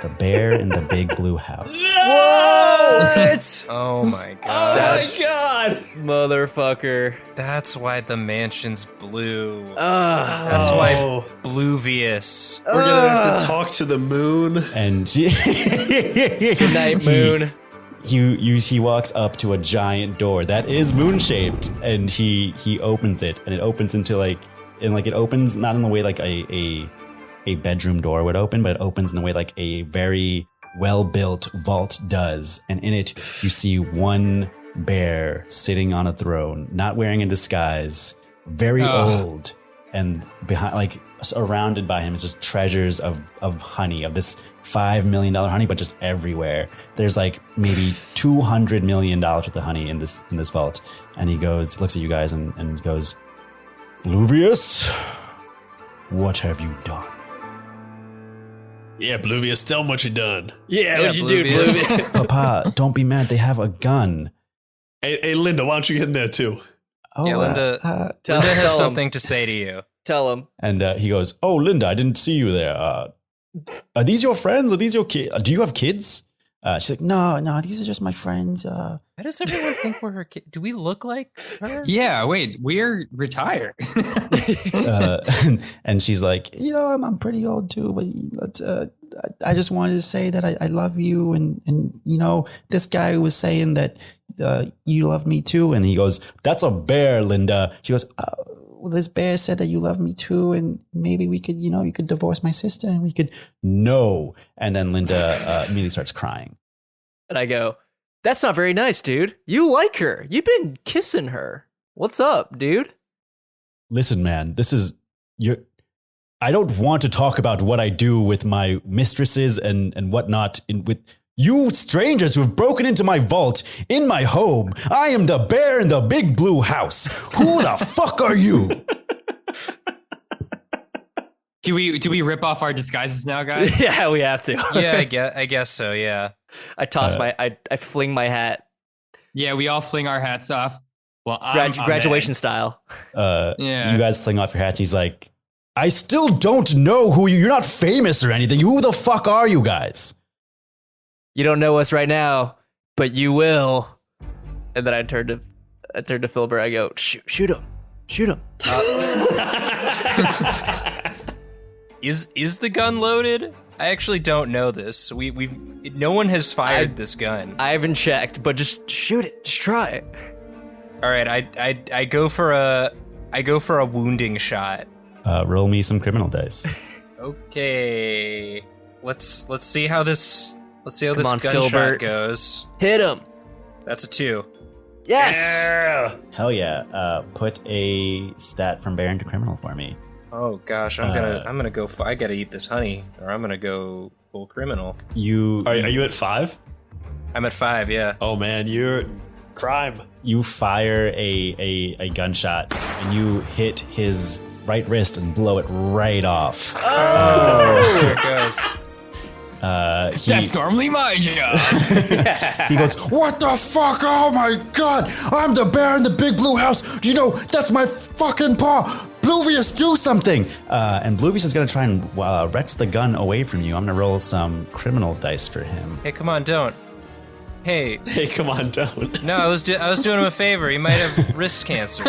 The Bear in the Big Blue House. What? Oh my god. Oh my god! Motherfucker. That's why the mansion's blue. Ugh. That's why Bluvius. We're gonna have to talk to the moon. And Good night, moon. He walks up to a giant door that is moon shaped, and he opens it, and it opens into it opens not in the way a bedroom door would open, but it opens in the way a very well built vault does, and in it you see one bear sitting on a throne, not wearing a disguise, very old, and behind surrounded by him is just treasures of honey, of this $5 million honey, but just everywhere. There's maybe $200 million worth of honey in this vault. And he looks at you guys and goes, Bluvius, what have you done? Yeah, Bluvius, tell him what you done. Yeah, what'd you do, Bluvius? Bluvius? Papa, don't be mad. They have a gun. Hey, Linda, why don't you get in there too? Oh, Yeah, Linda, Tell Linda has him. something to say to you. Tell him. and he goes, "Oh, Linda, I didn't see you there. Are these your friends? Are these your kids? Do you have kids?" She's like, "No, these are just my friends." How does everyone think we're her kid? Do we look like her? Yeah, wait, we're retired. And she's like, I'm pretty old too, but I just wanted to say that I love you, and this guy was saying that you love me too, and he goes, "That's a bear, Linda." She goes, well, this bear said that you love me too, and maybe we could, you could divorce my sister, and we could. No, and then Linda immediately starts crying. And I go, that's not very nice, dude. You like her. You've been kissing her. What's up, dude? Listen, man, I don't want to talk about what I do with my mistresses and whatnot with you strangers who have broken into my vault in my home. I am the bear in the big blue house. Who the fuck are you? Do we rip off our disguises now, guys? Yeah, we have to. Yeah, I guess so. Yeah. I toss I fling my hat. Yeah, we all fling our hats off. Well, I'm Graduation style. Yeah. You guys fling off your hats. He's like, I still don't know who you're not famous or anything. Who the fuck are you guys? You don't know us right now, but you will. And then I turned to Filbert. I go, shoot him. Is the gun loaded? I actually don't know this. No one has fired this gun. I haven't checked, but just shoot it. Just try it. All right, I go for a wounding shot. Roll me some criminal dice. Okay, let's see how this Come on, gunshot Filbert. goes. Hit him. That's a 2. Yes. Yeah. Hell yeah. Put a stat from Baron to criminal for me. Oh gosh, I'm gonna go. I gotta eat this honey, or I'm gonna go full criminal. Are you at 5? I'm at 5. Yeah. Oh man, you're crime. You fire a gunshot and you hit his right wrist and blow it right off. Oh, there it goes. That's normally my job. He goes, "What the fuck? Oh my god! I'm the bear in the big blue house. That's my fucking paw. Bluvius, do something!" And Bluvius is gonna try and wrench the gun away from you. I'm gonna roll some criminal dice for him. Hey, come on, don't. Hey, Come on, don't. no, I was doing him a favor. He might have wrist cancer.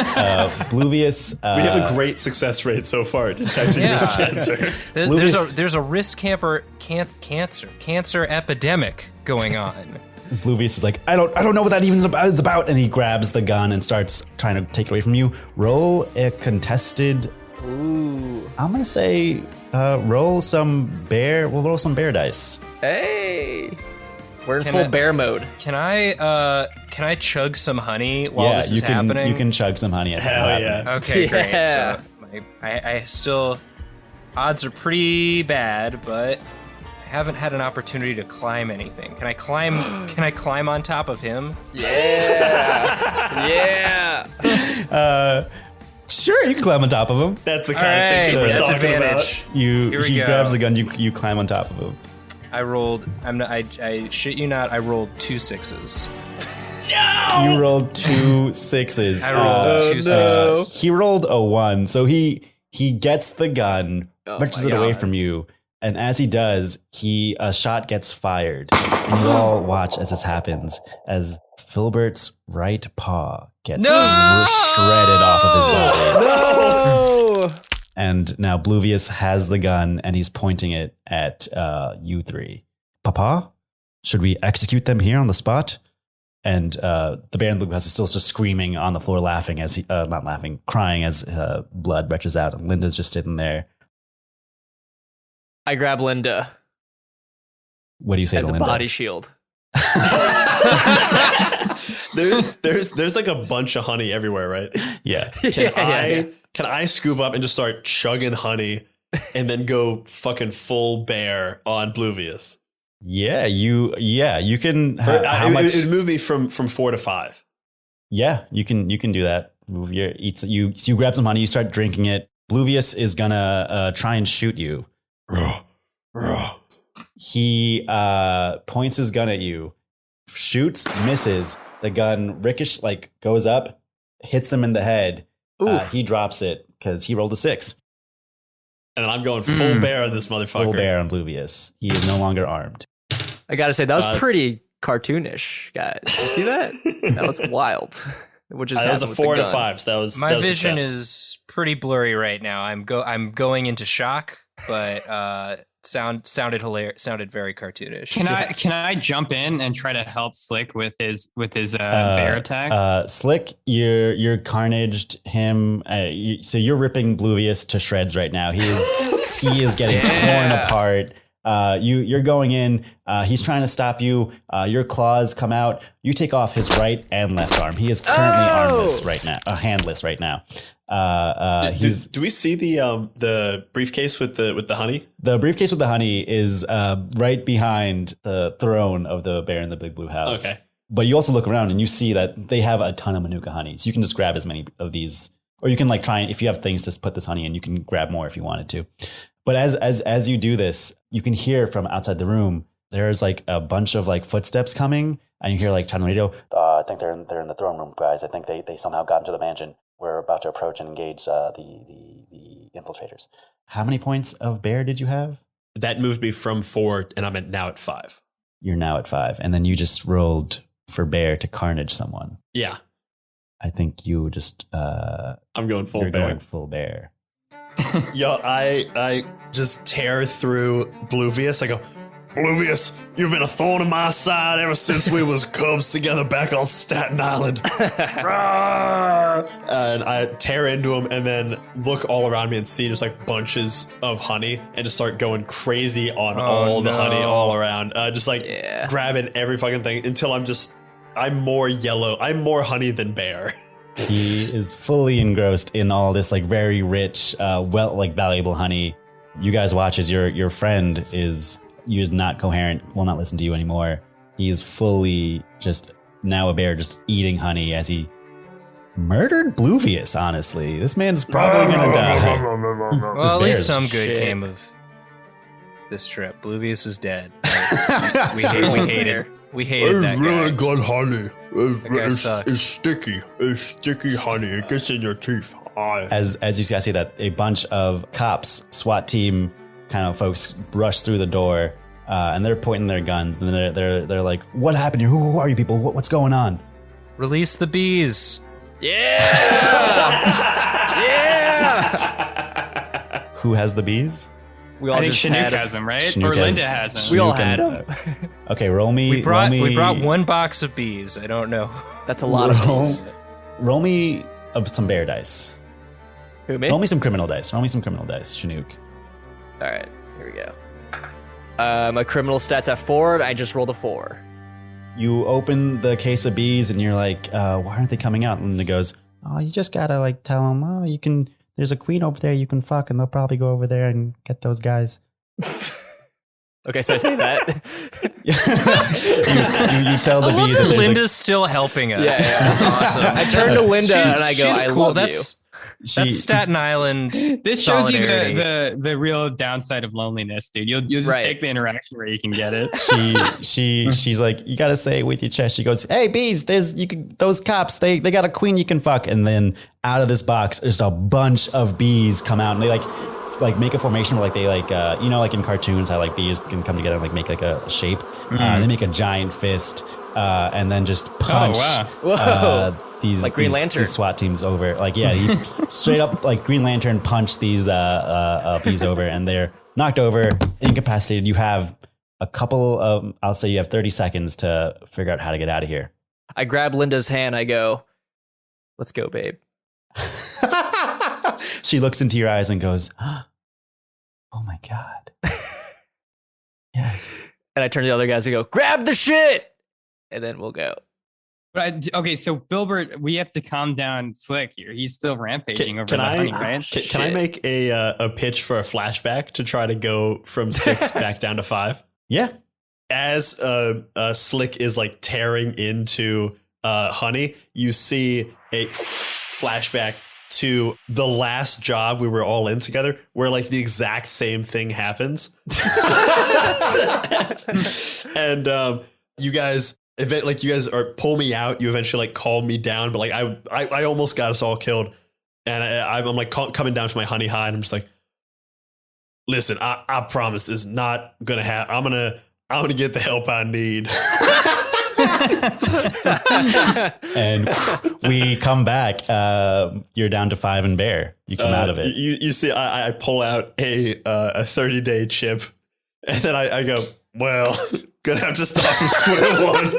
Bluvius, We have a great success rate so far at detecting Yeah. wrist cancer. There's a wrist cancer epidemic going on. Bluvius is like, I don't know what that even is about, and he grabs the gun and starts trying to take it away from you. Roll a contested. Ooh. I'm gonna say, roll some bear. We'll roll some bear dice. Hey. We're in Can full I- bear mode. Can I chug some honey while this is happening? You can chug some honey as it's Hell happening. yeah. Okay, great. Yeah. So I still odds are pretty bad, but I haven't had an opportunity to climb anything. Can I climb? Can I climb on top of him? Yeah. Sure, you can climb on top of him. That's the kind All of thing right, we're that's talking advantage. Here we He go. grabs the gun. You climb on top of him. I rolled. I shit you not. I rolled 2 6s. You rolled 2 6s. I rolled 2 no. 6s. He rolled a 1, so he gets the gun, wrenches my it away God. from you, and as he does, a shot gets fired, and you all watch as this happens, as Filbert's right paw gets shredded off of his body. No. And now Bluvius has the gun, and he's pointing it at you three. Papa, should we execute them here on the spot? And the bear in the blue house is still just screaming on the floor, laughing as he, not laughing, crying as blood retches out. And Linda's just sitting there. I grab Linda What do you say as to a Linda? body shield. There's like a bunch of honey everywhere, right? Yeah. Can I scoop up and just start chugging honey and then go fucking full bear on Bluvius? Yeah, you can. How It much? would move me from 4 to 5. Yeah, you can do that. Move your eats. You grab some honey. You start drinking it. Bluvius is gonna try and shoot you. He points his gun at you, shoots, misses. The gun goes up, hits him in the head. He drops it because he rolled a 6. And I'm going full bear on this motherfucker. Full bear on Bluvius. He is no longer armed. I gotta say, that was pretty cartoonish, guys. You see that? That was wild. Which is that was a 4 out of 5. So that was my that was vision success. is pretty blurry right now. I'm going into shock, but sounded hilarious. Sounded very cartoonish. Can I jump in and try to help Slick with his bear attack? Slick, you're carnaged him. So you're ripping Bluvius to shreds right now. He is getting torn apart. You're going in. He's trying to stop you. Your claws come out. You take off his right and left arm. He is currently armless right now, handless right now. Do we see the briefcase with the honey? The briefcase with the honey is right behind the throne of the bear in the big blue house. Okay. But you also look around and you see that they have a ton of Manuka honey. So you can just grab as many of these, or you can try, if you have things to put this honey in, you can grab more if you wanted to. But as you do this, you can hear from outside the room, there's a bunch of footsteps coming, and you hear on the radio, I think they're in the throne room, guys. I think they somehow got into the mansion. We're about to approach and engage the infiltrators. How many points of bear did you have? That moved me from 4, and I'm now at 5. You're now at 5, and then you just rolled for bear to carnage someone. Yeah. I think you just I'm going full you're bear. going full bear. Yo, I just tear through Bluvius. I go, Bluvius, you've been a thorn in my side ever since we was cubs together back on Staten Island. And I tear into him and then look all around me and see just bunches of honey and just start going crazy on all the honey all around. Grabbing every fucking thing until I'm more yellow. I'm more honey than bear. He is fully engrossed in all this very rich, valuable honey. You guys watch as your friend is not coherent, will not listen to you anymore. He's fully just now a bear, just eating honey as he murdered Bluvius. Honestly, this man's probably gonna die. Well, at least some good came of this trip. Bluvius is dead. We hated that guy. good honey. That guy sucks. It's sticky. It's sticky honey. It gets in your teeth. As you guys see that a bunch of cops, SWAT team kind of folks rush through the door, and they're pointing their guns, and they're like, "What happened here? Who are you people? What's going on?" Release the bees. Yeah! Yeah! Who has the bees? We all I think just Shenuque had has them, right? Shenuque Or has Linda them. has them. We all Shenuque had and- them. Okay, roll me. We brought roll me, one box of bees. I don't know. That's a lot of roll, bees. roll me some bear dice. Who, me? Roll me some criminal dice. Shenuque. All right, here we go. My criminal stats at 4. I just rolled a 4. You open the case of bees and you're like, why aren't they coming out? And it goes, oh, you just gotta tell them, oh, you can, there's a queen over there you can fuck, and they'll probably go over there and get those guys. Okay, so I say that. you tell the I love bees that that there's Linda's still helping us. Yeah. That's awesome. I turn to Linda and I go, she's I cool. love That's she, That's Staten Island. This shows you solidarity. the real downside of loneliness, dude. You'll just Right. take the interaction where you can get it. she's like, you gotta say it with your chest. She goes, hey bees, those cops, they got a queen you can fuck. And then out of this box, there's a bunch of bees come out, and they like make a formation where they in cartoons how bees can come together and make a shape. They make a giant fist and then just punch Whoa. these Like Green Lantern. these SWAT teams over. You straight up Green Lantern punch these bees over, and they're knocked over, incapacitated. You have a couple of, I'll say you have 30 seconds to figure out how to get out of here. I grab Linda's hand. I go, let's go, babe. She looks into your eyes and goes, oh my God. Yes. And I turn to the other guys and go, grab the shit. And then we'll go. But okay, so Filbert, we have to calm down Slick here. He's still rampaging over Can the I honey, right? can I make a pitch for a flashback to try to go from 6 back down to 5? Yeah. As Slick is tearing into Honey, you see a flashback to the last job we were all in together, where like the exact same thing happens. And you guys pull me out. You eventually like calm me down, but like I almost got us all killed. And I'm like coming down to my honey high, and I'm just like, listen, I promise this is not gonna happen. I'm gonna get the help I need. And we come back. You're down to 5 and Bear. You come out of it. You see, I pull out a 30-day chip, and then I go, well, gonna have to start from square one.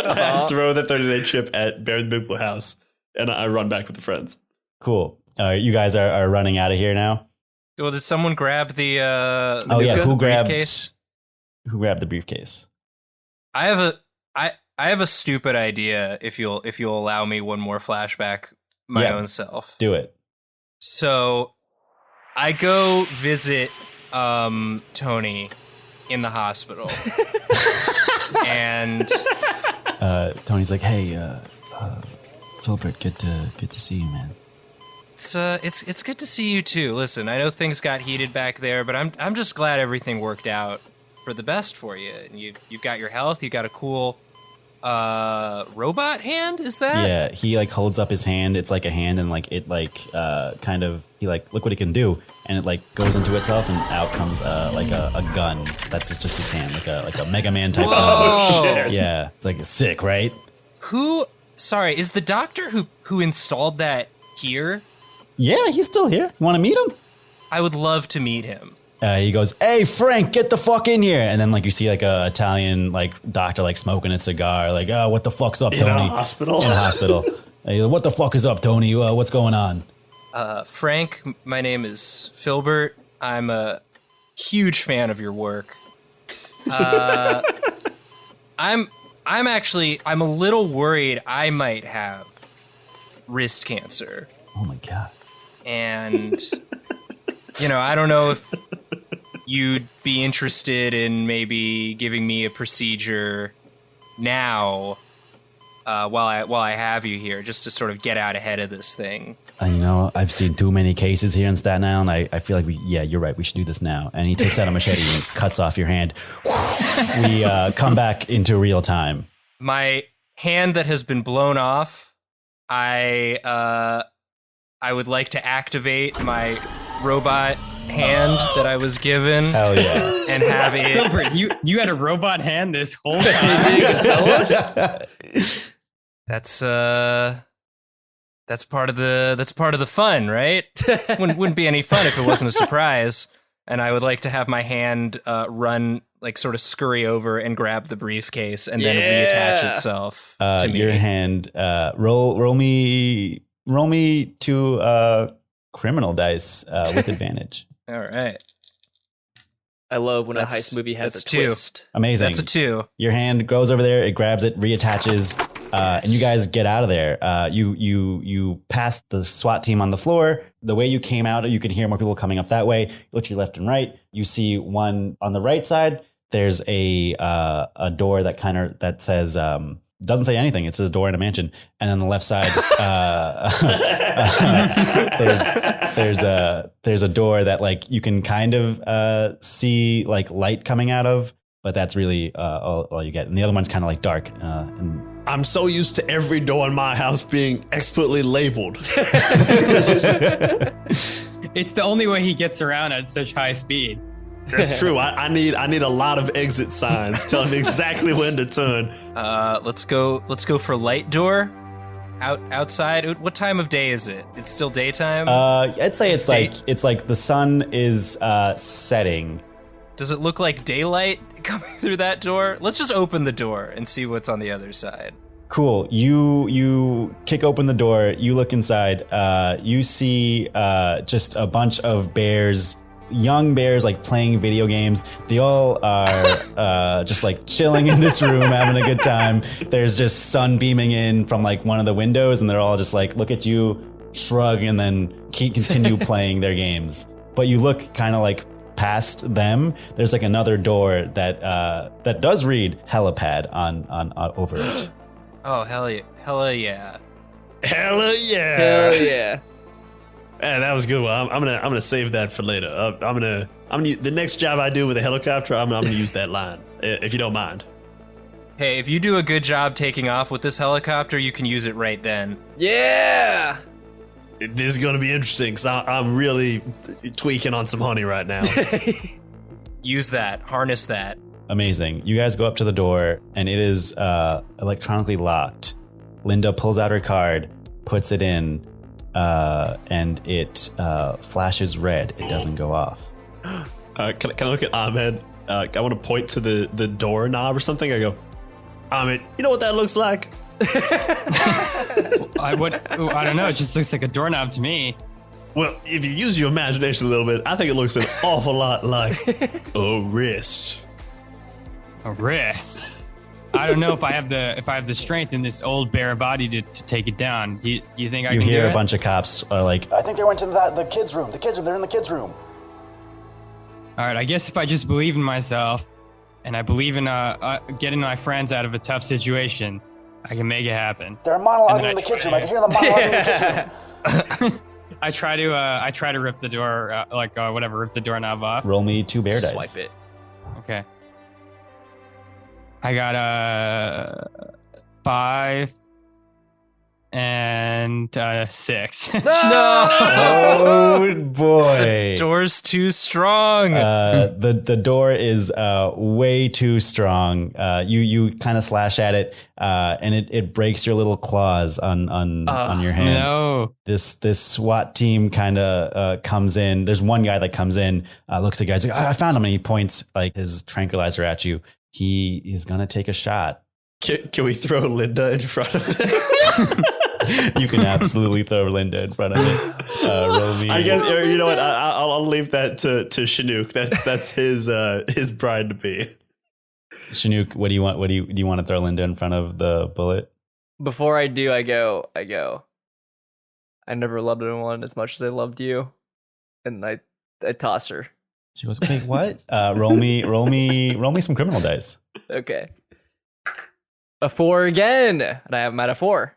I throw the 30-day chip at Bear the Big Blue House, and I run back with the friends. Cool. You guys are running out of here now. Well, did someone grab the Who grabbed briefcase? Who grabbed the briefcase? I have a stupid idea. If you'll allow me one more flashback, my own self. Do it. So, I go visit Tony in the hospital, and Tony's like, "Hey, Philbert, good to see you, man." It's good to see you too. Listen, I know things got heated back there, but I'm just glad everything worked out for the best for you. And you've got your health. You got a cool robot hand. Is that? Yeah, he like holds up his hand. It's like a hand, and like it like kind of he like look what it can do, and it like goes into itself, and out comes like a gun. That's just his hand, like a Mega Man type gun. Shit. Yeah, it's like sick, right? Sorry, is the doctor who installed that here? Yeah, he's still here. You want to meet him? I would love to meet him. He goes, "Hey, Frank, get the fuck in here!" And then like you see like a Italian like doctor like smoking a cigar, like, "Oh, what the fuck's up, Tony?" In a hospital. In a hospital. Hey, what the fuck is up, Tony? What's going on? Frank, my name is Philbert. I'm a huge fan of your work. I'm a little worried I might have wrist cancer. Oh my god. And I don't know if you'd be interested in maybe giving me a procedure now while I have you here, just to sort of get out ahead of this thing. I've seen too many cases here in Staten Island. I feel like you're right. We should do this now. And he takes out a machete and cuts off your hand. We come back into real time. My hand that has been blown off, I would like to activate my robot hand that I was given. Hell yeah. And have it. Philbert, you had a robot hand this whole time. You can tell us. That's part of the fun, right? Wouldn't be any fun if it wasn't a surprise. And I would like to have my hand run, like sort of scurry over and grab the briefcase and then reattach itself to me. Your hand. Roll me 2 criminal dice with advantage. All right. I love when a heist movie has a twist. Amazing. That's a 2. Your hand goes over there, it grabs it, reattaches, and you guys get out of there. You pass the SWAT team on the floor. The way you came out, you can hear more people coming up that way. You look to your left and right. You see one on the right side. There's a door that says doesn't say anything. It says door in a mansion. And on the left side, there's a door that like you can kind of see like light coming out of, but that's really all you get. And the other one's kind of like dark. And I'm so used to every door in my house being expertly labeled. It's the only way he gets around at such high speed. That's true. I need a lot of exit signs telling me exactly when to turn. Let's go for light door. Outside. What time of day is it? It's still daytime. I'd say it's like the sun is setting. Does it look like daylight coming through that door? Let's just open the door and see what's on the other side. Cool. You kick open the door. You look inside. You see just a bunch of bears. Young bears like playing video games. They all are just like chilling in this room, having a good time. There's just sun beaming in from like one of the windows, and they're all just like look at you, shrug, and then continue playing their games. But you look kind of like past them. There's like another door that does read helipad on over it. Oh hell yeah! Hell yeah. Hell yeah. Man, that was a good one. I'm gonna save that for later. I'm gonna the next job I do with a helicopter. I'm gonna use that line if you don't mind. Hey, if you do a good job taking off with this helicopter, you can use it right then. Yeah. This is gonna be interesting because I'm really tweaking on some honey right now. Use that. Harness that. Amazing. You guys go up to the door, and it is electronically locked. Linda pulls out her card, puts it in, and it flashes red. It doesn't go off. Can I look at Ahmed? I want to point to the doorknob or something. I go, Ahmed, you know what that looks like? I don't know. It just looks like a doorknob to me. Well, if you use your imagination a little bit, I think it looks an awful lot like a wrist. A wrist. I don't know if I have the strength in this old bare body to take it down. Do you think I can do it? You hear a bunch of cops are like, I think they went to the kids' room. They're in the kids' room. All right, I guess if I just believe in myself and I believe in getting my friends out of a tough situation, I can make it happen. They're monologuing in the kids' room. I can hear them monologuing in the kids' room. I try to rip the door, rip the doorknob off. roll me 2 bear dice. Swipe it. Okay. I got 5 and 6. Oh boy. Door's too strong. The door is way too strong. You kind of slash at it, and it breaks your little claws on your hand. No. This SWAT team kind of comes in. There's one guy that comes in, looks at guys like, I found him, and he points like his tranquilizer at you. He is gonna take a shot. Can we throw Linda in front of him? You can absolutely throw Linda in front of me. Roll me. I guess you know what? I'll leave that to Shenuque. That's his bride to be. Shenuque, what do you want? Do you want to throw Linda in front of the bullet? Before I do, I go. I never loved anyone as much as I loved you, and I toss her. She goes, wait, what? Roll me some criminal dice. Okay. A 4 again, and I'm at a 4.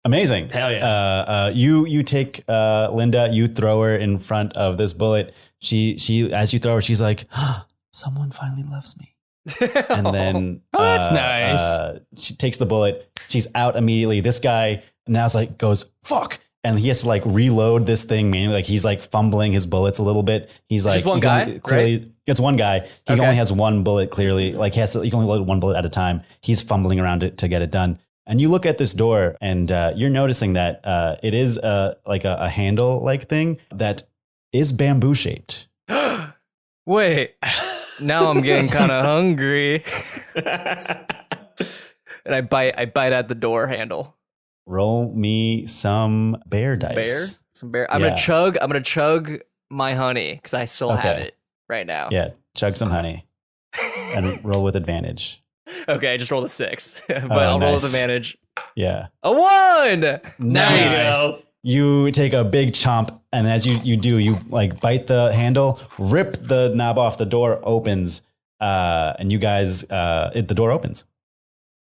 Amazing. Hell yeah. You take Linda, you throw her in front of this bullet. She as you throw her, she's like, someone finally loves me. And then that's nice. She takes the bullet. She's out immediately. This guy now goes, fuck. And he has to like reload this thing manually. Like he's like fumbling his bullets a little bit. He's like, just one guy, clearly, right? It's one guy. He Okay. only has one bullet. Clearly, like he can only load one bullet at a time. He's fumbling around it to get it done. And you look at this door, and you're noticing that it is like a handle like thing that is bamboo shaped. Wait, now I'm getting kind of hungry. And I bite at the door handle. Roll me some bear dice. Some bear. I'm gonna chug my honey because I still have Okay. it right now. Yeah, chug some honey and roll with advantage. Okay, I just rolled a 6, but Oh, I'll roll with nice. advantage. Yeah. A 1. Nice. You take a big chomp, and as you do, you like bite the handle, rip the knob off. The door opens, and you guys, the door opens.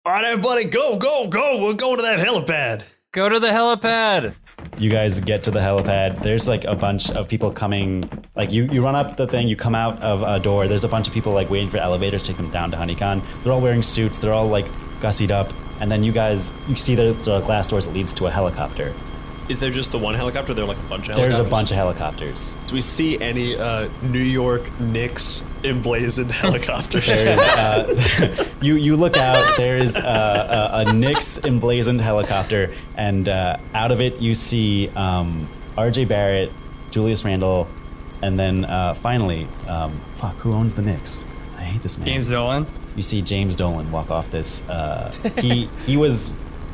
All right, everybody, go. We're going to that helipad. Go to the helipad. You guys get to the helipad. There's like a bunch of people coming. Like you run up the thing, you come out of a door. There's a bunch of people like waiting for elevators to take them down to HoneyCon. They're all wearing suits. They're all like gussied up. And then you see the glass doors that leads to a helicopter. Is there just the one helicopter? There are like a bunch of There's helicopters? a bunch of helicopters. Do we see any New York Knicks emblazoned helicopters? There's you look out. There's a Knicks emblazoned helicopter, and out of it you see R.J. Barrett, Julius Randle, and then finally, who owns the Knicks? I hate this man. James Dolan. You see James Dolan walk off this. He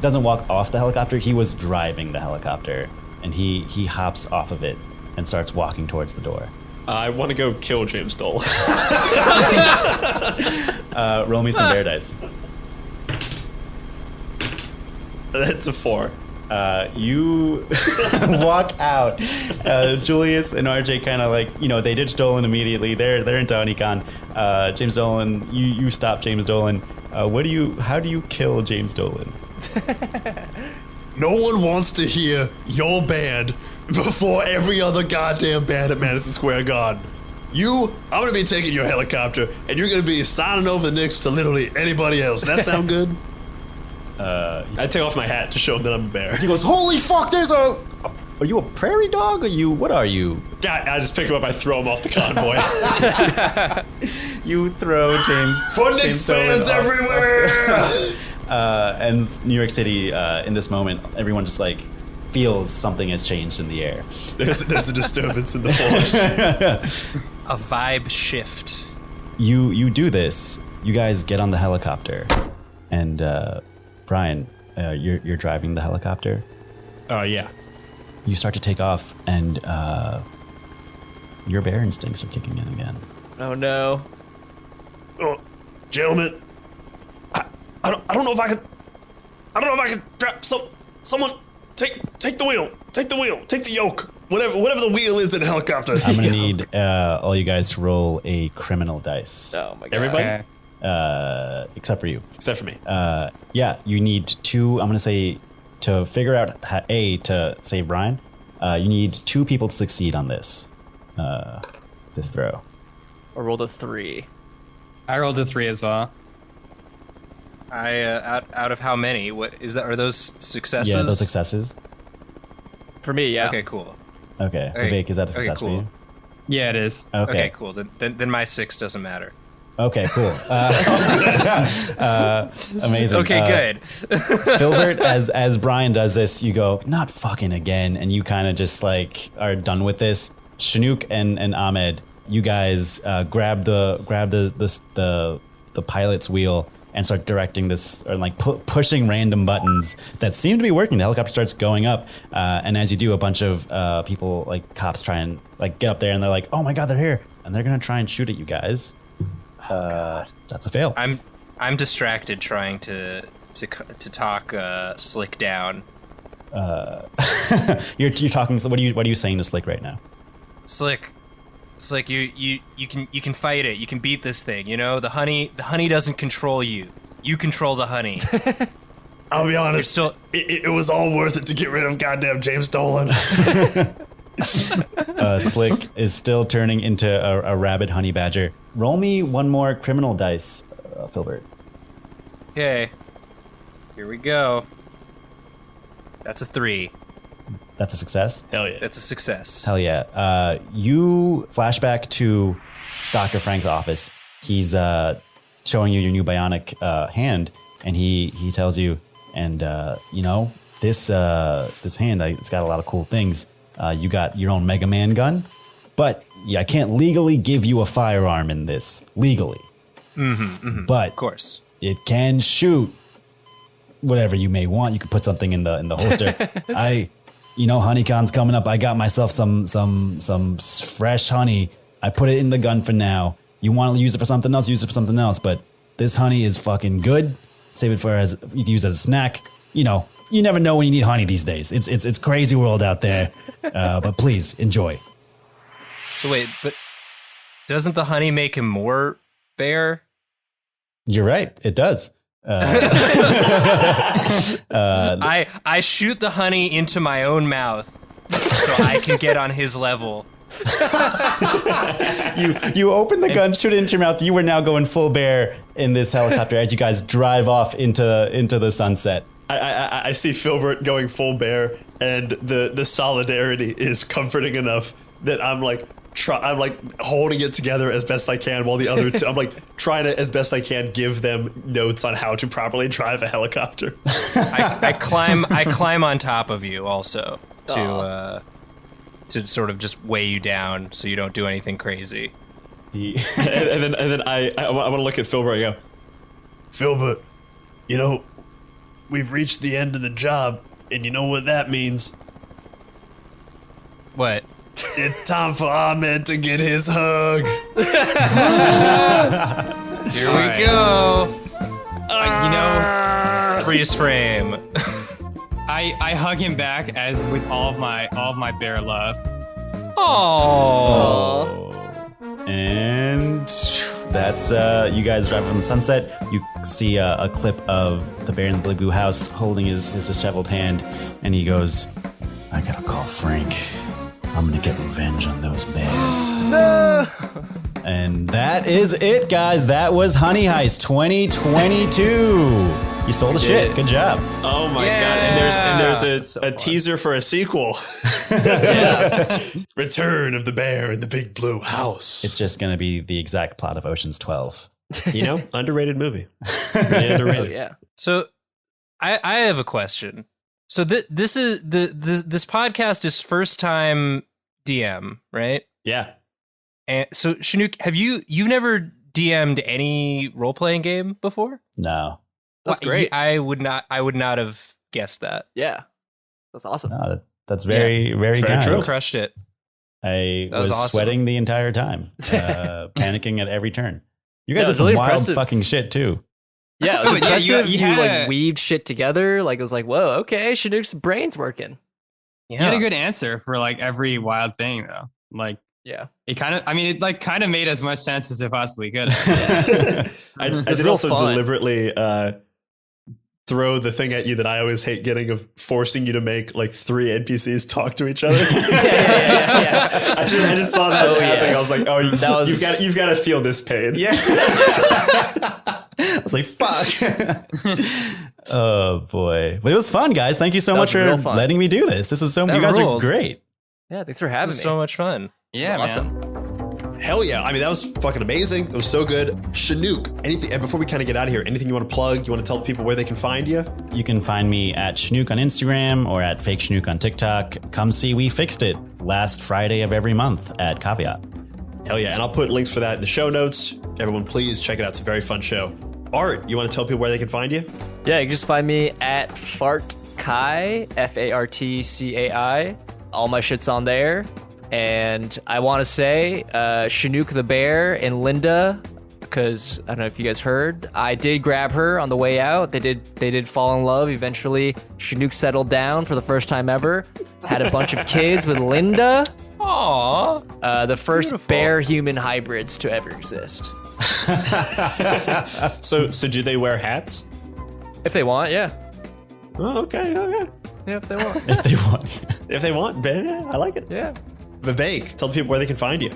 doesn't walk off the helicopter. He was driving the helicopter, and he hops off of it and starts walking towards the door. I want to go kill James Dolan. Roll me some bear dice. That's a 4. You walk out. Julius and RJ kind of like, they ditched Dolan immediately. They're into HoneyCon. James Dolan, you stop James Dolan. How do you kill James Dolan? No one wants to hear your band before every other goddamn band at Madison Square Garden. I'm gonna be taking your helicopter, and you're gonna be signing over the Knicks to literally anybody else. That sound good? I take off my hat to show him that I'm a bear. He goes, holy fuck, are you a prairie dog? What are you? I just pick him up, I throw him off the convoy. You throw James. For Knicks fans everywhere! And New York City, in this moment, everyone just like feels something has changed in the air. There's a disturbance in the force. A vibe shift. You do this. You guys get on the helicopter, and Brian, you're driving the helicopter. Yeah. You start to take off, and your bear instincts are kicking in again. Oh no. Oh, gentlemen, I don't know if I can trap someone. Take the wheel. Take the yoke. Whatever the wheel is in a helicopter. I'm gonna need all you guys to roll a criminal dice. Oh my god. Everybody? Except for you. Except for me. Yeah, you need 2. I'm gonna say to figure out to save Brian. You need 2 people to succeed on this throw. I rolled a 3. I rolled a 3 as well. I out of how many? What is that? Are those successes? Yeah, those successes. For me, yeah. Okay, cool. Okay, Okay, Vivek, is that a success cool. for you? Yeah, it is. Okay, cool. Then my 6 doesn't matter. Okay, cool. Amazing. Okay, good. Filbert, as Brian does this, you go, not fucking again, and you kind of just like are done with this. Shenuque and Ahmed, you guys grab the pilot's wheel and start directing this, or like pushing random buttons that seem to be working. The helicopter starts going up, and as you do, a bunch of people, like cops, try and like get up there, and they're like, "Oh my god, they're here!" And they're gonna try and shoot at you guys. That's a fail. I'm distracted trying to talk Slick down. You're talking. What are you saying to Slick right now? Slick, you can fight it. You can beat this thing. You know, the honey doesn't control you. You control the honey. I'll be honest. It was all worth it to get rid of goddamn James Dolan. Slick is still turning into a rabid honey badger. Roll me one more criminal dice, Filbert. Okay. Here we go. That's a 3. That's a success? Hell yeah. That's a success. Hell yeah. You flashback to Dr. Frank's office. He's showing you your new bionic hand, and he tells you, and you know, this hand, it's got a lot of cool things. You got your own Mega Man gun, but I can't legally give you a firearm in this, legally. But Of course. it can shoot whatever you may want. You can put something in the holster. HoneyCon's coming up. I got myself some fresh honey. I put it in the gun for now. You want to use it for something else, use it for something else. But this honey is fucking good. Save it for you can use it as a snack. You know, you never know when you need honey these days. It's crazy world out there. But please enjoy. So wait, but doesn't the honey make him more bear? You're right. It does. I shoot the honey into my own mouth so I can get on his level. You open the gun, shoot it into your mouth. You are now going full bear in this helicopter as you guys drive off into the sunset. I see Filbert going full bear, and the solidarity is comforting enough that I'm like holding it together as best I can, while the other two, I'm like trying to, as best I can, give them notes on how to properly drive a helicopter. I climb on top of you also to sort of just weigh you down so you don't do anything crazy. and then I want to look at Filbert and go, Filbert, you know, we've reached the end of the job, and you know what that means? What? It's time for Ahmed to get his hug. Here we go. Freeze frame. I hug him back as with all of my bear love. Oh. And that's you guys drive on the sunset. You see a clip of the bear in the blue house holding his disheveled hand, and he goes, "I gotta call Frank. I'm gonna get revenge on those bears." No. And that is it, guys. That was Honey Heist 2022. You sold the shit. Good job. Oh my god! And there's a teaser for a sequel. Return of the Bear in the Big Blue House. It's just gonna be the exact plot of Ocean's 12. Underrated movie. Really underrated. Oh, yeah. So I have a question. So this is this podcast is first time DM, right? Yeah. And so Shenuque, you've never DM'd any role playing game before? No. That's great. I would not have guessed that. Yeah. That's awesome. No, that's very, very kind. True. Crushed it. I That was was awesome. sweating the entire time, panicking at every turn. You guys Yeah, did it's some really wild impressive. fucking shit too. Yeah, it was Yeah, impressive. you You, had like a- weaved shit together. Like it was like, whoa, okay, Shenuque's brain's working. You had a good answer for like every wild thing though. Like Yeah. it kind of made as much sense as it possibly could. I It's did real also fun. deliberately throw the thing at you that I always hate getting of forcing you to make like 3 NPCs talk to each other. Yeah. I just saw that happening. I was like, oh, That was- you've got to feel this pain. Yeah. I was like, fuck. Oh boy. But it was fun, guys. Thank you so That much was real for fun. letting me do this. This was so That you guys ruled. are great. Yeah, thanks for It having was me. so much fun. Yeah, It's man. awesome. Hell yeah. I mean, that was fucking amazing. It was so good. Shenuque, anything, and before we kind of get out of here, anything you want to plug? You want to tell the people where they can find you? You can find me at Shenuque on Instagram or at Fake Shenuque on TikTok. Come see We Fixed It last Friday of every month at Caveat. Hell yeah. And I'll put links for that in the show notes. Everyone, please check it out. It's a very fun show. Art, you want to tell people where they can find you? Yeah, you can just find me at FartCai, FartCai. All my shit's on there. And I want to say, Shenuque the Bear and Linda, because I don't know if you guys heard, I did grab her on the way out. They did fall in love. Eventually, Shenuque settled down for the first time ever. Had a bunch of kids with Linda. Aww. The first bear-human hybrids to ever exist. So do they wear hats? If they want, yeah. Oh, okay. Yeah, if they want. If they want. If they want, man, I like it. Yeah. Vivek, tell the people where they can find you.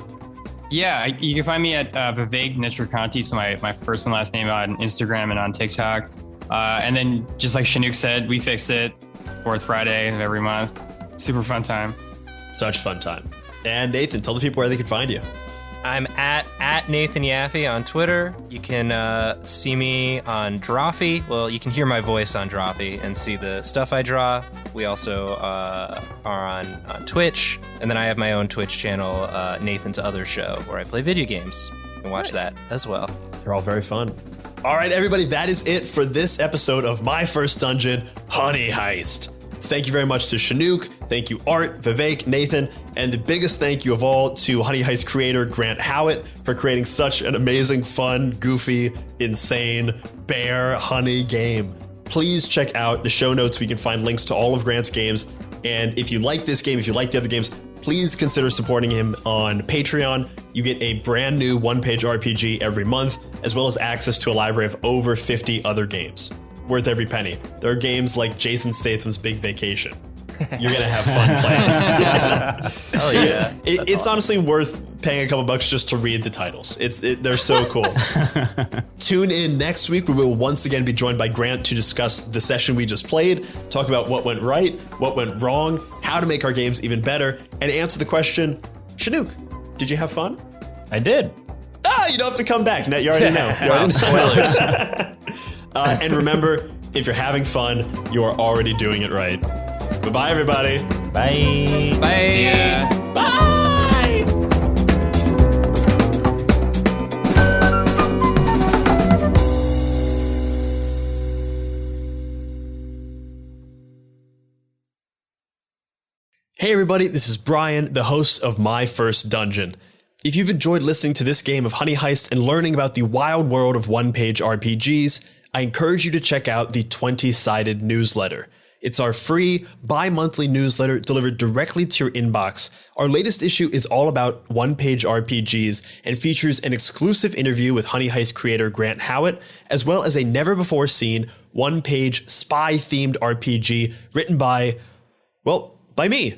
Yeah, you can find me at Vivek Netrakanti, so my first and last name on Instagram and on TikTok. And then just like Shenuque said, We Fix It, 4th Friday of every month. Super fun time. Such fun time. And Nathan, tell the people where they can find you. I'm at Nathan Yaffe on Twitter. You can see me on Drawfee. Well, you can hear my voice on Drawfee and see the stuff I draw. We also are on Twitch. And then I have my own Twitch channel, Nathan's Other Show, where I play video games. You can watch that as well. They're all very fun. All right, everybody, that is it for this episode of My First Dungeon, Honey Heist. Thank you very much to Shenuque. Thank you, Art, Vivek, Nathan, and the biggest thank you of all to Honey Heist creator Grant Howitt for creating such an amazing, fun, goofy, insane bear honey game. Please check out the show notes. We can find links to all of Grant's games. And if you like this game, if you like the other games, please consider supporting him on Patreon. You get a brand new one-page RPG every month, as well as access to a library of over 50 other games. Worth every penny. There are games like Jason Statham's Big Vacation. You're gonna have fun playing. Oh yeah. It's honestly worth paying a couple bucks just to read the titles. They're so cool. Tune in next week. We will once again be joined by Grant to discuss the session we just played, talk about what went right, what went wrong, how to make our games even better, and answer the question, Shenuque, did you have fun? I did. You don't have to come back. You already know. You already know. Spoilers. And remember, if you're having fun, you are already doing it right. Bye-bye, everybody. Bye. Bye. Bye. Hey, everybody. This is Brian, the host of My First Dungeon. If you've enjoyed listening to this game of Honey Heist and learning about the wild world of one-page RPGs, I encourage you to check out the 20-sided newsletter. It's our free bi-monthly newsletter delivered directly to your inbox. Our latest issue is all about one-page RPGs and features an exclusive interview with Honey Heist creator Grant Howitt, as well as a never-before-seen one-page spy-themed RPG written by me.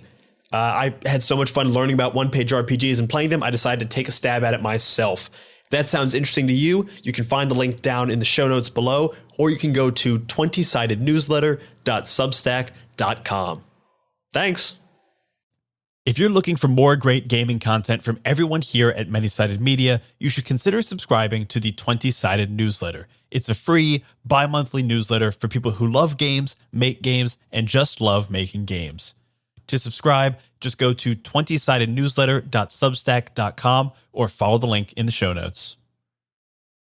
I had so much fun learning about one-page RPGs and playing them, I decided to take a stab at it myself. If that sounds interesting to you, you can find the link down in the show notes below, or you can go to 20sidednewsletter.substack.com. Thanks. If you're looking for more great gaming content from everyone here at Many Sided Media, you should consider subscribing to the 20-Sided newsletter. It's a free, bi-monthly newsletter for people who love games, make games, and just love making games. To subscribe, just go to 20sidednewsletter.substack.com or follow the link in the show notes.